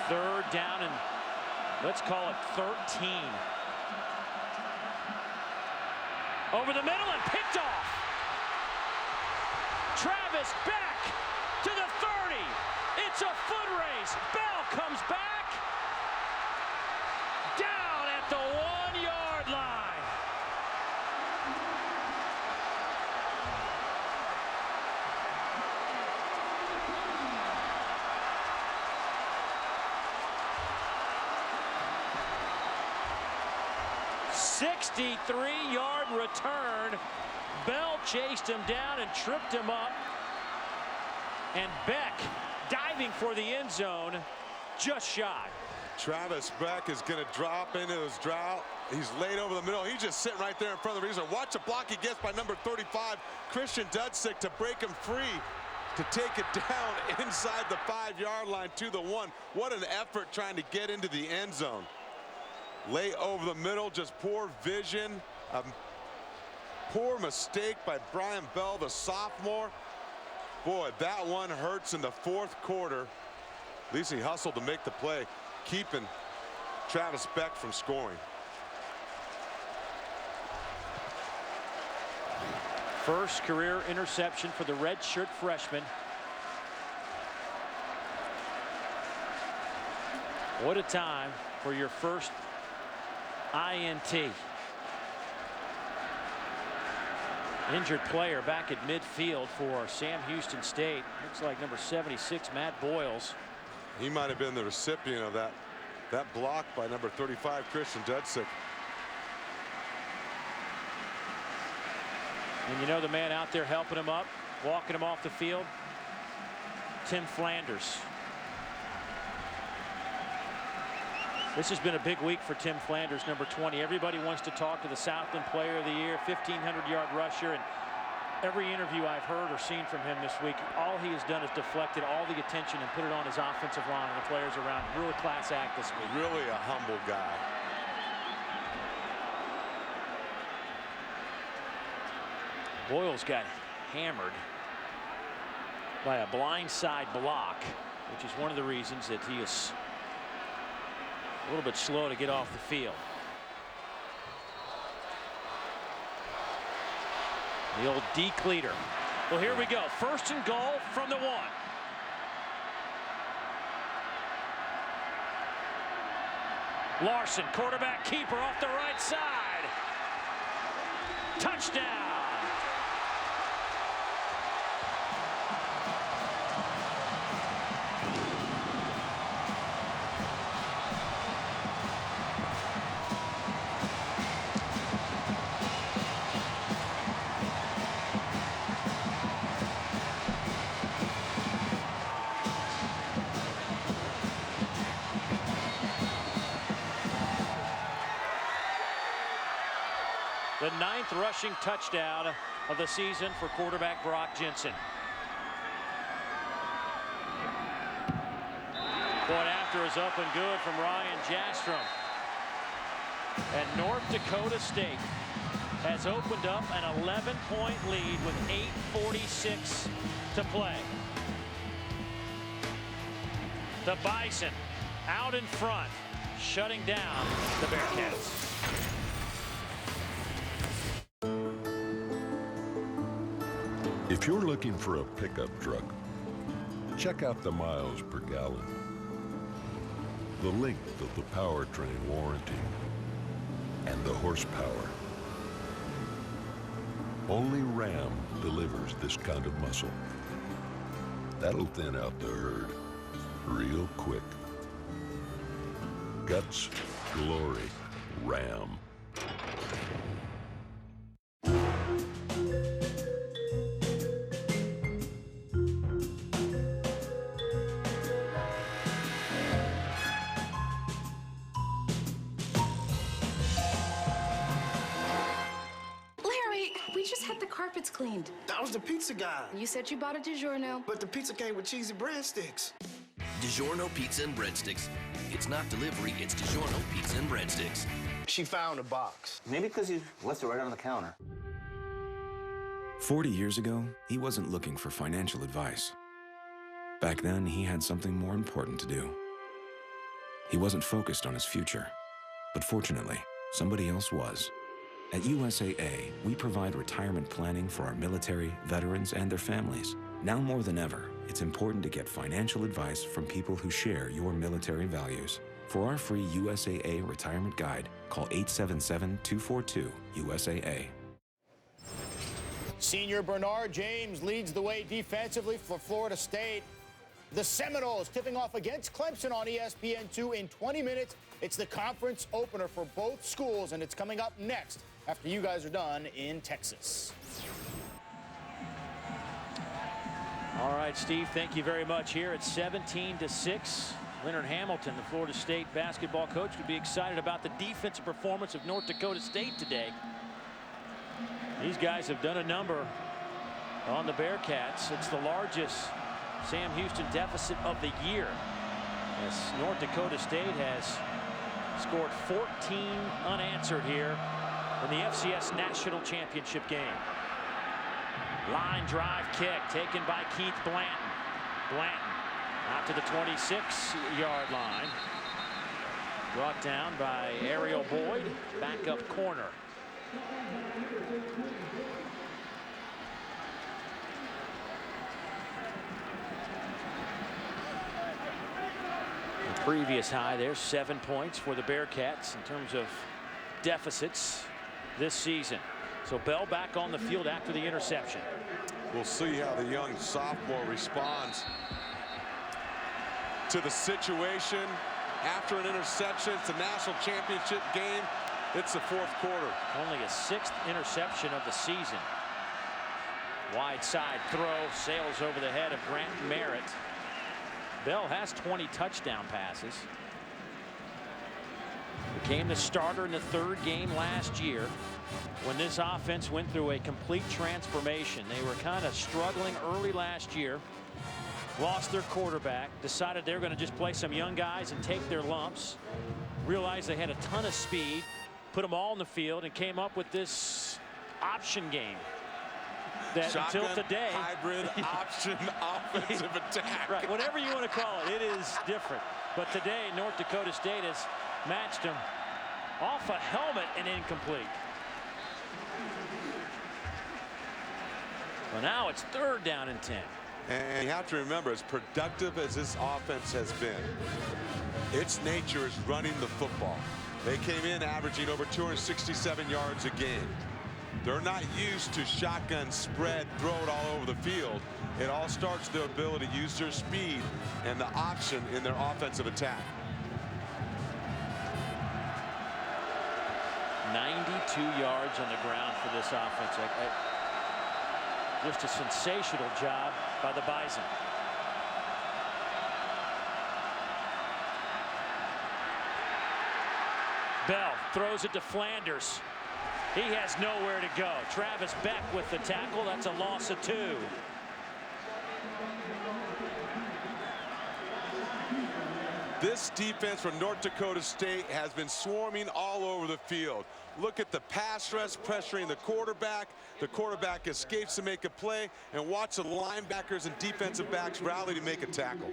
Third down and let's call it 13. Over the middle and picked off. Travis back to the 30. It's a foot race. Bell comes back down at the 1-yard line. 63-yard return. Bell chased him down and tripped him up. And Beck diving for the end zone, just shy. Travis Beck is going to drop into his drought. He's laid over the middle. He's just sitting right there in front of the reason. Watch the block he gets by number 35, Christian Dudzik, to break him free, to take it down inside the 5-yard line to the 1. What an effort trying to get into the end zone. Lay over the middle, just poor vision. Poor mistake by Brian Bell, the sophomore. Boy, that one hurts in the 4th quarter. At least he hustled to make the play, keeping Travis Beck from scoring. First career interception for the redshirt freshman. What a time for your first INT. Injured player back at midfield for Sam Houston State. Looks like number 76, Matt Boyles. He might have been the recipient of that block by number 35, Christian Dudzik. And you know the man out there helping him up, walking him off the field? Tim Flanders. This has been a big week for Tim Flanders, number 20. Everybody wants to talk to the Southland Player of the Year, 1,500-yard rusher. And every interview I've heard or seen from him this week, all he has done is deflected all the attention and put it on his offensive line and the players around him. Really class act this week. Really a humble guy. Boyles got hammered by a blindside block, which is one of the reasons that he is a little bit slow to get off the field. The old decleater. Well, here we go. 1st and goal from the 1. Larson, quarterback keeper off the right side. Touchdown. The 9th rushing touchdown of the season for quarterback Brock Jensen. Point after is up and good from Ryan Jastrom. And North Dakota State has opened up an 11-point lead with 8:46 to play. The Bison out in front, shutting down the Bearcats. If you're looking for a pickup truck, check out the miles per gallon, the length of the powertrain warranty, and the horsepower. Only Ram delivers this kind of muscle. That'll thin out the herd real quick. Guts, glory, Ram. Carpets cleaned. That was the pizza guy. You said you bought a DiGiorno. But the pizza came with cheesy breadsticks. DiGiorno Pizza and Breadsticks. It's not delivery, it's DiGiorno Pizza and Breadsticks. She found a box. Maybe because you left it right on the counter. 40 years ago, he wasn't looking for financial advice. Back then, he had something more important to do. He wasn't focused on his future. But fortunately, somebody else was. At USAA, we provide retirement planning for our military, veterans, and their families. Now more than ever, it's important to get financial advice from people who share your military values. For our free USAA retirement guide, call 877-242-USAA. Senior Bernard James leads the way defensively for Florida State. The Seminoles tipping off against Clemson on ESPN2 in 20 minutes. It's the conference opener for both schools, and it's coming up next after you guys are done in Texas. All right, Steve, thank you very much. Here at 17-6. Leonard Hamilton, the Florida State basketball coach, would be excited about the defensive performance of North Dakota State today. These guys have done a number on the Bearcats. It's the largest Sam Houston deficit of the year, as North Dakota State has scored 14 unanswered here in the FCS National Championship game. Line drive kick taken by Keith Blanton. Blanton out to the 26-yard line. Brought down by Ariel Boyd, backup corner. The previous high there, 7 points for the Bearcats in terms of deficits this season. So Bell back on the field after the interception. We'll see how the young sophomore responds to the situation after an interception. It's a national championship game. It's the fourth quarter. Only a 6th interception of the season. Wide side throw sails over the head of Grant Merritt. Bell has 20 touchdown passes. Became the starter in the 3rd game last year when this offense went through a complete transformation. They were kind of struggling early last year. Lost their quarterback, decided they were going to just play some young guys and take their lumps. Realized they had a ton of speed, put them all in the field, and came up with this option game that Shotgun, until today, hybrid option offensive attack. Right, whatever you want to call it, it is different. But today, North Dakota State has matched them off a helmet and incomplete. Well, now it's 3rd down and 10. And you have to remember, as productive as this offense has been, its nature is running the football. They came in averaging over 267 yards a game. They're not used to shotgun spread, throw it all over the field. It all starts with their ability to use their speed and the option in their offensive attack. 92 yards on the ground for this offense. Just a sensational job by the Bison. Bell throws it to Flanders. He has nowhere to go. Travis Beck with the tackle. That's a loss of 2. This defense from North Dakota State has been swarming all over the field. Look at the pass rush pressuring the quarterback. The quarterback escapes to make a play, and watch the linebackers and defensive backs rally to make a tackle.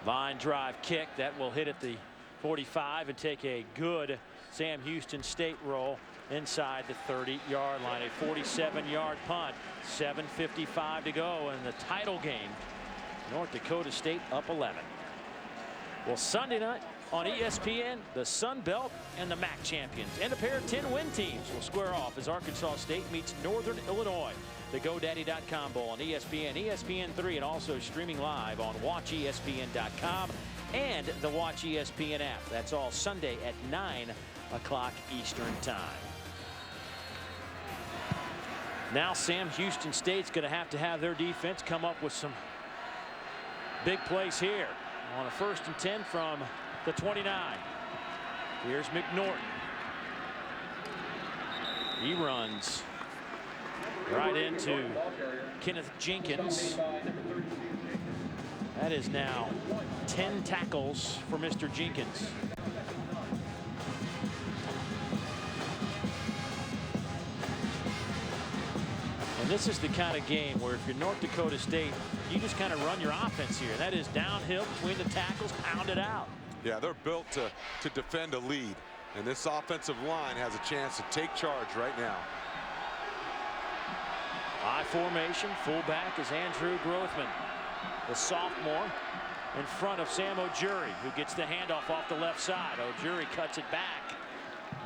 Line drive kick that will hit at the 45 and take a good Sam Houston State roll inside the 30-yard line. A 47-yard punt. 7:55 to go in the title game. North Dakota State up 11. Well, Sunday night on ESPN, the Sun Belt and the MAC champions and a pair of 10-win teams will square off as Arkansas State meets Northern Illinois. The GoDaddy.com Bowl on ESPN, ESPN3, and also streaming live on WatchESPN.com and the Watch ESPN app. That's all Sunday at 9 o'clock Eastern Time. Now Sam Houston State's going to have their defense come up with some big plays here on a 1st and 10 from the 29. Here's McNorton. He runs right into Kenneth Jenkins. That is now 10 tackles for Mr. Jenkins. And this is the kind of game where if you're North Dakota State, you just kind of run your offense here. That is downhill between the tackles, pound it out. Yeah, they're built to defend a lead, and this offensive line has a chance to take charge right now. I formation, fullback is Andrew Grothman, the sophomore, in front of Sam Ojuri, who gets the handoff off the left side. Ojuri cuts it back,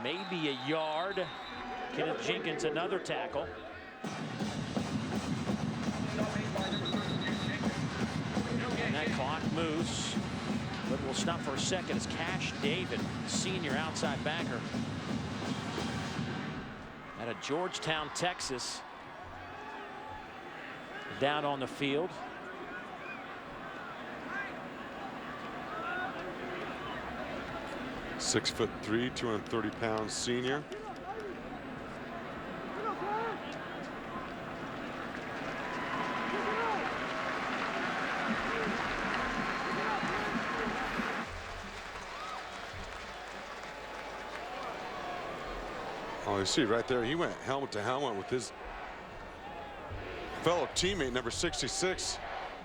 maybe a yard. Kenneth Jenkins another tackle. Clock moves, but we'll stop for a second as Cash David, senior outside backer out of Georgetown, Texas, down on the field. 6'3", 230-pound senior. Oh, you see right there, he went helmet to helmet with his fellow teammate, number 66,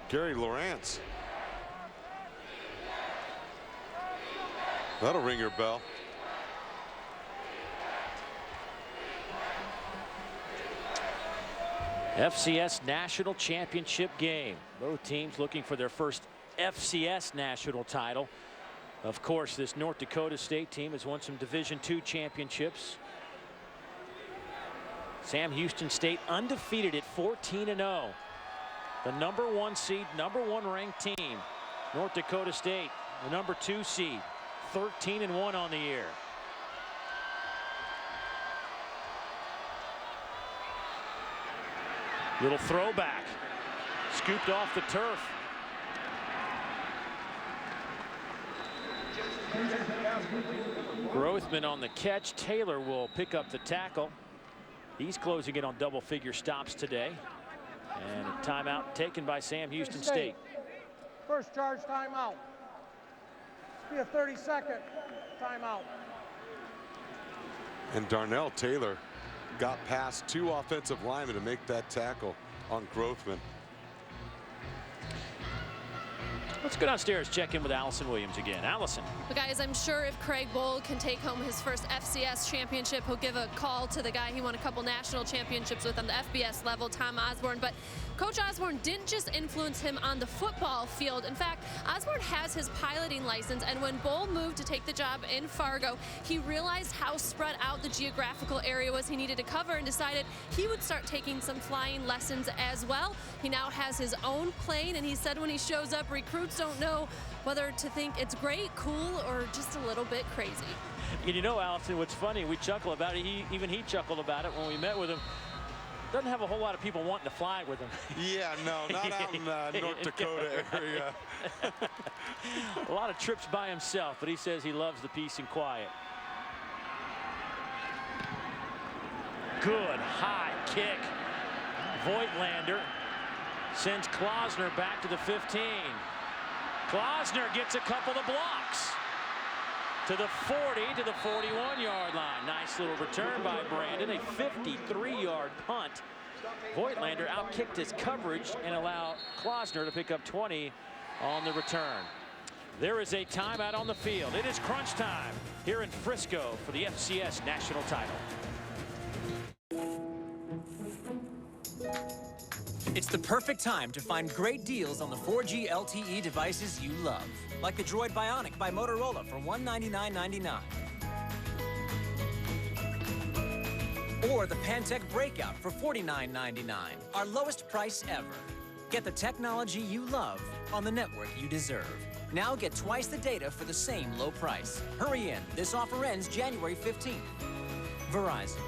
Gary Lawrence. That'll ring your bell. FCS National Championship game. Both teams looking for their first FCS national title. Of course, this North Dakota State team has won some Division II championships. Sam Houston State undefeated at 14-0. The #1 seed, #1 ranked team. North Dakota State, the #2 seed, 13-1 on the year. Little throwback, scooped off the turf. Grothman on the catch. Taylor will pick up the tackle. He's closing in on double-figure stops today. And a timeout taken by Sam Houston State. First charge timeout. Be a 30-second timeout. And Darnell Taylor got past 2 offensive linemen to make that tackle on Grothman. Let's go downstairs, check in with Allison Williams again. Allison. Well, guys, I'm sure if Craig Bold can take home his first FCS championship, he'll give a call to the guy he won a couple national championships with on the FBS level, Tom Osborne. But Coach Osborne didn't just influence him on the football field. In fact, Osborne has his piloting license, and when Bold moved to take the job in Fargo, he realized how spread out the geographical area was he needed to cover and decided he would start taking some flying lessons as well. He now has his own plane, and he said when he shows up, recruits don't know whether to think it's great, cool, or just a little bit crazy. And you know, Allison, what's funny, we chuckle about it. Even he chuckled about it when we met with him. Doesn't have a whole lot of people wanting to fly with him. Yeah, no, not out in North Dakota area. A lot of trips by himself, but he says he loves the peace and quiet. Good high kick. Voigtlander sends Klausner back to the 15. Klausner gets a couple of blocks to the 40, to the 41-yard line. Nice little return by Brandon, a 53-yard punt. Voigtlander outkicked his coverage and allowed Klausner to pick up 20 on the return. There is a timeout on the field. It is crunch time here in Frisco for the FCS national title. It's the perfect time to find great deals on the 4G LTE devices you love. Like the Droid Bionic by Motorola for $199.99. Or the Pantech Breakout for $49.99. Our lowest price ever. Get the technology you love on the network you deserve. Now get twice the data for the same low price. Hurry in. This offer ends January 15th. Verizon.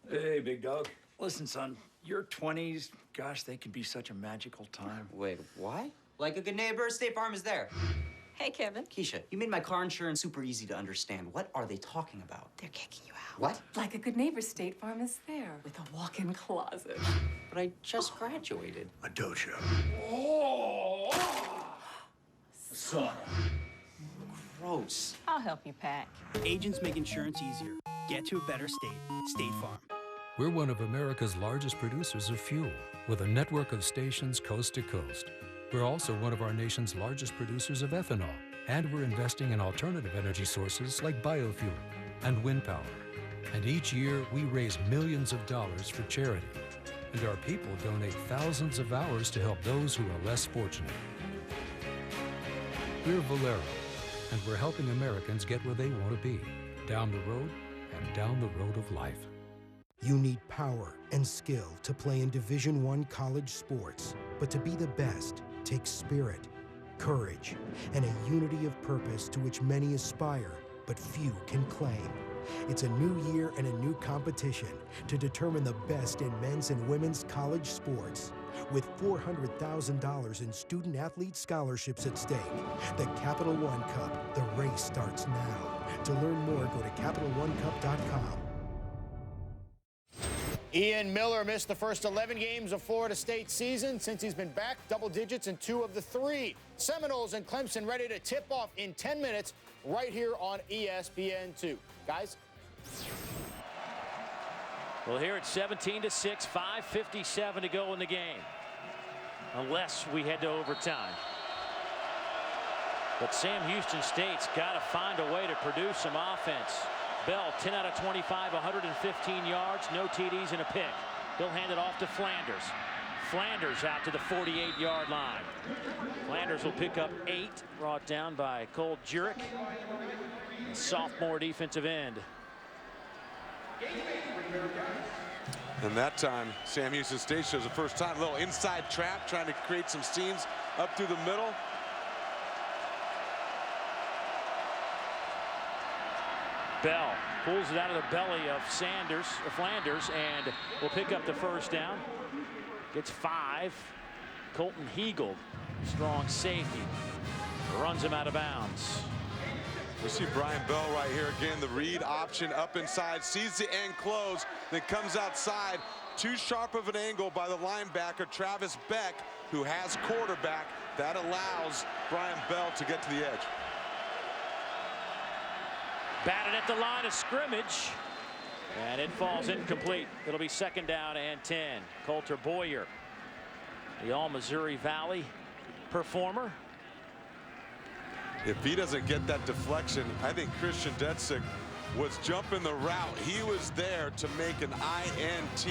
Hey, big dog. Listen, son, your 20s, gosh, they can be such a magical time. Wait, what? Like a good neighbor, State Farm is there. Hey, Kevin. Keisha, you made my car insurance super easy to understand. What are they talking about? They're kicking you out. What? Like a good neighbor, State Farm is there with a walk-in closet. But I just graduated. A dojo. Oh! Sauna. Gross. I'll help you pack. Agents make insurance easier. Get to a better state. State Farm. We're one of America's largest producers of fuel, with a network of stations coast to coast. We're also one of our nation's largest producers of ethanol, and we're investing in alternative energy sources like biofuel and wind power. And each year, we raise millions of dollars for charity. And our people donate thousands of hours to help those who are less fortunate. We're Valero, and we're helping Americans get where they want to be, down the road and down the road of life. You need power and skill to play in Division I college sports. But to be the best takes spirit, courage, and a unity of purpose to which many aspire, but few can claim. It's a new year and a new competition to determine the best in men's and women's college sports. With $400,000 in student-athlete scholarships at stake, the Capital One Cup, the race starts now. To learn more, go to CapitalOneCup.com. Ian Miller missed the first 11 games of Florida State's season. Since he's been back, double digits in 2 of the 3. Seminoles and Clemson ready to tip off in 10 minutes right here on ESPN2. Guys? Well, here it's 17-6, 5:57 to go in the game. Unless we head to overtime. But Sam Houston State's got to find a way to produce some offense. Bell, 10 out of 25, 115 yards, no TDs and a pick. He'll hand it off to Flanders. Flanders out to the 48-yard line. Flanders will pick up 8, brought down by Cole Jurek, sophomore defensive end. And that time, Sam Houston State shows the first time. A little inside trap, trying to create some seams up through the middle. Bell pulls it out of the belly of Flanders, and will pick up the first down. Gets 5. Colton Heagle, strong safety, runs him out of bounds. We see Brian Bell right here again. The read option up inside, sees the end close, then comes outside. Too sharp of an angle by the linebacker, Travis Beck, who has quarterback. That allows Brian Bell to get to the edge. Batted at the line of scrimmage, and it falls incomplete. It'll be 2nd down and 10. Coulter Boyer, the All-Missouri Valley performer. If he doesn't get that deflection, I think Christian Detzik was jumping the route. He was there to make an INT.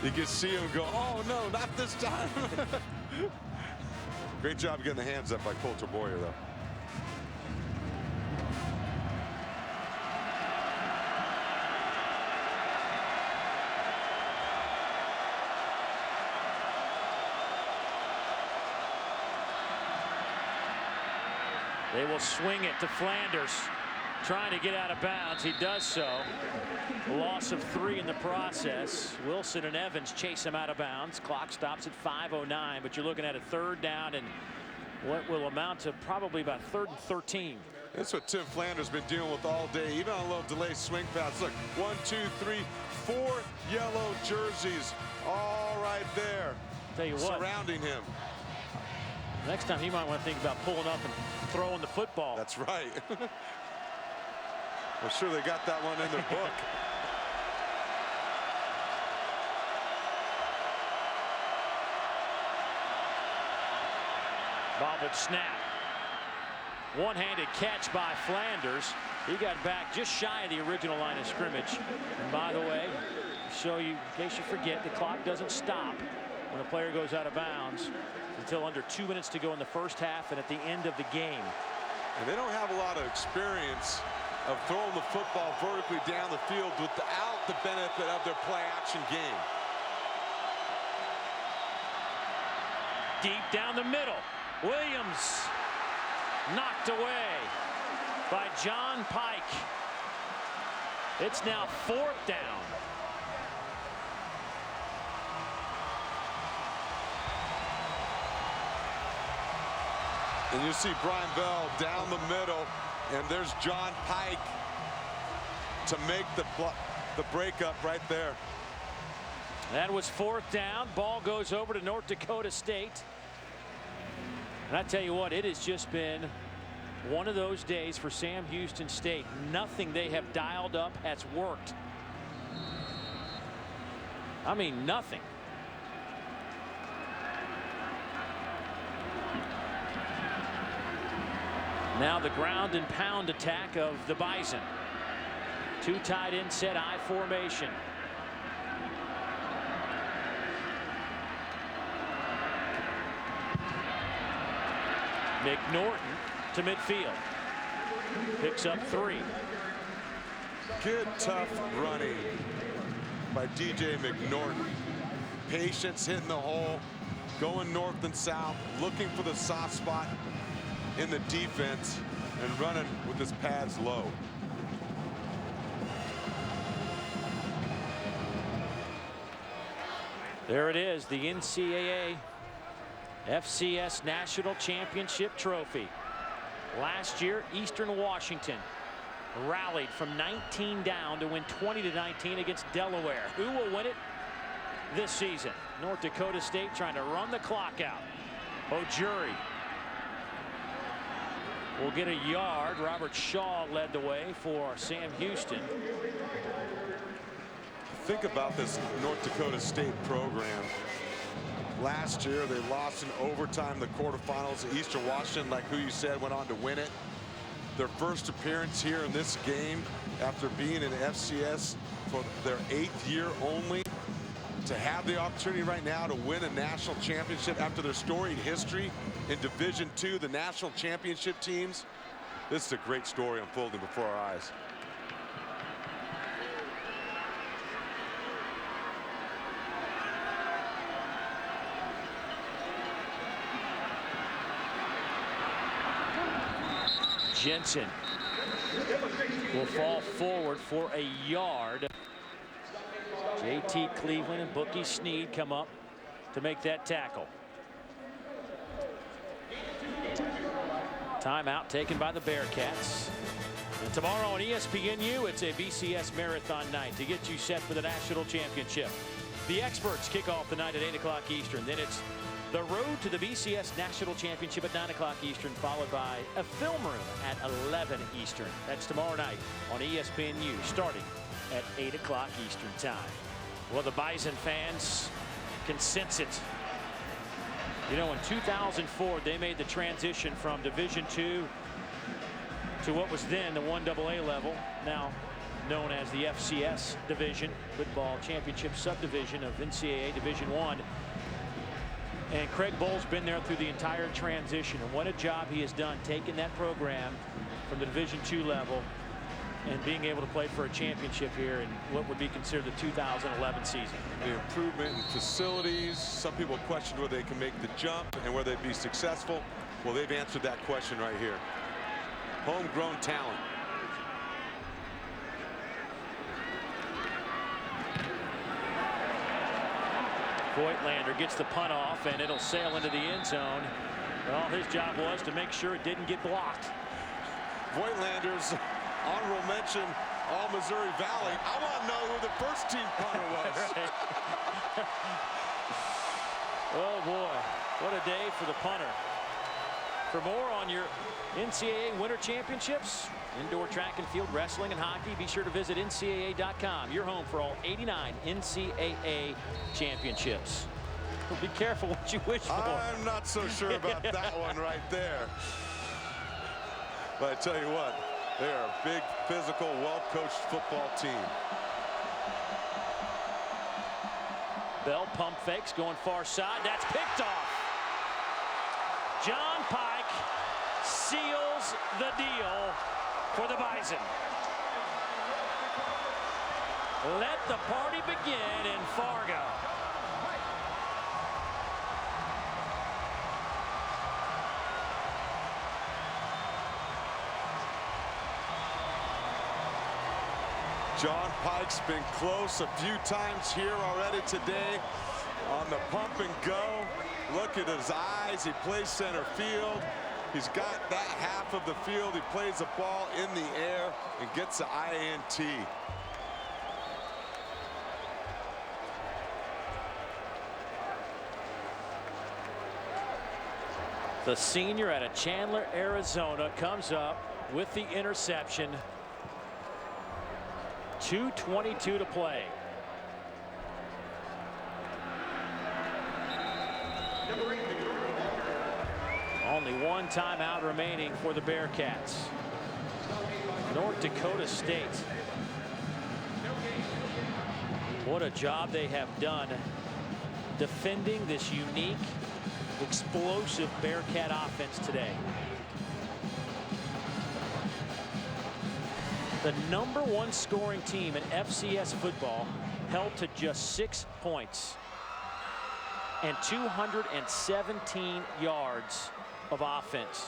You can see him go, oh no, not this time. Great job getting the hands up by Coulter Boyer, though. They will swing it to Flanders, trying to get out of bounds. He does so. A loss of 3 in the process. Wilson and Evans chase him out of bounds. Clock stops at 5:09, but you're looking at a 3rd down and what will amount to probably about 3rd and 13. That's what Tim Flanders been dealing with all day, even on a little delay swing pass. Look, 1, 2, 3, 4 yellow jerseys all right there. Tell you what, surrounding him. Next time he might want to think about pulling up and throwing the football. That's right. I'm sure they got that one in their book. Bobbled snap. One-handed catch by Flanders. He got back just shy of the original line of scrimmage. And by the way, so you, in case you forget, the clock doesn't stop when a player goes out of bounds until under 2 minutes to go in the first half and at the end of the game. And they don't have a lot of experience of throwing the football vertically down the field without the benefit of their play-action game. Deep down the middle. Williams knocked away by John Pike. It's now 4th down. And you see Brian Bell down the middle, and there's John Pike to make the breakup right there. That was 4th down. Ball goes over to North Dakota State. And I tell you what, it has just been one of those days for Sam Houston State. Nothing they have dialed up has worked. I mean, nothing. Now the ground and pound attack of the Bison. 2 tight end set I formation. McNorton to midfield. Picks up 3. Good tough running by DJ McNorton. Patience hitting the hole. going north and south, looking for the soft spot in the defense and running with his pads low. There it is, the NCAA FCS National Championship trophy. Last year, Eastern Washington rallied from 19 down to win 20-19 against Delaware. Who will win it this season? North Dakota State trying to run the clock out. Ojuri will get a yard. Robert Shaw led the way for Sam Houston. Think about this North Dakota State program. Last year they lost in overtime the quarterfinals. Eastern Washington, like who you said, went on to win it. Their first appearance here in this game after being in FCS for their 8th year only. To have the opportunity right now to win a national championship after their storied history in Division II, the national championship teams. This is a great story unfolding before our eyes. Jensen will fall forward for a yard. JT Cleveland and Bookie Sneed come up to make that tackle. Timeout taken by the Bearcats. And tomorrow on ESPNU, it's a BCS marathon night to get you set for the national championship. The experts kick off the night at 8 o'clock Eastern. Then it's the road to the BCS National Championship at 9 o'clock Eastern, followed by a film room at 11 Eastern. That's tomorrow night on ESPNU, starting at 8 o'clock Eastern time. Well, the Bison fans can sense it. You know, in 2004, they made the transition from Division II to what was then the 1AA level, now known as the FCS division, football championship subdivision of NCAA Division I. And Craig Bohl's been there through the entire transition, and what a job he has done taking that program from the Division II level and being able to play for a championship here in what would be considered the 2011 season. The improvement in facilities. Some people questioned whether they can make the jump and whether they'd be successful. Well, they've answered that question right here. Homegrown talent. Voigtlander gets the punt off, and it'll sail into the end zone. Well, his job was to make sure it didn't get blocked. Voigtlander's honorable mention, all Missouri Valley. I want to know who the first team punter was. Oh boy, what a day for the punter. For more on your NCAA Winter Championships, indoor track and field wrestling and hockey, be sure to visit NCAA.com, your home for all 89 NCAA championships. Be careful what you wish for. I'm not so sure about that one right there. But I tell you what, they are a big, physical, well-coached football team. Bell pump fakes going far side. That's picked off. John Pike seals the deal for the Bison. Let the party begin in Fargo. John Pike's been close a few times here already today on the pump and go. Look at his eyes. He plays center field. He's got that half of the field. He plays the ball in the air and gets the INT. The senior out of Chandler, Arizona, comes up with the interception. 2:22 to play. Only one timeout remaining for the Bearcats. North Dakota State. What a job they have done defending this unique, explosive Bearcat offense today. The #1 scoring team in FCS football held to just 6 points. and 217 yards of offense.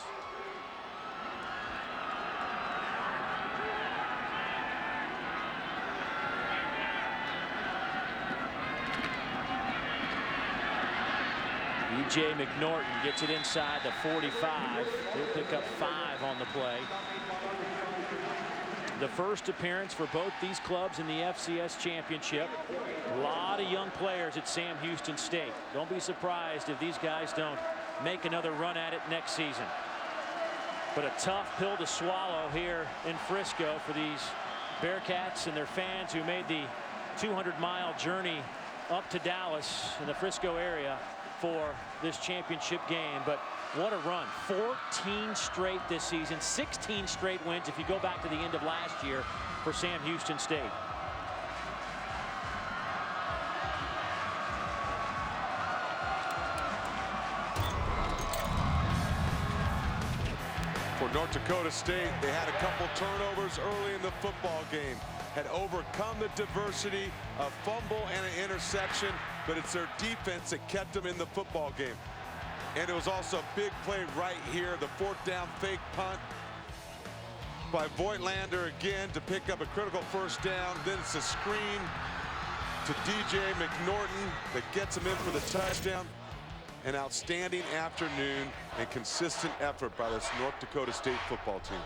E.J. McNorton gets it inside the 45. He'll pick up 5 on the play. The first appearance for both these clubs in the FCS championship. A lot of young players at Sam Houston State. Don't be surprised if these guys don't make another run at it next season. But a tough pill to swallow here in Frisco for these Bearcats and their fans who made the 200-mile journey up to Dallas in the Frisco area for this championship game. But what a run. 14 straight this season, 16 straight wins if you go back to the end of last year for Sam Houston State. For North Dakota State, they had a couple turnovers early in the football game, had overcome the diversity, a fumble and an interception, but it's their defense that kept them in the football game. And it was also a big play right here, the 4th down fake punt by Voigtlander again to pick up a critical 1st down. Then it's a screen to DJ McNorton that gets him in for the touchdown. An outstanding afternoon and consistent effort by this North Dakota State football team.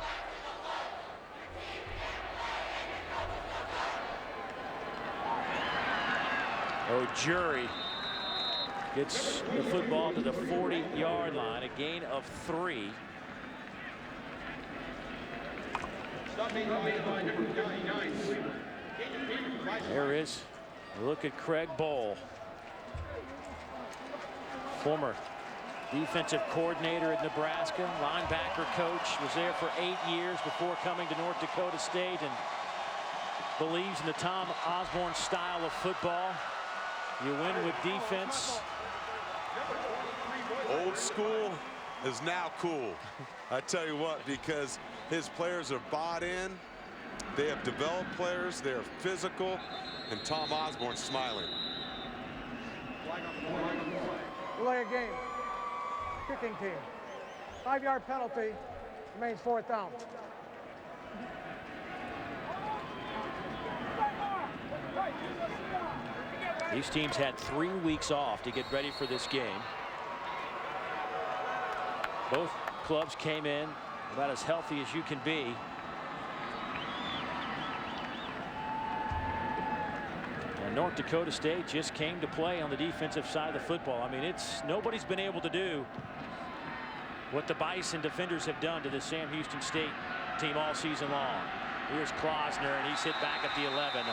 O'Jury gets the football to the 40-yard line, a gain of 3. There is a look at Craig Bohl, former defensive coordinator at Nebraska, linebacker coach, was there for 8 years before coming to North Dakota State, and believes in the Tom Osborne style of football. You win with defense. Old school is now cool. I tell you what, because his players are bought in. They have developed players. They are physical. And Tom Osborne smiling. Delay a game. Kicking team. 5-yard penalty. Remains 4th down. These teams had 3 weeks off to get ready for this game. Both clubs came in about as healthy as you can be. And North Dakota State just came to play on the defensive side of the football. I mean, nobody's been able to do what the Bison defenders have done to the Sam Houston State team all season long. Here's Klausner, and he's hit back at the 11.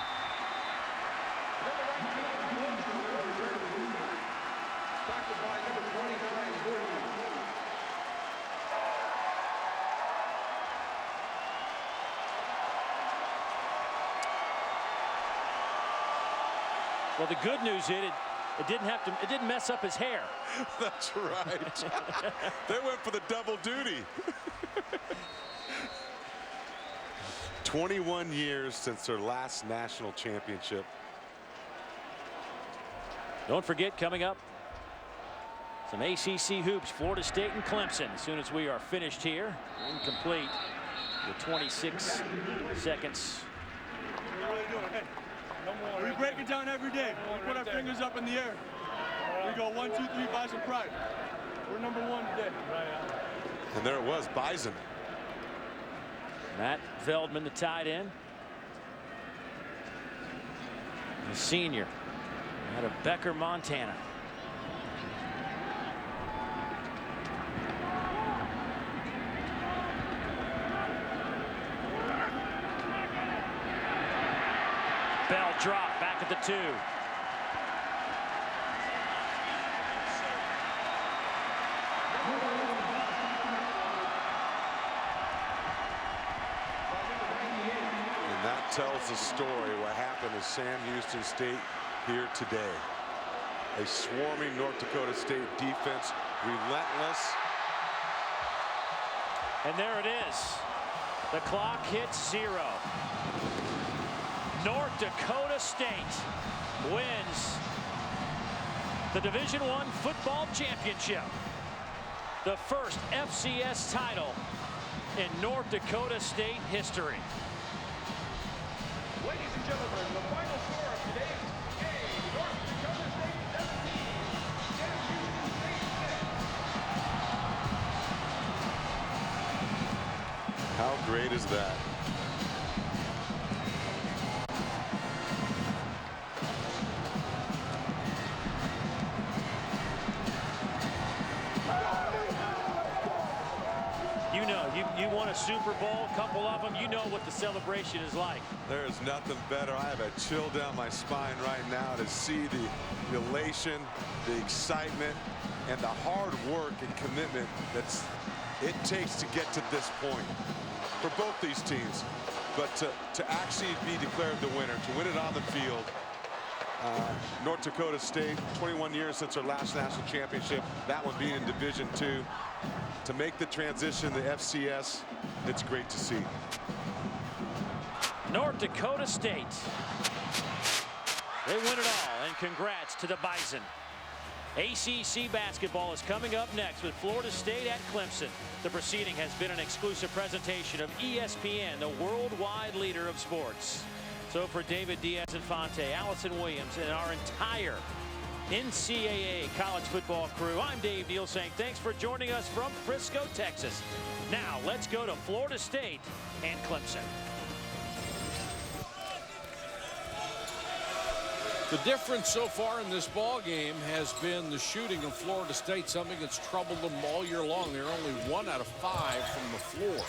Well, the good news is it didn't mess up his hair. That's right. They went for the double duty. 21 years since their last national championship. Don't forget, coming up, some ACC hoops, Florida State and Clemson. As soon as we are finished here, incomplete with 26 seconds. We break it down every day. We put our fingers up in the air. We go 1, 2, 3, Bison pride. We're number 1 today. And there it was, Bison. Matt Veldman, the tight end. The senior out of Becker, Montana. Bell drop back at the 2. And that tells the story what happened to Sam Houston State here today. A swarming North Dakota State defense, relentless. And there it is. The clock hits 0. North Dakota State wins the Division I football championship. The first FCS title in North Dakota State history. Ladies and gentlemen, the final score of today's game, North Dakota State 17, Sam Houston State 6. How great is that? You won a Super Bowl, a couple of them. You know what the celebration is like. There is nothing better. I have a chill down my spine right now to see the elation, the excitement, and the hard work and commitment it takes to get to this point for both these teams. But to actually be declared the winner, to win it on the field, North Dakota State, 21 years since their last national championship, that one being in Division II. To make the transition to FCS, it's great to see. North Dakota State. They win it all, and congrats to the Bison. ACC basketball is coming up next with Florida State at Clemson. The proceeding has been an exclusive presentation of ESPN, the worldwide leader of sports. So for David Diaz-Infante, Allison Williams, and our entire NCAA college football crew, I'm Dave Neal saying thanks for joining us from Frisco, Texas. Now let's go to Florida State and Clemson. The difference so far in this ball game has been the shooting of Florida State, something that's troubled them all year long. They're only 1 out of 5 from the floor.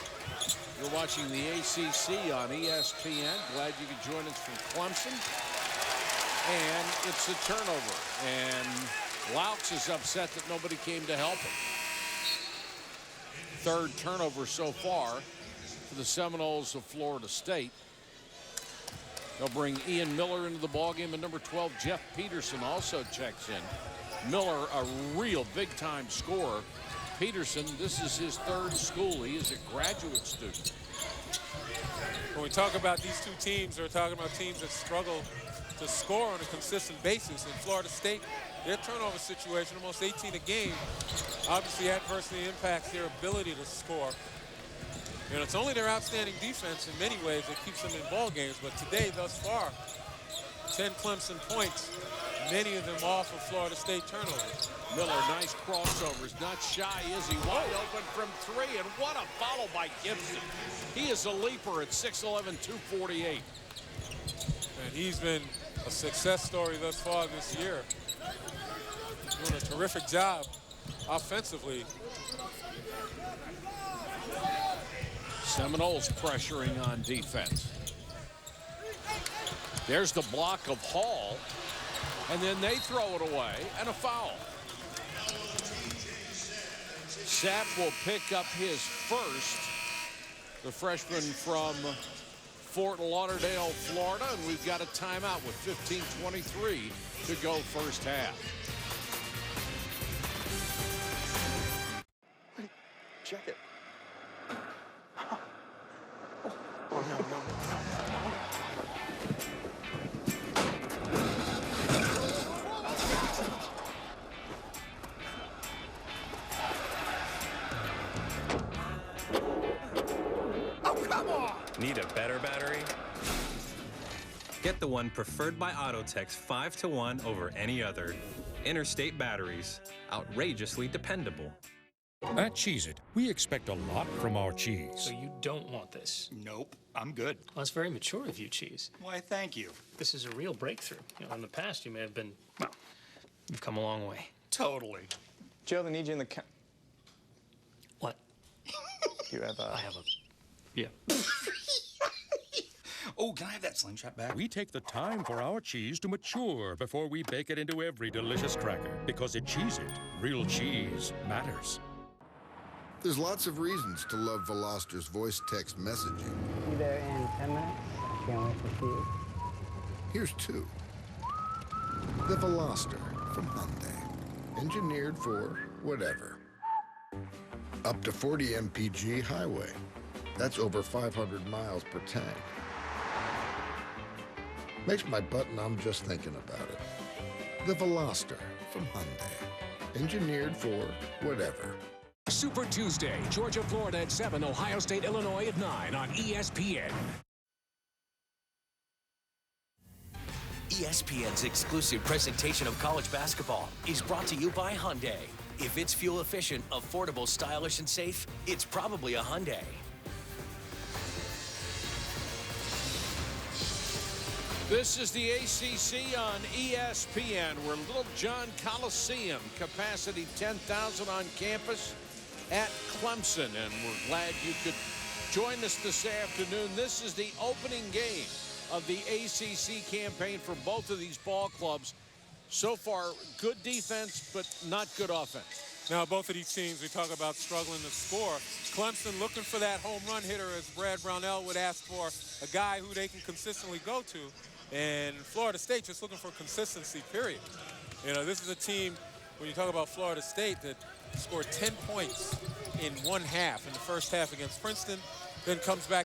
You're watching the ACC on ESPN. Glad you could join us from Clemson. And it's a turnover. And Laux is upset that nobody came to help him. Third turnover so far for the Seminoles of Florida State. They'll bring Ian Miller into the ballgame, and number 12, Jeff Peterson, also checks in. Miller, a real big-time scorer. Peterson, this is his third school. He is a graduate student. When we talk about these two teams, we're talking about teams that struggle to score on a consistent basis. In Florida State, their turnover situation, almost 18 a game, obviously adversely impacts their ability to score. And it's only their outstanding defense in many ways that keeps them in ball games. But today, thus far, 10 Clemson points, many of them off of Florida State turnovers. Miller, nice crossovers, not shy, is he? Wide open from 3, and what a follow by Gibson. He is a leaper at 6'11", 248. And he's been a success story thus far this year. Doing a terrific job offensively. Seminoles pressuring on defense. There's the block of Hall, and then they throw it away, and a foul. Sapp will pick up his first, the freshman from Fort Lauderdale, Florida, and we've got a timeout with 15:23 to go first half. Check it. Oh, no, no, no. Need a better battery? Get the one preferred by Autotex 5-to-1 over any other. Interstate batteries. Outrageously dependable. At Cheez-It, we expect a lot from our cheese. So you don't want this? Nope, I'm good. Well, that's very mature of you, Cheese. Why, thank you. This is a real breakthrough. You know, in the past, you may have been, well, you've come a long way. Totally. Joe, they need you in the What? You have a... I have a... Yeah. Oh, can I have that slingshot back? We take the time for our cheese to mature before we bake it into every delicious cracker. Because at Cheez-It, real cheese matters. There's lots of reasons to love Veloster's voice text messaging. Be there in 10 minutes. I can't wait to see you. Here's 2. The Veloster from Hyundai. Engineered for whatever. Up to 40 mpg highway. That's over 500 miles per tank. Makes my butt numb just thinking about it. The Veloster from Hyundai. Engineered for whatever. Super Tuesday, Georgia, Florida at 7, Ohio State, Illinois at 9 on ESPN. ESPN's exclusive presentation of college basketball is brought to you by Hyundai. If it's fuel efficient, affordable, stylish, and safe, it's probably a Hyundai. This is the ACC on ESPN. We're Little John Coliseum, capacity 10,000 on campus at Clemson, and we're glad you could join us this afternoon. This is the opening game of the ACC campaign for both of these ball clubs. So far, good defense, but not good offense. Now, both of these teams, we talk about struggling to score. Clemson looking for that home run hitter, as Brad Brownell would ask for, a guy who they can consistently go to. And Florida State just looking for consistency, period. You know, this is a team, when you talk about Florida State, that scored 10 points in one half, in the first half against Princeton, then comes back